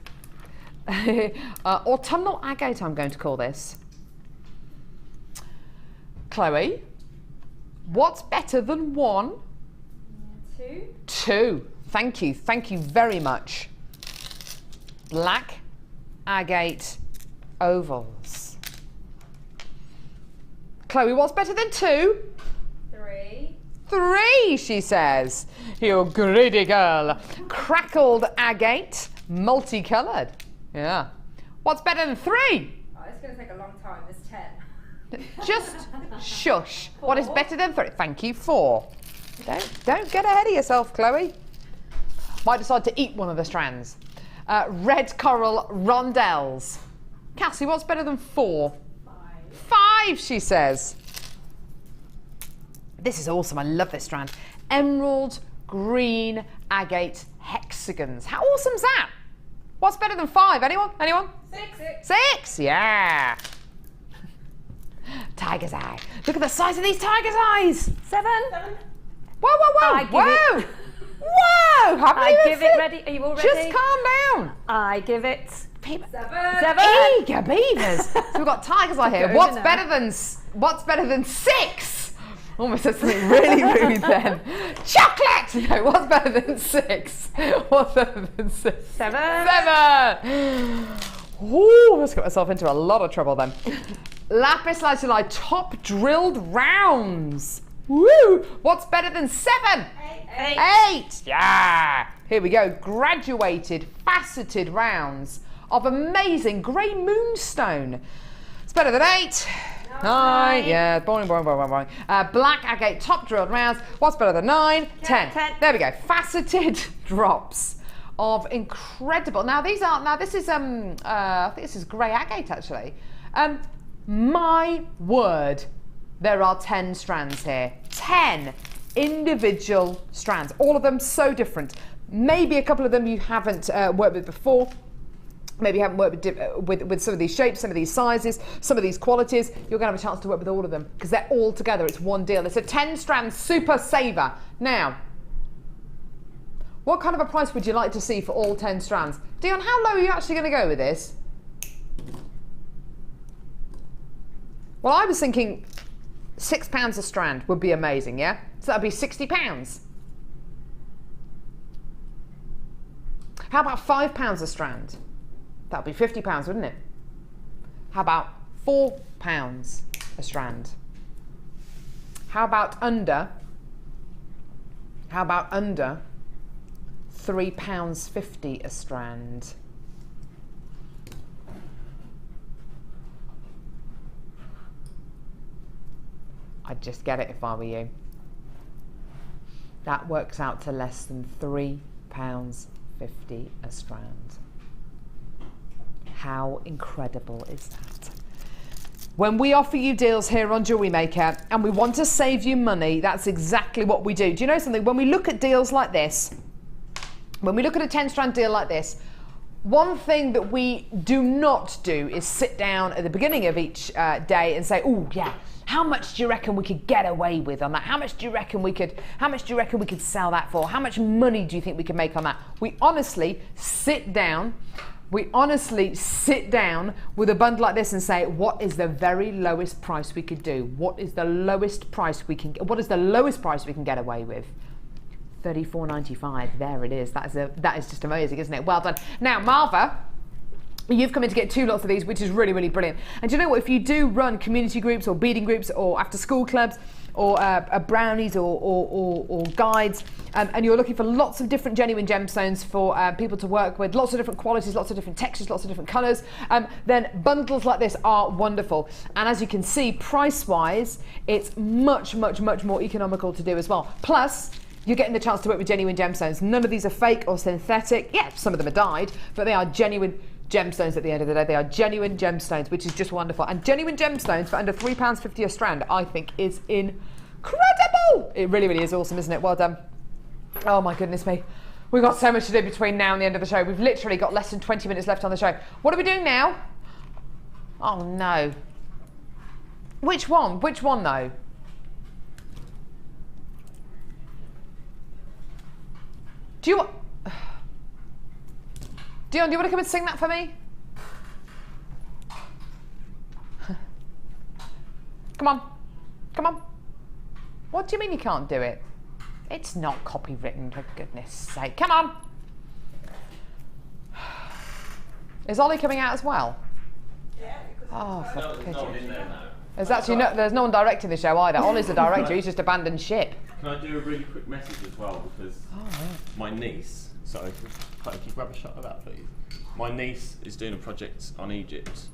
autumnal agate, I'm going to call this. Chloe, what's better than one? Two. Thank you very much. Black agate ovals. Chloe, what's better than two? Three, she says. You greedy girl. Crackled agate, multicoloured. Yeah. What's better than three? Oh, it's going to take a long time. There's 10. Just shush. What is better than three? Thank you, 4. Don't get ahead of yourself, Chloe. Might decide to eat one of the strands. Red coral rondelles. Cassie, what's better than 4? 5, she says. This is awesome. I love this strand. Emerald green agate hexagons. How awesome's that? What's better than 5? Anyone? Anyone? 6. 6? Yeah. Tiger's eye. Look at the size of these tiger's eyes. 7. Whoa, whoa, whoa. I give it. Whoa. I give it ready. Are you all ready? Just calm down. I give it 7. Eager beavers. So we've got tiger's eye here. What's better than 6? Almost said something really rude then. Chocolate! No, what's better than 6? What's better than 6? 7. Ooh, let's get myself into a lot of trouble then. Lapis Lazuli top drilled rounds. Woo! What's better than 7? 8. Yeah. Here we go. Graduated, faceted rounds of amazing Grey Moonstone. It's better than 8. 9. Yeah, boring. Black agate top drilled rounds. What's better than 9? 10. There we go. Faceted drops of incredible. Now these are. Now this is I think this is grey agate actually. My word, there are 10 strands here. 10 individual strands. All of them so different. Maybe a couple of them you haven't worked with before. Maybe you haven't worked with some of these shapes, some of these sizes, some of these qualities. You're going to have a chance to work with all of them because they're all together. It's one deal. It's a 10 strand super saver. Now, what kind of a price would you like to see for all 10 strands? Dion, how low are you actually going to go with this? Well, I was thinking £6 a strand would be amazing, yeah? So that'd be £60. How about £5 a strand? That'd be £50, wouldn't it? How about £4 a strand? How about under £3.50 a strand? I'd just get it if I were you. That works out to less than £3.50 a strand. How incredible is that? When we offer you deals here on Jewellery Maker and we want to save you money, that's exactly what we do. Do you know something? When we look at deals like this, when we look at a 10 strand deal like this, one thing that we do not do is sit down at the beginning of each day and say, oh yeah, how much do you reckon we could get away with on that? How much do you reckon we could sell that for? How much money do you think we could make on that? We honestly sit down with a bundle like this and say, what is the very lowest price we could do? What is the lowest price we can get away with? $34.95. There it is. That is just amazing, isn't it? Well done. Now, Marva, you've come in to get 2 lots of these, which is really, really brilliant. And do you know what? If you do run community groups or beading groups or after school clubs or brownies or guides, and you're looking for lots of different genuine gemstones for people to work with, lots of different qualities, lots of different textures, lots of different colours, then bundles like this are wonderful. And as you can see, price-wise, it's much, much, much more economical to do as well. Plus, you're getting the chance to work with genuine gemstones. None of these are fake or synthetic. Yeah, some of them are dyed, but they are genuine gemstones at the end of the day. They are genuine gemstones, which is just wonderful. And genuine gemstones for under £3.50 a strand, I think, is incredible. It really, really is awesome, isn't it? Well done. Oh my goodness me. We've got so much to do between now and the end of the show. We've literally got less than 20 minutes left on the show. What are we doing now? Oh no. Which one? Which one though? Dion, do you want to come and sing that for me? Come on. Come on. What do you mean you can't do it? It's not copywritten, for goodness sake. Come on. Is Ollie coming out as well? Yeah. Oh, for pity. No one in there now. There's no one directing the show either. Ollie's the director, he's just abandoned ship. Can I do a really quick message as well? Because my niece, sorry, can you grab a shot of that, please? My niece is doing a project on Egypt,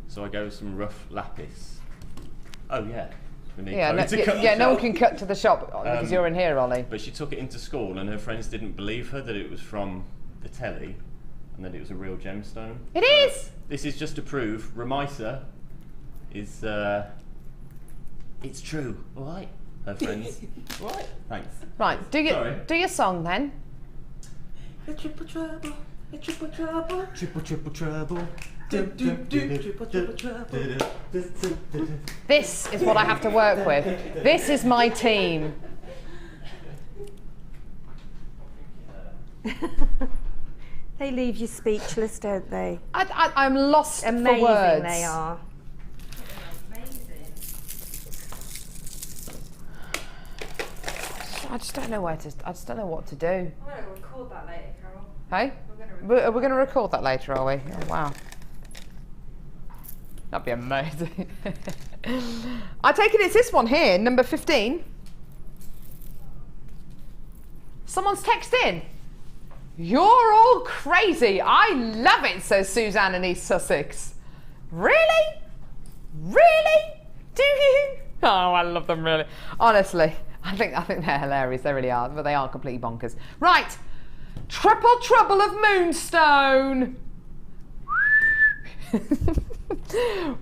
so I gave her some rough lapis. Oh yeah. No one can cut to the shop because you're in here, Ollie. But she took it into school and her friends didn't believe her that it was from the telly and that it was a real gemstone. It is! This is just to prove Remisa is, it's true, alright? her friends. Right, thanks. Right, do your song then. A triple trouble, a triple trouble, triple trouble. This is what I have to work with. This is my team. They leave you speechless, don't they? I'm lost Amazing for words. They are. I just don't know where to. I just don't know what to do. I'm going to record that later, Carol. Hey, we're going to record that later, are we? Oh, wow, that'd be amazing. I take it it's this one here, number 15. Someone's texted in. You're all crazy. I love it, says Suzanne in East Sussex. Really? Really? Do you? Oh, I love them, really. Honestly, I think they're hilarious. They really are, but they are completely bonkers. Right, Triple Trouble of Moonstone.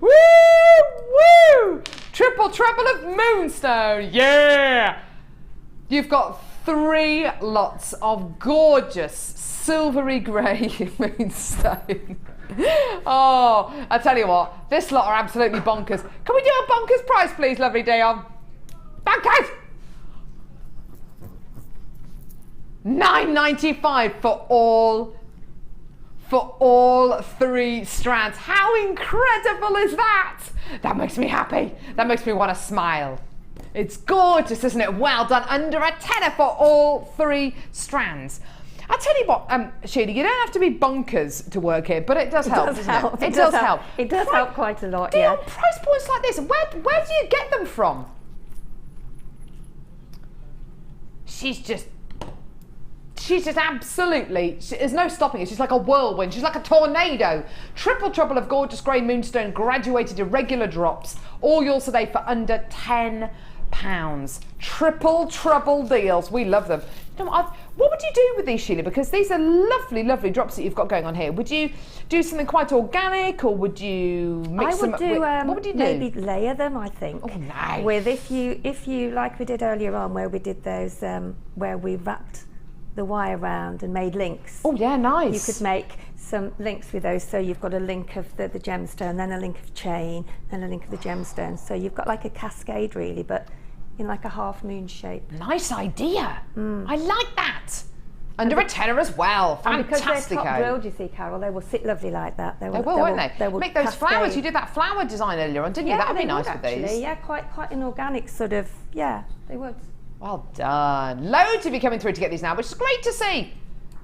Woo! Woo! Triple Trouble of Moonstone. Yeah! You've got 3 lots of gorgeous silvery grey moonstone. Oh, I tell you what, this lot are absolutely bonkers. Can we do a bonkers price, please, lovely Dion? Bonkers! $9.95 for all 3 strands. How incredible is that? That makes me happy. That makes me want to smile. It's gorgeous, isn't it? Well done. Under a tenner for all 3 strands. I'll tell you what, Sheila, you don't have to be bonkers to work here, but it does help, doesn't it? It does help. It does help quite a lot, yeah. yeah. Price points like this, where do you get them from? She's just absolutely, there's no stopping her. She's like a whirlwind. She's like a tornado. Triple Trouble of gorgeous grey moonstone, graduated irregular drops. All yours today for under £10. Triple Trouble deals. We love them. You know, what would you do with these, Sheila? Because these are lovely, lovely drops that you've got going on here. Would you do something quite organic, or would you mix them up? What would you do? Maybe layer them, I think. Oh, nice. With if you like we did earlier on, where we did those where we wrapped the wire around and made links. Oh yeah, nice. You could make some links with those, so you've got a link of the gemstone, then a link of chain, then a link of the gemstone. So you've got like a cascade, really, but in like a half moon shape. Nice idea. I like that. Under a tenner as well. Fantastic. And because they're top drilled, you see, Carol, they will sit lovely like that. They will, won't they? They will make those cascade. flowers. You did that flower design earlier on, didn't you? That would be nice with these. Yeah, quite an organic sort of. Yeah, they would. Well done. Loads of you coming through to get these now, which is great to see.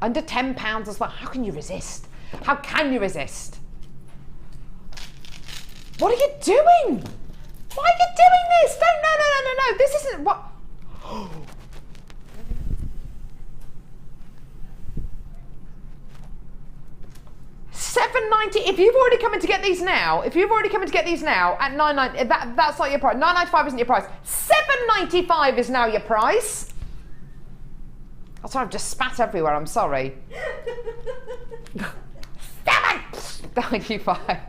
Under £10 as well. How can you resist? How can you resist? What are you doing? Why are you doing this? No. This isn't what. $7.90. If you've already come in to get these now, at $9.90, that's not your price. $9.95 isn't your price. $7.95 is now your price. That's why I've just spat everywhere. I'm sorry. $7.95.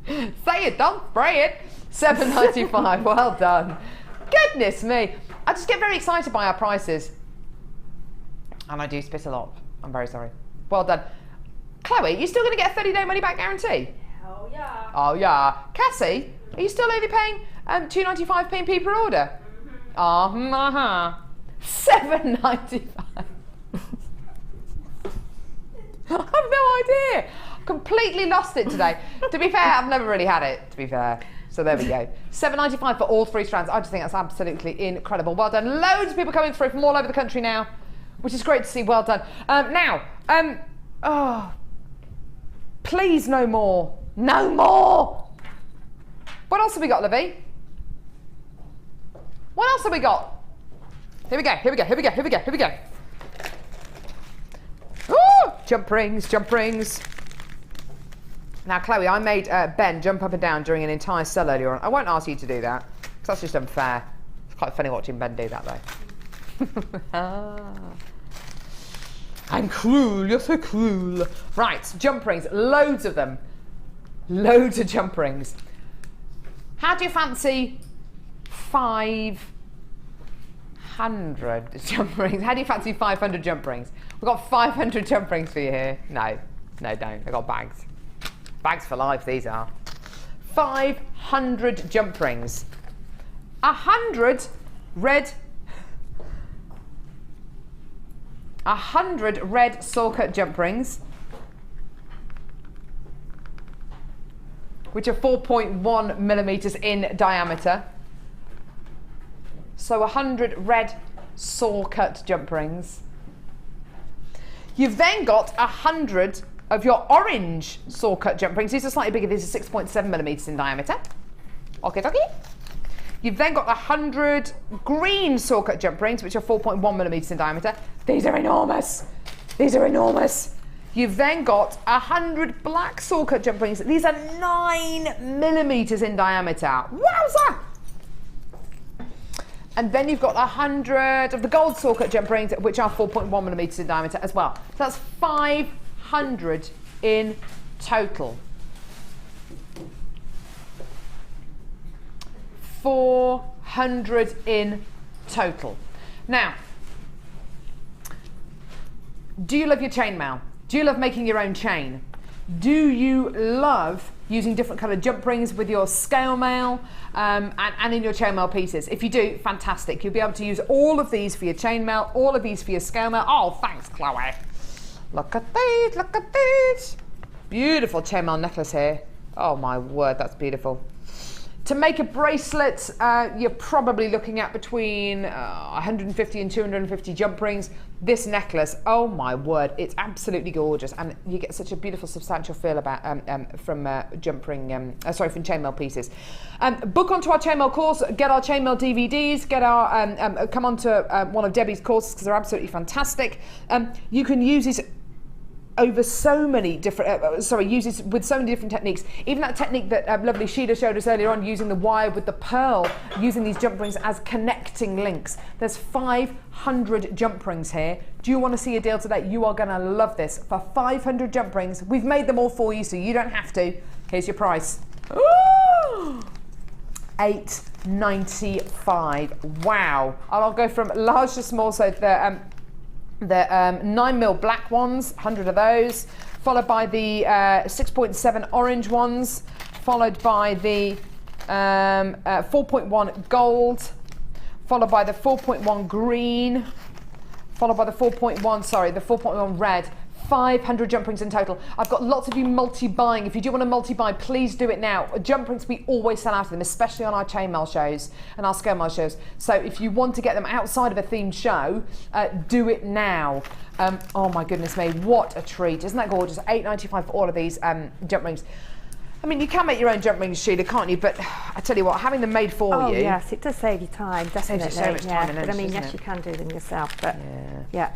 Say it, don't spray it. $7.95. Well done. Goodness me. I just get very excited by our prices. And I do spit a lot. I'm very sorry. Well done. Chloe, you still going to get a 30-day money-back guarantee? Hell yeah. Oh, yeah. Cassie, are you still only paying £2.95 p per order? $7.95. I have no idea. Completely lost it today. To be fair, I've never really had it, to be fair. So there we go. $7.95 for all 3 strands. I just think that's absolutely incredible. Well done. Loads of people coming through from all over the country now, which is great to see. Well done. Please, no more. No more. What else have we got, Livy? What else have we got? Here we go. Ooh, jump rings. Now, Chloe, I made Ben jump up and down during an entire sell earlier on. I won't ask you to do that, because that's just unfair. It's quite funny watching Ben do that, though. I'm cruel, you're so cruel. Right, jump rings, loads of them. Loads of jump rings. How do you fancy 500 jump rings. How do you fancy 500 jump rings? We've got 500 jump rings for you here. No, don't. I've got bags. Bags for life, these are. 500 jump rings. 100 red saw cut jump rings, which are 4.1 millimeters in diameter. So 100 red saw cut jump rings. You've then got 100 of your orange saw cut jump rings. These are slightly bigger. These are 6.7 millimeters in diameter. Okay. You've then got 100 green saw cut jump rings, which are 4.1 millimeters in diameter. These are enormous. You've then got 100 black saw cut jump rings. These are 9 millimeters in diameter. Wowza! And then you've got 100 of the gold saw cut jump rings, which are 4.1 millimeters in diameter as well. So that's 500 in total. 400 in total. Now, do you love your chainmail? Do you love making your own chain? Do you love using different coloured jump rings with your scale mail and in your chainmail pieces? If you do, fantastic. You'll be able to use all of these for your chainmail, all of these for your scale mail. Oh, thanks, Chloe. Look at these. Beautiful chainmail necklace here. Oh my word, that's beautiful. To make a bracelet, you're probably looking at between 150 and 250 jump rings. This necklace, oh my word, it's absolutely gorgeous, and you get such a beautiful, substantial feel about from chainmail pieces. Book onto our chainmail course, get our chainmail DVDs, get our come onto one of Debbie's courses because they're absolutely fantastic. You can use these over so many different, uses with so many different techniques. Even that technique that lovely Sheila showed us earlier on, using the wire with the pearl, using these jump rings as connecting links. There's 500 jump rings here. Do you want to see a deal today? You are going to love this. For 500 jump rings, we've made them all for you, so you don't have to. Here's your price. $8.95. Wow. And I'll go from large to small, so the 9mm black ones, 100 of those, followed by the 6.7 orange ones, followed by the 4.1 gold, followed by the 4.1 green, followed by the 4.1 red. 500 jump rings in total. I've got lots of you multi-buying. If you do want to multi-buy, please do it now. Jump rings, we always sell out of them, especially on our chainmail shows and our scale mail shows. So if you want to get them outside of a themed show, do it now. Oh my goodness me, what a treat. Isn't that gorgeous? $8.95 for all of these jump rings. I mean, you can make your own jump rings, Sheila, can't you? But I tell you what, having them made for you... Oh, yes, it does save you time, definitely. Saves you so much time and energy, but I mean, yes, you can do them yourself, but yeah.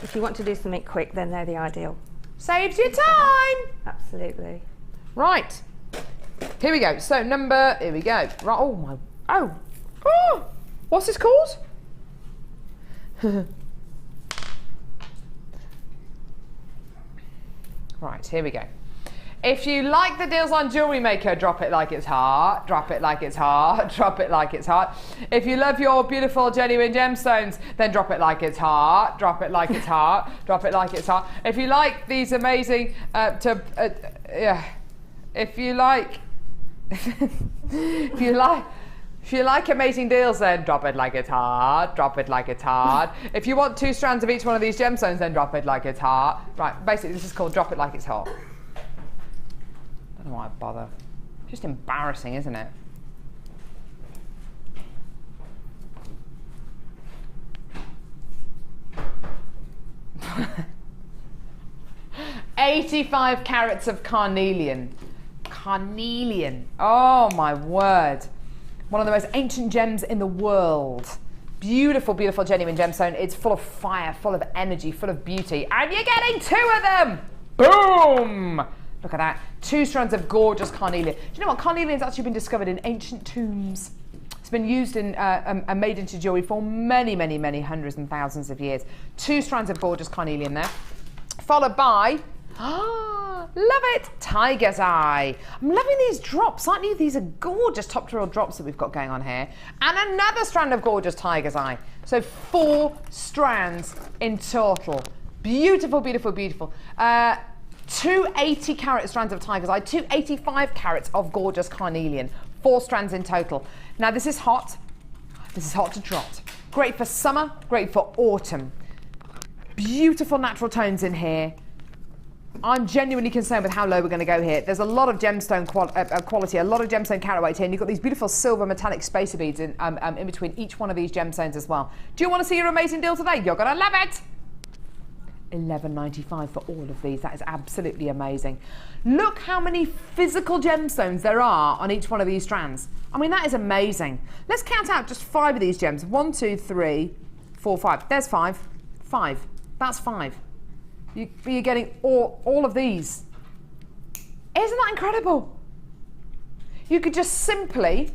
If you want to do something quick, then they're the ideal. Saves you time! Absolutely. Right. Here we go. So, here we go. Right, oh, what's this called? Right, here we go. If you like the deals on JewelleryMaker, drop it like it's hot, drop it like it's hot, drop it like it's hot. If you love your beautiful genuine gemstones, then drop it like it's hot, drop it like it's hot, drop it like it's hot. If you like these amazing, if you like amazing deals, then drop it like it's hot, drop it like it's hot. If you want 2 strands of each one of these gemstones, then drop it like it's hot. Right, basically this is called drop it like it's hot. I don't know why I bother. Just embarrassing, isn't it? $85 carats of carnelian. Carnelian. Oh my word. One of the most ancient gems in the world. Beautiful, beautiful genuine gemstone. It's full of fire, full of energy, full of beauty. And you're getting 2 of them! Boom! Look at that. 2 strands of gorgeous carnelian. Do you know what? Carnelian's actually been discovered in ancient tombs. It's been used in and made into jewellery for many, many, many hundreds and thousands of years. 2 strands of gorgeous carnelian there. Followed by Ah, love it. Tiger's eye. I'm loving these drops, aren't you? These are gorgeous top drill drops that we've got going on here. And another strand of gorgeous tiger's eye. So 4 strands in total. Beautiful, beautiful, beautiful. 280 carat strands of tiger's eye, 285 carats of gorgeous carnelian. 4 strands in total. Now this is hot. This is hot to trot. Great for summer, great for autumn. Beautiful natural tones in here. I'm genuinely concerned with how low we're going to go here. There's a lot of gemstone quality, a lot of gemstone carat weight here, and you've got these beautiful silver metallic spacer beads in between each one of these gemstones as well. Do you want to see your amazing deal today? You're going to love it. $11.95 for all of these. That is absolutely amazing. Look how many physical gemstones there are on each one of these strands. I mean, that is amazing. Let's count out just 5 of these gems. 1, 2, 3, 4, 5. There's 5. 5. That's 5. You're getting all of these. Isn't that incredible? You could just simply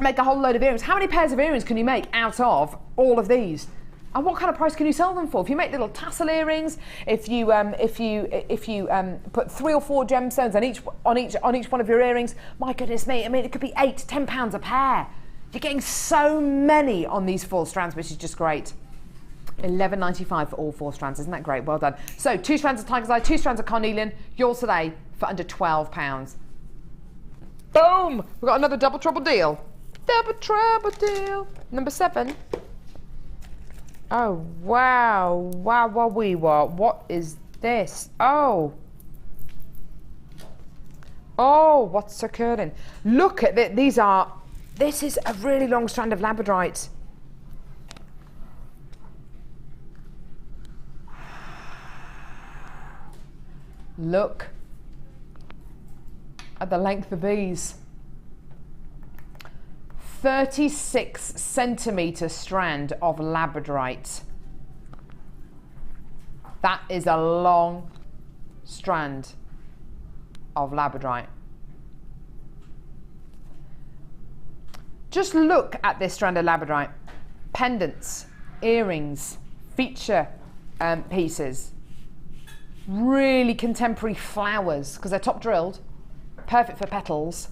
make a whole load of earrings. How many pairs of earrings can you make out of all of these? And what kind of price can you sell them for? If you make little tassel earrings, if you put 3 or 4 gemstones on each one of your earrings, my goodness me, I mean, it could be £8 to £10 a pair. You're getting so many on these 4 strands, which is just great. $11.95 for all 4 strands. Isn't that great? Well done. So 2 strands of tiger's eye, 2 strands of carnelian. Yours today for under £12. Boom! We've got another double trouble deal. Double trouble deal. Number 7. Oh, wow. Wow, what is this? Oh. Oh, what's occurring? Look at this. This is a really long strand of labradorite. Look at the length of these. 36 centimetre strand of labradorite. That is a long strand of labradorite. Just look at this strand of labradorite. Pendants, earrings, feature pieces. Really contemporary flowers, because they're top drilled, perfect for petals.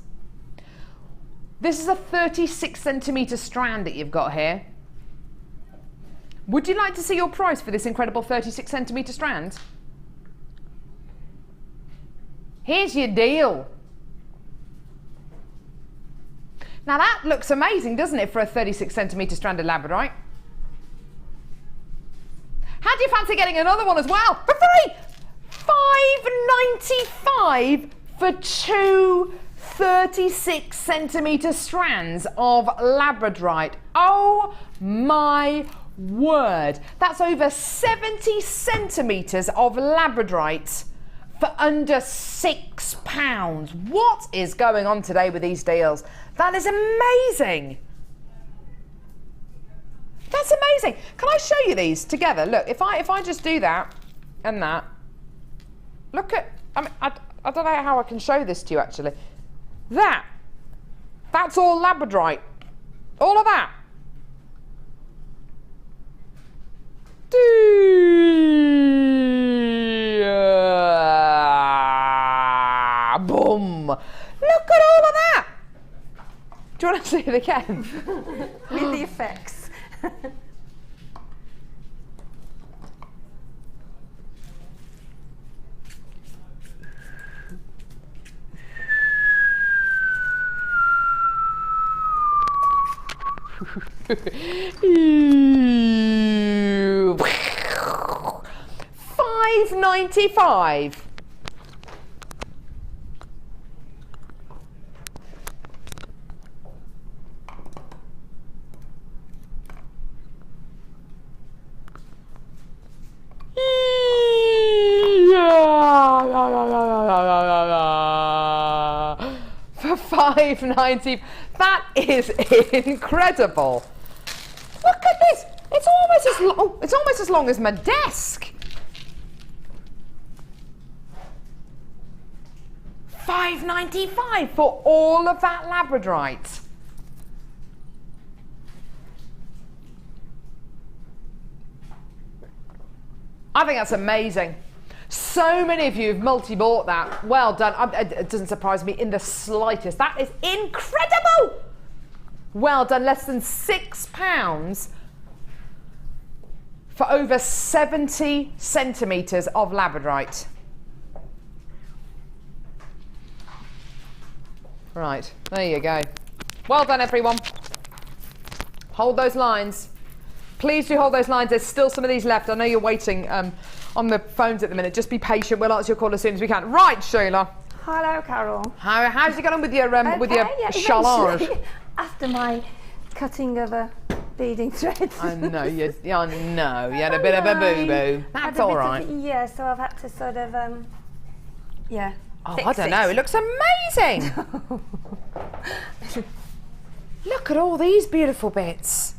This is a 36 centimetre strand that you've got here. Would you like to see your price for this incredible 36 centimetre strand? Here's your deal. Now that looks amazing, doesn't it, for a 36 centimetre strand of labradorite? How do you fancy getting another one as well for free? $5.95 for 2 36 centimetre strands of labradorite. Oh my word. That's over 70 centimetres of labradorite for under £6. What is going on today with these deals? That is amazing. That's amazing. Can I show you these together? Look, if I just do that and that. Look at, I mean, I don't know how I can show this to you actually. That's all labradorite. All of that. Boom. Look at all of that. Do you want to see it again? With the effects. $5.95. For $5.90. That is incredible. Look at this. It's almost as long. Oh, it's almost as long as my desk. $5.95 for all of that labradorite. I think that's amazing. So many of you have multi-bought that. Well done. It doesn't surprise me in the slightest. That is incredible. Well done. Less than £6 for over 70 centimetres of labradorite. Right, there you go. Well done, everyone. Hold those lines. Please do hold those lines. There's still some of these left. I know you're waiting on the phones at the minute. Just be patient. We'll answer your call as soon as we can. Right, Sheila. Hello, Carol. How's it going with your chalage? After my cutting of a beading thread. I know you had a bit of a boo-boo. That's all right. Yeah, so I've had to sort of, yeah. Oh, I don't know. It looks amazing. Look at all these beautiful bits.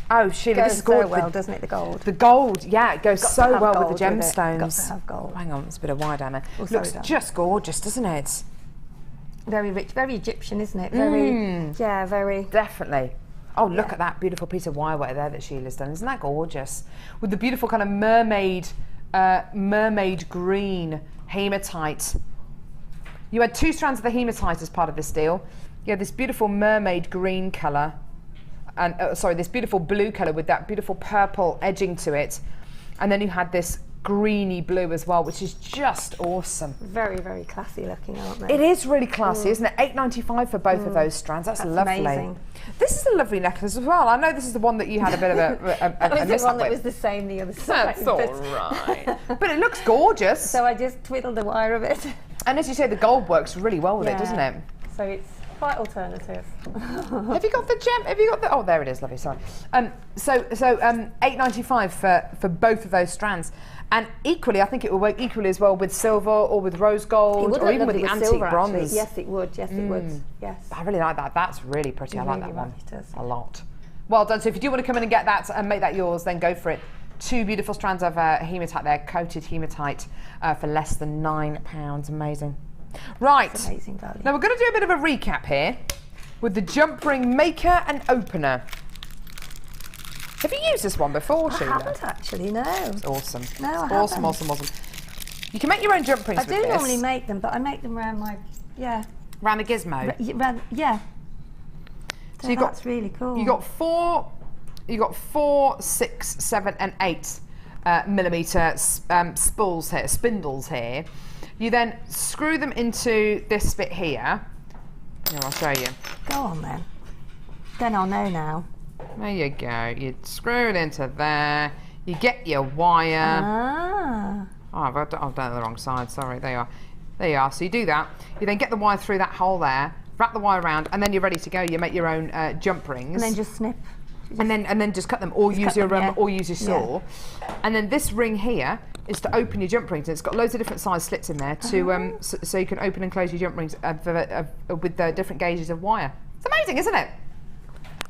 Oh, Sheila, this is gorgeous. Goes so well, doesn't it, the gold? The gold, yeah, it goes so well with the gemstones. Got to have gold. Hang on, there's a bit of wire down there. Looks just gorgeous, doesn't it? Very rich, very Egyptian, isn't it? Very, yeah, very. Definitely. Oh, look at that beautiful piece of wire work there that Sheila's done. Isn't that gorgeous? With the beautiful kind of mermaid green hematite. You had 2 strands of the hematite as part of this deal. You had this beautiful mermaid green colour, and this beautiful blue colour with that beautiful purple edging to it, and then you had this greeny blue as well, which is just awesome. Very, very classy looking, aren't they? It is really classy, isn't it? £8.95 for both of those strands. That's lovely. Amazing. This is a lovely necklace as well. I know this is the one that you had a bit of a miss up with. That was the same the other side. That's all right. But it looks gorgeous. So I just twiddled the wire a bit. And as you say, the gold works really well with it, doesn't it? So it's quite alternative. Have you got the gem? Have you got the? Oh, there it is. Lovely. Sorry. So £8.95 for both of those strands. And equally, I think it will work equally as well with silver or with rose gold or even with the antique silver, bronze. Actually. Yes, it would. Yes, it would. Yes. I really like that. That's really pretty. I like that one does. a lot. Well done. So if you do want to come in and get that and make that yours, then go for it. 2 beautiful strands of hematite there, coated hematite for less than £9. Amazing. Right. That's amazing value. Now we're going to do a bit of a recap here with the jump ring maker and opener. Have you used this one before, Sheila? I haven't actually, no. It's awesome. No, I haven't. Awesome. You can make your own jump rings with this. I do normally make them, but I make them around my, Around the gizmo? Yeah. So that's really cool. You got 4, 6, 7 and 8 millimetre spindles here. You then screw them into this bit here. Here, I'll show you. Go on then. Then I'll know now. There you go. You screw it into there. You get your wire. Ah. Oh, I've done it the wrong side. Sorry. There you are. So you do that. You then get the wire through that hole there. Wrap the wire around, and then you're ready to go. You make your own jump rings. And then just snip. And then just cut them, or use your saw. And then this ring here is to open your jump rings. And it's got loads of different size slits in there to so you can open and close your jump rings with the different gauges of wire. It's amazing, isn't it?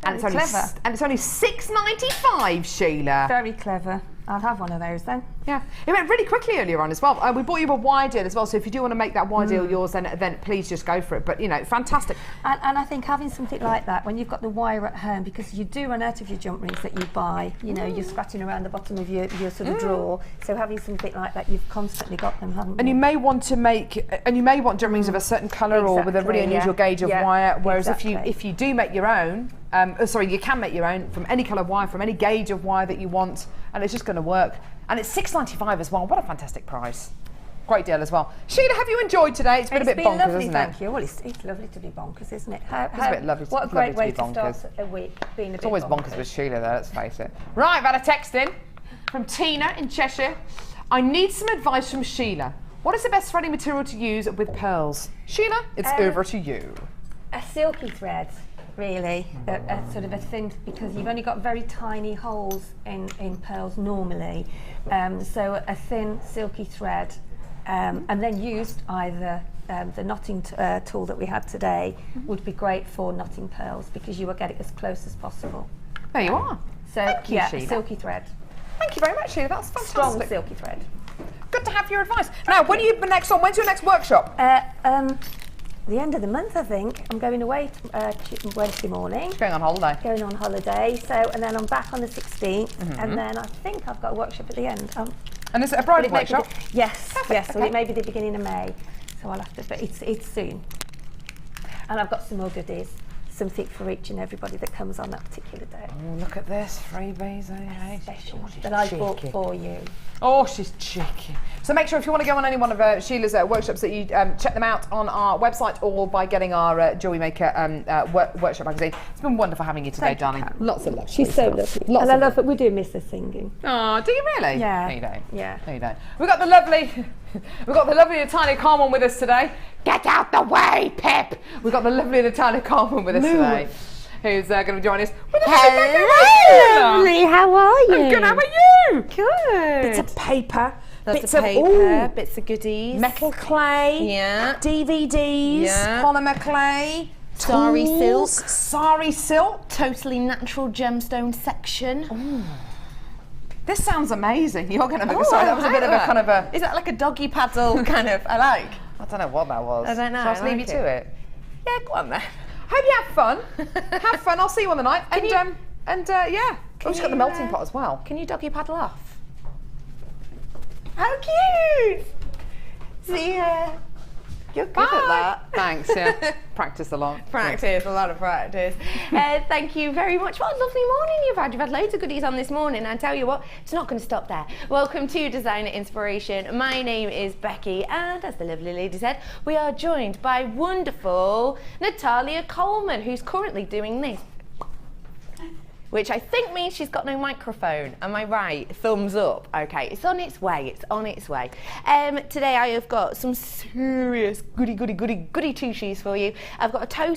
And it's clever. And it's only £6.95, Sheila. Very clever. I'll have one of those then. Yeah, it went really quickly earlier on as well. We bought you a wire deal as well, so if you do want to make that wire deal yours, then please just go for it. But fantastic. And I think having something like that when you've got the wire at home, because you do run out of your jump rings that you buy. You're scratching around the bottom of your sort of drawer. So having something like that, you've constantly got them, haven't you? And you may want jump rings of a certain colour or with a really unusual gauge of wire. Whereas if you do make your own, you can make your own from any colour wire, from any gauge of wire that you want, and it's just going to work. And it's £6.95 as well. What a fantastic price. Great deal as well. Sheila, have you enjoyed today? It's been a bit bonkers, lovely, isn't it? Thank you. Well, it's lovely to be bonkers, isn't it? It's a bit lovely. What a great way to start a week, being a bit It's always bonkers with Sheila, though, let's face it. Right, I've had a text in from Tina in Cheshire. I need some advice from Sheila. What is the best threading material to use with pearls? Sheila, it's over to you. A silky thread. Really, a sort of a thin, because you've only got very tiny holes in pearls normally, so a thin silky thread, and then used either the knotting tool that we had today would be great for knotting pearls, because you will get it as close as possible. There you are. So Thank you, Sheila. silky thread. Thank you very much, Sheila. That's fantastic. Strong silky thread. Good to have your advice. Now, when are you next on? When's your next workshop? The end of the month, I think. I'm going away Wednesday morning. Going on holiday. Going on holiday. So, and then I'm back on the 16th, and then I think I've got a workshop at the end. And is it a bridal workshop? Yes, Perfect, yes. okay. Well, it may be the beginning of May, so I'll have to. But it's soon. And I've got some more goodies, something for each and everybody that comes on that particular day. Oh, look at this, freebies, okay? Special that I bought for you. Oh, she's cheeky. So make sure if you want to go on any one of Sheila's workshops that you check them out on our website or by getting our JewelleryMaker workshop magazine. It's been wonderful having you today, Thank you, darling. Karen. Lots of love. She's so lovely. And I love that we do miss her singing. Oh, do you really? Yeah. No, you don't. Yeah. No, you don't. We've got the lovely Natalia Carmen with us today. Get out the way, Pip. We've got the lovely Natalia Carmen with us today, who's going to join us. Hello, lovely. How are you? I'm good. How are you? Good. Bits of paper, Bits of paper, bits of goodies. metal clay, Yeah. DVDs, Yeah. polymer clay, Sari tools, silk. sari silk. Totally natural gemstone section. This sounds amazing. You're going to make a sorry. That was a bit of a kind of a. Is that like a doggy paddle kind of? I like. I don't know what that was. I don't know, Shall I just I leave like you to it? Yeah, go on then. Hope you have fun. Have fun. I'll see you on the night. Can And you- yeah. Oh, she's got the you, melting pot as well. Can you doggy paddle off? How cute! See, you're good at that. Thanks. Yeah. Practice a lot. Practice, a lot of practice. Thank you very much. What a lovely morning you've had. You've had loads of goodies on this morning. I tell you what, it's not going to stop there. Welcome to Designer Inspiration. My name is Becky, and as the lovely lady said, we are joined by wonderful Natalia Coleman, who's currently doing this, which I think means she's got no microphone. Am I right? Thumbs up. Okay, it's on its way. It's on its way. Today I have got some serious goody two shoes for you. I've got a total